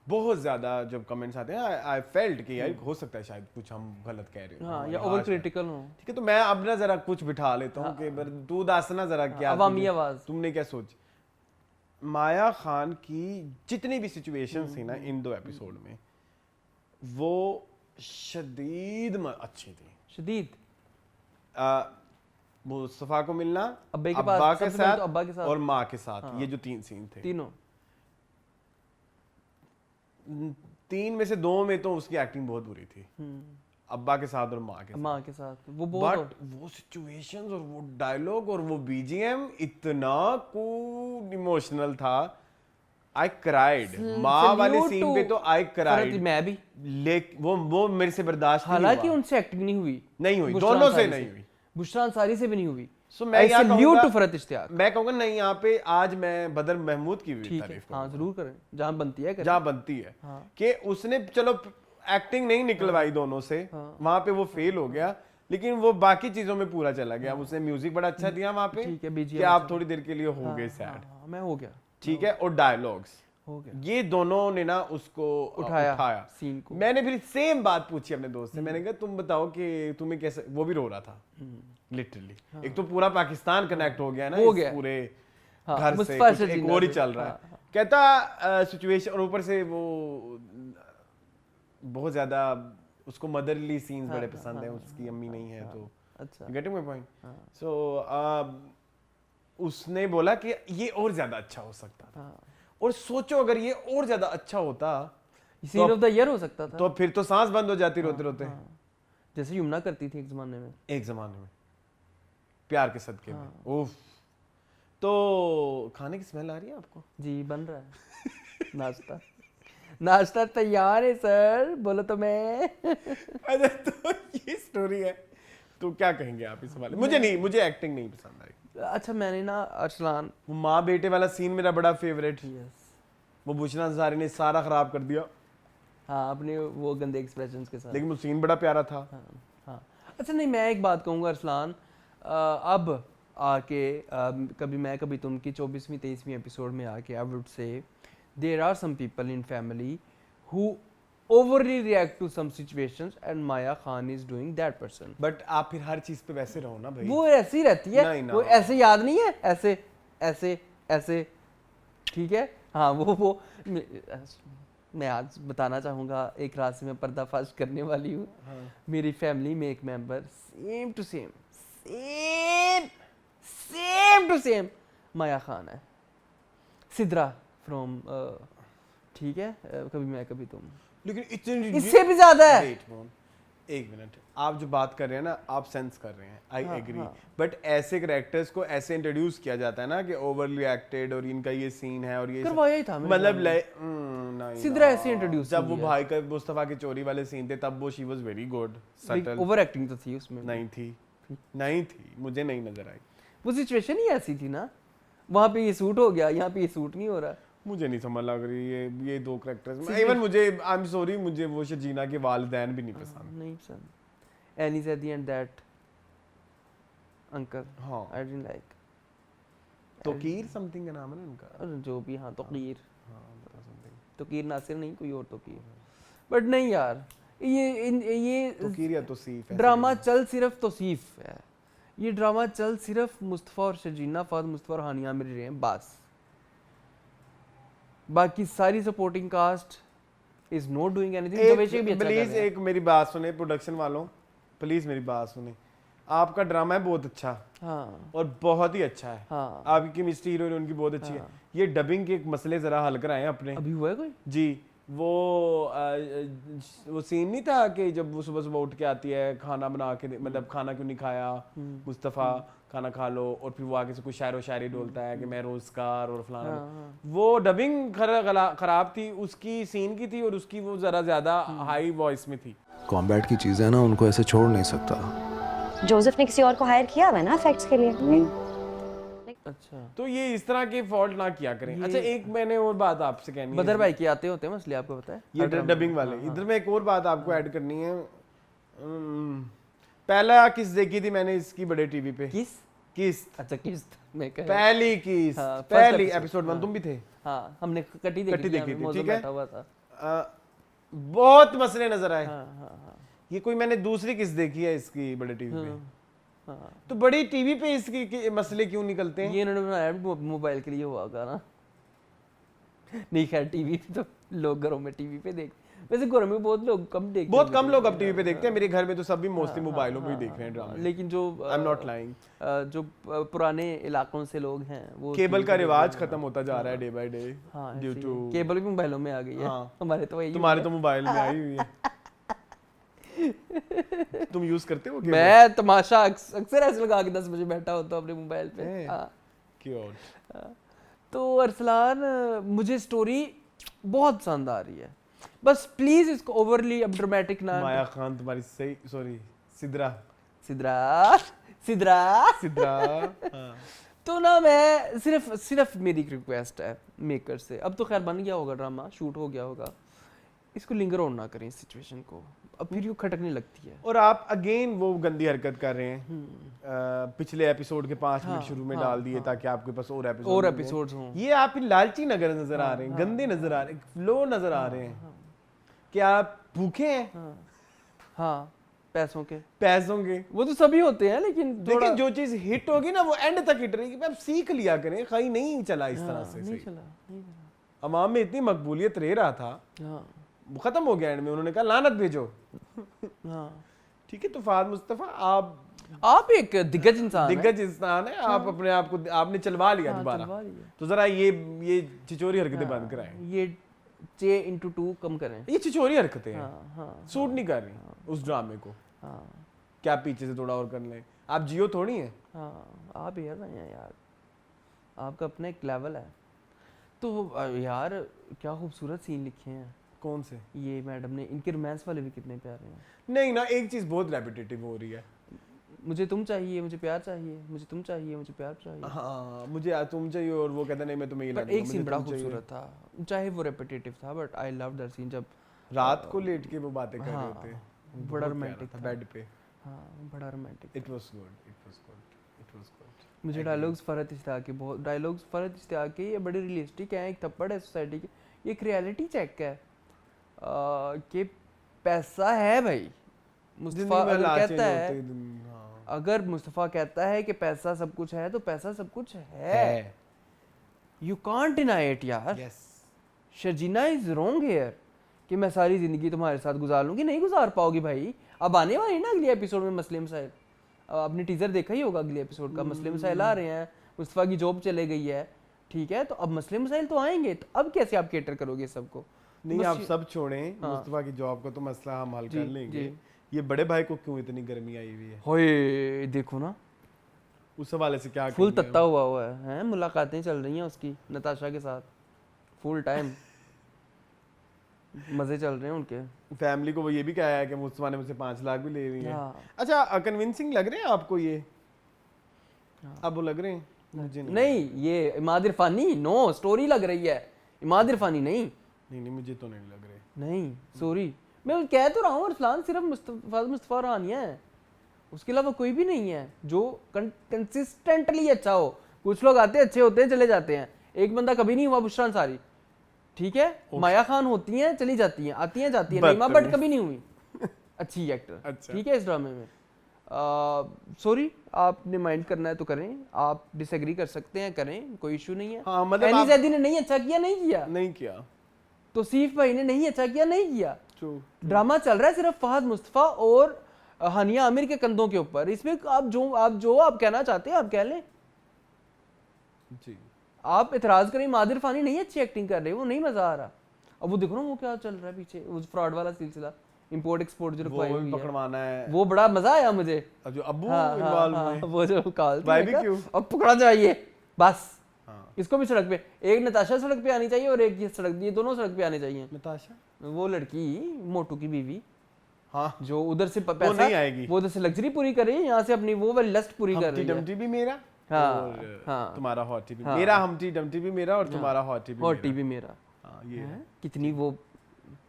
बहुत ज्यादा जब कमेंट्स आते हैं, आई फेल्ट कि यार हो सकता है शायद कुछ हम गलत कह रहे हो या ओवर क्रिटिकल हो, ठीक है, तो मैं अब ना जरा कुछ बिठा लेता हूँ कि तू दासना जरा क्या अवामी आवाज, तुमने क्या सोच। माया खान की जितनी भी सिचुएशंस थी ना इन 2 एपिसोड में, वो शदीद अच्छी थी, शदीद। मुस्तफा को मिलना अब्बा के साथ और माँ के साथ, ये जो 3 सीन थे, तीनों 3 में से 2 में तो उसकी एक्टिंग बहुत बुरी थी, अब्बा के साथ और माँ के साथ वो बट वो सिचुएशंस और वो डायलॉग और वो बीजीएम इतना कूल इमोशनल था। आई क्राइड माँ वाले सीन पे तो आई क्राइड, मैं भी, लेकिन वो मेरे से बर्दाश्त नहीं हुआ। हालांकि उनसे एक्टिंग नहीं हुई, दोनों से नहीं हुई, बुशरा अंसारी से भी नहीं हुई। सो मैं कहूंगा नहीं, यहाँ पे आज मैं बदर महमूद की भी तारीफ हाँ जरूर करें, जहाँ बनती है जहाँ बनती है, कि उसने चलो एक्टिंग नहीं निकलवाई दोनों से, वहां पे वो फेल हो गया, लेकिन वो बाकी चीजों में पूरा चला गया। उसने म्यूजिक बड़ा अच्छा दिया वहां पे, ठीक है, कि BGM आप अच्छा थोड़ी देर के लिए हो गए सैड, हाँ, मैं हो गया, ठीक है। और डायलॉग्स हो गया, ये दोनों ने ना उसको उठाया सीन को। मैंने फिर सेम बात पूछी अपने दोस्त से, मैंने कहा तुम बताओ कि तुम्हें कैसे, वो भी रो रहा था लिटरली। एक तो पूरा पाकिस्तान कनेक्ट हो गया ना हो इस गया। पूरे हाँ, घर से, मुस्तफा कुछ एक शजीना और ही से, चल रहा है। हाँ, कहता सिचुएशन, और ऊपर से वो बहुत ज्यादा उसको मदरली सीन्स बड़े पसंद है, उसकी अम्मी नहीं है तो अच्छा, गेटिंग माय पॉइंट। सो उसने बोला कि ये और ज्यादा अच्छा हो सकता था, और सोचो अगर ये और ज्यादा अच्छा होता सीन ऑफ द ईयर हो सकता था, तो फिर तो सांस बंद हो जाती रोते रोते, जैसे यमुना करती थी एक जमाने में, प्यार के सदके में। उफ। तो खाने की स्मेल आ रही है आपको? जी बन रहा है नाश्ता, नाश्ता तैयार है सर, बोलो तो मैं। अच्छा, तो ये स्टोरी है, तो क्या कहेंगे आप इस वाले? मुझे एक्टिंग नहीं पसंद आई। अच्छा, मैंने ना अरसलान, वो माँ बेटे वाला सीन मेरा बड़ा फेवरेट, यस, वो बुशरा अंसारी ने सारा खराब कर दिया, हाँ, अपने वो गंदे एक्सप्रेशंस के साथ, लेकिन वो सीन बड़ा प्यारा था। हाँ। अच्छा नहीं, मैं एक बात कहूँगा अरसलान, अब आके कभी तुम की 24वीं 23वीं एपिसोड में आके I would say there are some people in family who overly react to some situations and Maya Khan is doing that person. But आप फिर हर चीज पे वैसे रहो ना भाई। वो ऐसी रहती है, नहीं ना। वो ऐसे याद नहीं है, ऐसे ऐसे ऐसे, ठीक है, हाँ, वो मैं आज बताना चाहूँगा, एक रात से मैं पर्दाफाश करने वाली हूँ। मेरी फैमिली में एक मेंबर सेम टू सेम माया खान है, सिद्रा फ्रॉम, ठीक है, कभी मैं कभी तुम, लेकिन इतनी इससे भी ज्यादा है। Wait, Mohan, एक मिनट, आप जो बात कर रहे हैं ना, आप सेंस कर रहे हैं, आई एग्री, बट ऐसे कैरेक्टर्स को ऐसे इंट्रोड्यूस किया जाता है ना कि ओवरली एक्टेड, और इनका ये सीन है और ये करवाया ही था मेरे मतलब ख्याल में। सिद्रा ऐसे इंट्रोड्यूस जब वो भाई का मुस्तफा की चोरी वाले सीन थे, तब वो she was very good, subtle over acting तो थी उसमें, नहीं थी, मुझे नहीं नजर आई। वो सिचुएशन ही ऐसी थी ना, वहाँ पे ये सूट हो गया, यहाँ पे ये सूट नहीं हो रहा। मुझे नहीं समझ लग रही ये दो कैरेक्टर्स में। इवन मुझे, आई एम सॉरी, मुझे वो शजीना के वालिदैन भी नहीं पसंद। नहीं पसंद। Any said the end that uncle, हाँ, I didn't like. Tauqeer something का नाम है ना उनका, जो भी, हाँ, तोकीर, हाँ, पता समथिंग, तोकीर नासिर नहीं, कोई और तोकीर। बट नहीं यार, ये तोकीर या तौसीफ, ड्रामा चल सिर्फ तौसीफ है, ये ड्रामा चल सिर्फ मुस्तफ़ा और शजीना, फाद मुस्तफ़ा और हानिया मिल रहे हैं बस, बाकी सारी supporting cast is not doing anything. Please एक मेरी बात सुने, प्रोडक्शन वालों, प्लीज मेरी बात सुने, आपका ड्रामा है बहुत अच्छा, हाँ, और बहुत ही अच्छा है, हाँ, आपकी केमिस्ट्री हीरोइन उनकी बहुत अच्छी है। ये डबिंग के एक मसले जरा हल कराएं अपने। अभी हुआ है कोई? जी, वो सीन नहीं था कि जब वो सुबह सुबह उठ के आती है, खाना बना के मतलब खाना क्यों नहीं खाया मुस्तफ़ा, खाना खा लो, और फिर वो आगे से कुछ शायरो शायरी डोलता है कि मैं रोजगार और फलाना, वो डबिंग खराब थी, उसकी सीन की थी, और उसकी वो जरा ज्यादा हाई वॉइस में थी। कॉम्बैट की चीजें ना, उनको ऐसे छोड़ नहीं सकता। जोसेफ ने किसी और को हायर किया हुआ है ना इफेक्ट्स के लिए। अच्छा, तो ये इस तरह के फॉल्ट ना किया करें। अच्छा, एक मैंने और बात आपसे कहनी है, बदर भाई के आते होते हैं मसले, आपको पता है, ये डबिंग वाले। इधर में एक और बात आपको ऐड करनी है। पहला किस देखी थी मैंने इसकी बड़े टीवी पे, किस्त। अच्छा, किस्त में कहे, पहली किस्त, हाँ, पहली एपिसोड 1 तुम भी थे? हाँ, हमने कटी देखी थी, ठीक है, हुआ था। बहुत मसले नजर आए। हाँ, ये कोई मैंने दूसरी किस्त देखी है इसकी बड़े टीवी पे, हाँ, तो बड़ी टीवी पे इसकी मसले क्यों निकलते हैं? ये इन्होंने बनाया मोबाइल के लिए हुआ होगा ना। नहीं, खैर टीवी पे तो लोग घरों में टीवी पे देख, वैसे घरों में बहुत लोग कम देखते हैं, बहुत कम लोग अब टीवी पे देखते हैं। मेरे घर में तो सभी मोस्टली मोबाइलों पे ही देख रहे हैं ड्रामा। लेकिन जो आई एम नॉट लाइंग, जो पुराने इलाकों से लोग हैं, वो केबल का रिवाज खत्म होता जा रहा है डे बाय डे, हाँ, ड्यू टू केबल भी मोबाइलों में आ गई है। हाँ। हमारे तो वही, तुम्हारे तो मोबाइल में आई हुई है। तुम यूज करते हो केबल? मैं तमाशा अक्सर ऐसे लगा के 10 बजे बैठा होता हूँ अपने मोबाइल पे। हाँ, क्यों? तो अरसलान, मुझे स्टोरी बहुत पसंद आ रही है, बस प्लीज इसको ओवरली अब ड्रामेटिक ना। माया खान तुम्हारी सही, सॉरी, सिद्रा हाँ। तो ना मैं सिर्फ मेरी रिक्वेस्ट है मेकर से, अब तो खैर बन गया होगा ड्रामा, शूट हो गया होगा, इसको लिंगर ऑन ना करें इस सिचुएशन को, अब फिर यूँ खटकने लगती है। और आप अगेन वो गंदी हरकत कर रहे हैं, पिछले एपिसोड के 5 मिनट शुरू में डाल दिए ताकि आपके पास और एपिसोड्स हों। ये आप लालची नजर आ रहे हैं, गंदे नजर आ रहे हैं, फ्लो नजर आ रहे हैं कि आप भूखे हैं हाँ पैसों के, वो तो सभी होते हैं, लेकिन जो चीज हिट होगी ना वो एंड तक हिट रहेगी। आप सीख लिया करें, कहीं नहीं चला इस तरह से, नहीं चला। अवाम में इतनी मकबूलियत रह रहा था, वो खत्म हो गया एंड में, उन्होंने कहा लानत भेजो। ठीक है, तो फहद मुस्तफा आप एक दिग्गज इंसान है, आप अपने आप को आपने चलवा लिया दोबारा, तो जरा ये चिचोरी हरकतें बंद कराएं, ये 6x2 कम करें। ये चिचोरी हरकतें हैं, सूट नहीं कर रही उस ड्रामे को। क्या पीछे से थोड़ा और कर लें, आप जियो थोड़ी हैं। आप यार हैं यार, आपका अपना एक लेवल है। तो यार क्या खूबसूरत सीन लिखे हैं। कौन से? ये मैडम ने, इनके रोमांस वाले भी कितने प्यारे हैं। नहीं ना, एक चीज बहुत रेपिटेटिव हो रही है, मुझे तुम चाहिए, मुझे प्यार चाहिए, मुझे तुम चाहिए, मुझे प्यार चाहिए। हाँ, मुझे तुम चाहिए, और वो कहता नहीं मैं तुम्हें ये बट एक सीन बड़ा खूबसूरत था, चाहे वो रेपिटेटिव था, but I love that scene जब रात को लेट के वो बातें कर रहे थे, बड़ा रोमांटिक था बेड पे। हाँ बड़ा romantic. It was good, it was good, it was good. मुझे डायलॉग्स फरहत इश्तियाक के ये बड़े रियलिस्टिक हैं, एक थप्पड़ है सोसाइटी की, ये एक रियलिटी चेक है कि पैसा है भाई। मुस्तफा अगर मुस्तफा कहता है कि पैसा सब कुछ है, तो पैसा सब कुछ है, यू कांट डिनाई इट यार। शर्जीना इज रॉन्ग हियर कि मैं सारी जिंदगी तुम्हारे साथ गुजार लूंगी, नहीं गुजार पाओगी भाई। अब आने वाली ना अगले एपिसोड में मसले मसाइल, आपने टीजर देखा ही होगा अगले एपिसोड का, मसले मसाइल आ रहे हैं, मुस्तफा की जॉब चले गई है, ठीक है, तो अब मसले मसाइल तो आएंगे, तो अब कैसे आप केटर करोगे सबको? नहीं, आप सब छोड़ें, मुस्तफा की जॉब का तो मसला हम हल कर लेंगे। ये बड़े भाई को क्यों इतनी गर्मी आई हुई है? होए देखो ना, उस हवाले से क्या फुल तत्ता हुआ है, मुलाकातें चल रही हैं उसकी नताशा के साथ फुल टाइम, मजे चल रहे हैं उनके। फैमिली को वो ये भी कहा है कि मुस्तफा ने मुझसे 5 लाख भी ले लिए हैं। अच्छा, कन्विंसिंग लग रहे हैं आपको ये? अब वो लग रहे हैं? मुझे नहीं, ये इमाद इरफानी नो स्टोरी लग रही है, इमाद इरफानी नहीं, मुझे तो नहीं लग रहे। नहीं सॉरी, मैं कह तो रहा हूँ, अरसलान सिर्फ मुस्तफा रानिया है, उसके अलावा कोई भी नहीं है जो कंसिस्टेंटली अच्छा हो। कुछ लोग आते हैं, अच्छे होते हैं, चले जाते हैं, एक बंदा कभी नहीं हुआ बुशरा अंसारी, ठीक है, माया खान होती हैं, चली जाती हैं, आती हैं, जाती हैं, नईमा भट्ट कभी नहीं हुई अच्छी एक्टर, ठीक है, इस ड्रामे में। सॉरी, आपने माइंड करना है तो करें, आप डिसएग्री कर सकते हैं, करें, कोई इशू नहीं है। हाँ, मतलब एनी जैदी ने नहीं अच्छा किया, नहीं किया, तौसीफ भाई ने नहीं अच्छा किया, नहीं किया। ड्रामा चल रहा है सिर्फ फहद मुस्तफा और हानिया आमिर के कंधों के ऊपर, इसमें आप जो कहना चाहते हैं आप कह लें जी। आप इतराज करें, मादिर फानी नहीं अच्छी एक्टिंग कर रहे, वो नहीं मजा आ रहा। अब वो देखो ना वो क्या चल रहा है पीछे, वो फ्रॉड वाला सिलसिला, इंपोर्ट एक्सपोर्ट जो रखवाई हुई है, पकड़वाना है, वो बड़ा मजा आया मुझे। अब जो अब्बू इन्वॉल्व हुए, वो जो कॉल अब पकड़ा जाइए बस। इसको भी सड़क पे, एक नताशा सड़क पे आनी चाहिए और एक ये सड़क, ये दोनों सड़क पे आने चाहिए। नताशा वो लड़की मोटू की बीवी, हाँ, जो उधर से पैसा नहीं आएगी, वो उधर से लग्जरी पूरी कर रही है, यहाँ से अपनी वो वाली लस्ट पूरी कर रही है। डमटी भी मेरा, हाँ, तुम्हारा हॉटी भी मेरा, हमटी डमटी भी मेरा और तुम्हारा हॉटी भी मेरा। ये कितनी वो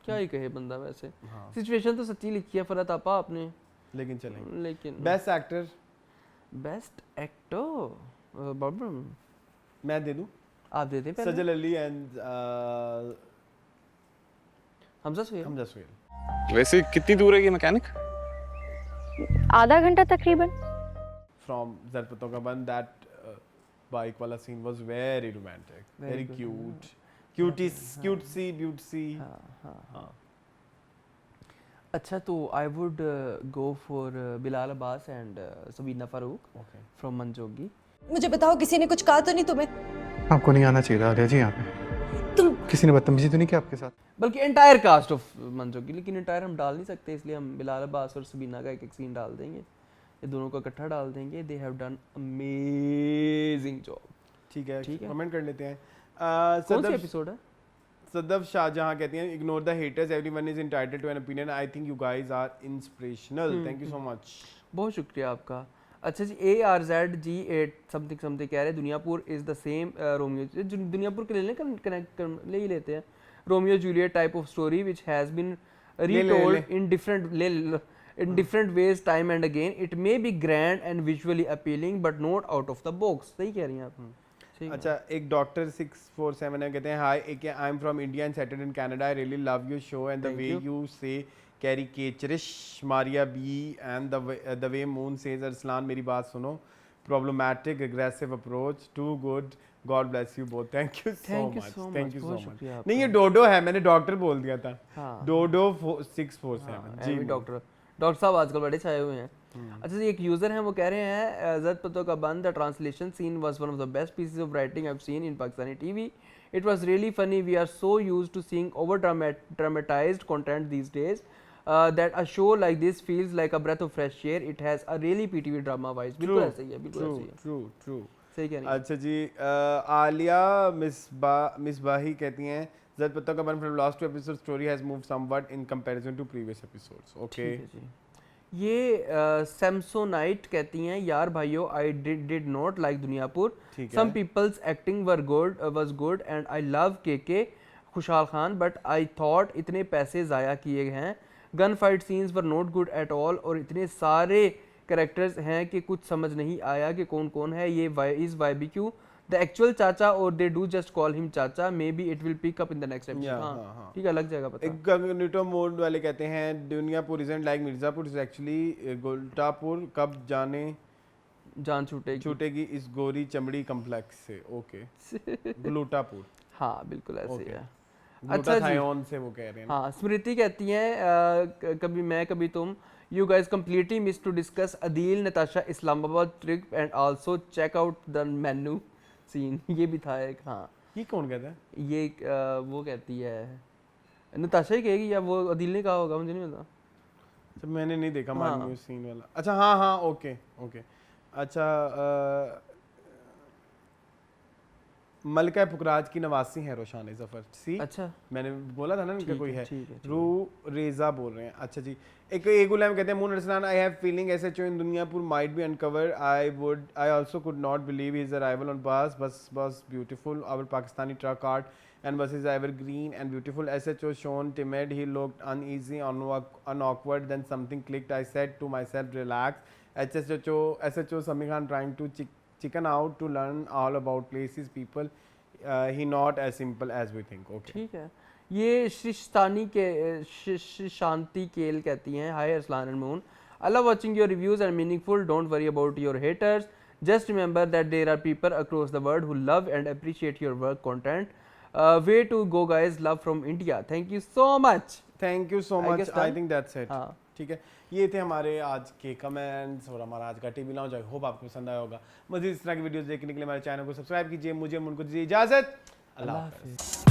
क्या ही कहे बंदा। वैसे सिचुएशन तो सच्ची लिखी है फरहत आपा आपने, लेकिन चलेंगे। लेकिन बेस्ट एक्टर बाबू मैं दे दूं, आप दे दें पहले। सजल अली एंड हमजा सुहेल। वैसे कितनी दूर है ये मैकेनिक? आधा घंटा तकरीबन। फ्रॉम ज़रपतों का बंद, दैट बाइक वाला scene was very romantic, very cute, cutesy beauty. हाँ। अच्छा, तो I would go for Bilal Abbas and Sabina Farooq from Mannjogi. मुझे बताओ, किसी ने कुछ कहा तो नहीं तुम्हें? आपको नहीं आना चाहिए था आलिया जी यहाँ पे। तुम किसी ने बदतमीजी तो नहीं की आपके साथ? बल्कि एंटायर कास्ट ऑफ मंजोगी, लेकिन एंटायर हम डाल नहीं सकते, इसलिए हम बिलाल अब्बास और सबीना का एक सीन डाल देंगे, ये दोनों को इकट्ठा डाल देंगे। They have done amazing job. ठीक है, कमेंट कर लेते हैं। कौन सा एपिसोड है? सदफ शाहजहां कहती हैं, ignore the haters, everyone is entitled to an opinion, I think you guys are inspirational. Thank you so much, बहुत शुक्रिया आपका। अच्छा जी, ARZG8 समथिंग कह रहे हैं Duniyapur is the same Romeo, Duniyapur के ले ही लेते हैं। Romeo Juliet type of story which has been retold in different ways time and again. It may be grand and visually appealing but not out of the box. सही कह रही हैं आप. ठीक है. अच्छा, एक डॉक्टर 647 है, कहते हैं hi, I am from India and settled in Canada, I really love your show and the Thank way you. You से caricaturish Maria B and the way Moon says Arsalan, मेरी बात सुनो, problematic aggressive approach, too good, god bless you both, thank you so Thank you much, so thank much, you so बहुत मच. शुक्रिया नहीं, ये आपका. डोडो है, मैंने डॉक्टर बोल दिया था. हाँ. डोडो 647 जी. डॉक्टर साहब आजकल बड़े छाए हुए हैं. अच्छा जी, एक यूजर हैं वो कह रहे हैं ज़द Patton ka Bunn, the translation scene was one of the best pieces of writing I have seen in Pakistani TV. It was really funny. We are so used to seeing over dramatised content these days. That a show like this feels like a breath of fresh air. It has a really PTV drama vibes. बिल्कुल ऐसा ही है, बिल्कुल ऐसा ही है. ट्रू. सही कह रही हैं. अच्छा जी, आलिया मिसबाही कहती हैं ज़द Patta ka Bunn from last 2 episode story has moved somewhat in comparison to previous episodes. Okay, ठीक है जी. ये सैमसोनाइट कहती हैं यार भाइयों, I did not like Duniyapur. ठीक सम है. Peoples acting was good and I love के Khushhal Khan, but I thought इतने पैसे ज़ाया किए हैं. Gun fight scenes were not good at all और इतने सारे कैरेक्टर्स हैं कि कुछ समझ नहीं आया कि कौन कौन है. ये इज़ YBQ द एक्चुअल चाचा और they do just call him चाचा. Maybe it will pick up in the next episode. हाँ, ठीक है, लग जाएगा पता. एक कम्युनिटो मोड वाले कहते हैं Duniyapur isn't like Mirzapur, is actually Gultapur, कब जाने जान छूटेगी इस गोरी चमड़ी कम्प्लेक्स से. ओके, गुलटापुर. हाँ, बिल्कुल ऐसे ही है. ग्लूटाथायोन से वो कह रहे हैं. हाँ, स्मृति कहती हैं कभी मैं कभी तुम. You guys completely miss to discuss Adeel Natasha Islamabad trip and also check out the menu scene. ये भी था एक. हाँ, ये कौन कहता है? ये वो कहती है, नताशा ही कहेगी या वो अदील ने कहा होगा, मुझे नहीं पता. अच्छा, मैंने नहीं देखा हाँ. मान्यू सीन वाला. अच्छा, हाँ, ओके. अच्छा, मलका पुकराज की नवासी है रोशान जफर. सी, अच्छा, मैंने बोला था ना इनका कोई है. ठीक है. रू रेजा बोल रहे हैं. अच्छा जी, एक गुलाम कहते हैं moon Arsalan, I have feeling SHO in Duniyapur might be uncover. I also could not believe his arrival on बस was beautiful. Our Pakistani truck art and buses are evergreen and beautiful. SHO shown timid, he looked uneasy and awkward, then something clicked. I said to myself, relax. SHO Sami Khan trying to chicken out to learn all about places, people. He not as simple as we think. Okay. ठीक है. ये शांति केल कहती हैं hi Arsalan and Moon, I love watching your reviews and meaningful. Don't worry about your haters. Just remember that there are people across the world who love and appreciate your work content. Way to go guys, love from India. Thank you so much. Thank you so I much. guess I done. think that's it. हाँ. ठीक है, ये थे हमारे आज के कमेंट्स और हमारा आज का टीवी लॉन्च. आई होप आपको पसंद आया होगा. मज़ीद इस तरह की वीडियोस देखने के लिए हमारे चैनल को सब्सक्राइब कीजिए. मुझे उनको दीजिए इजाज़त. अल्लाह हाफ़िज़.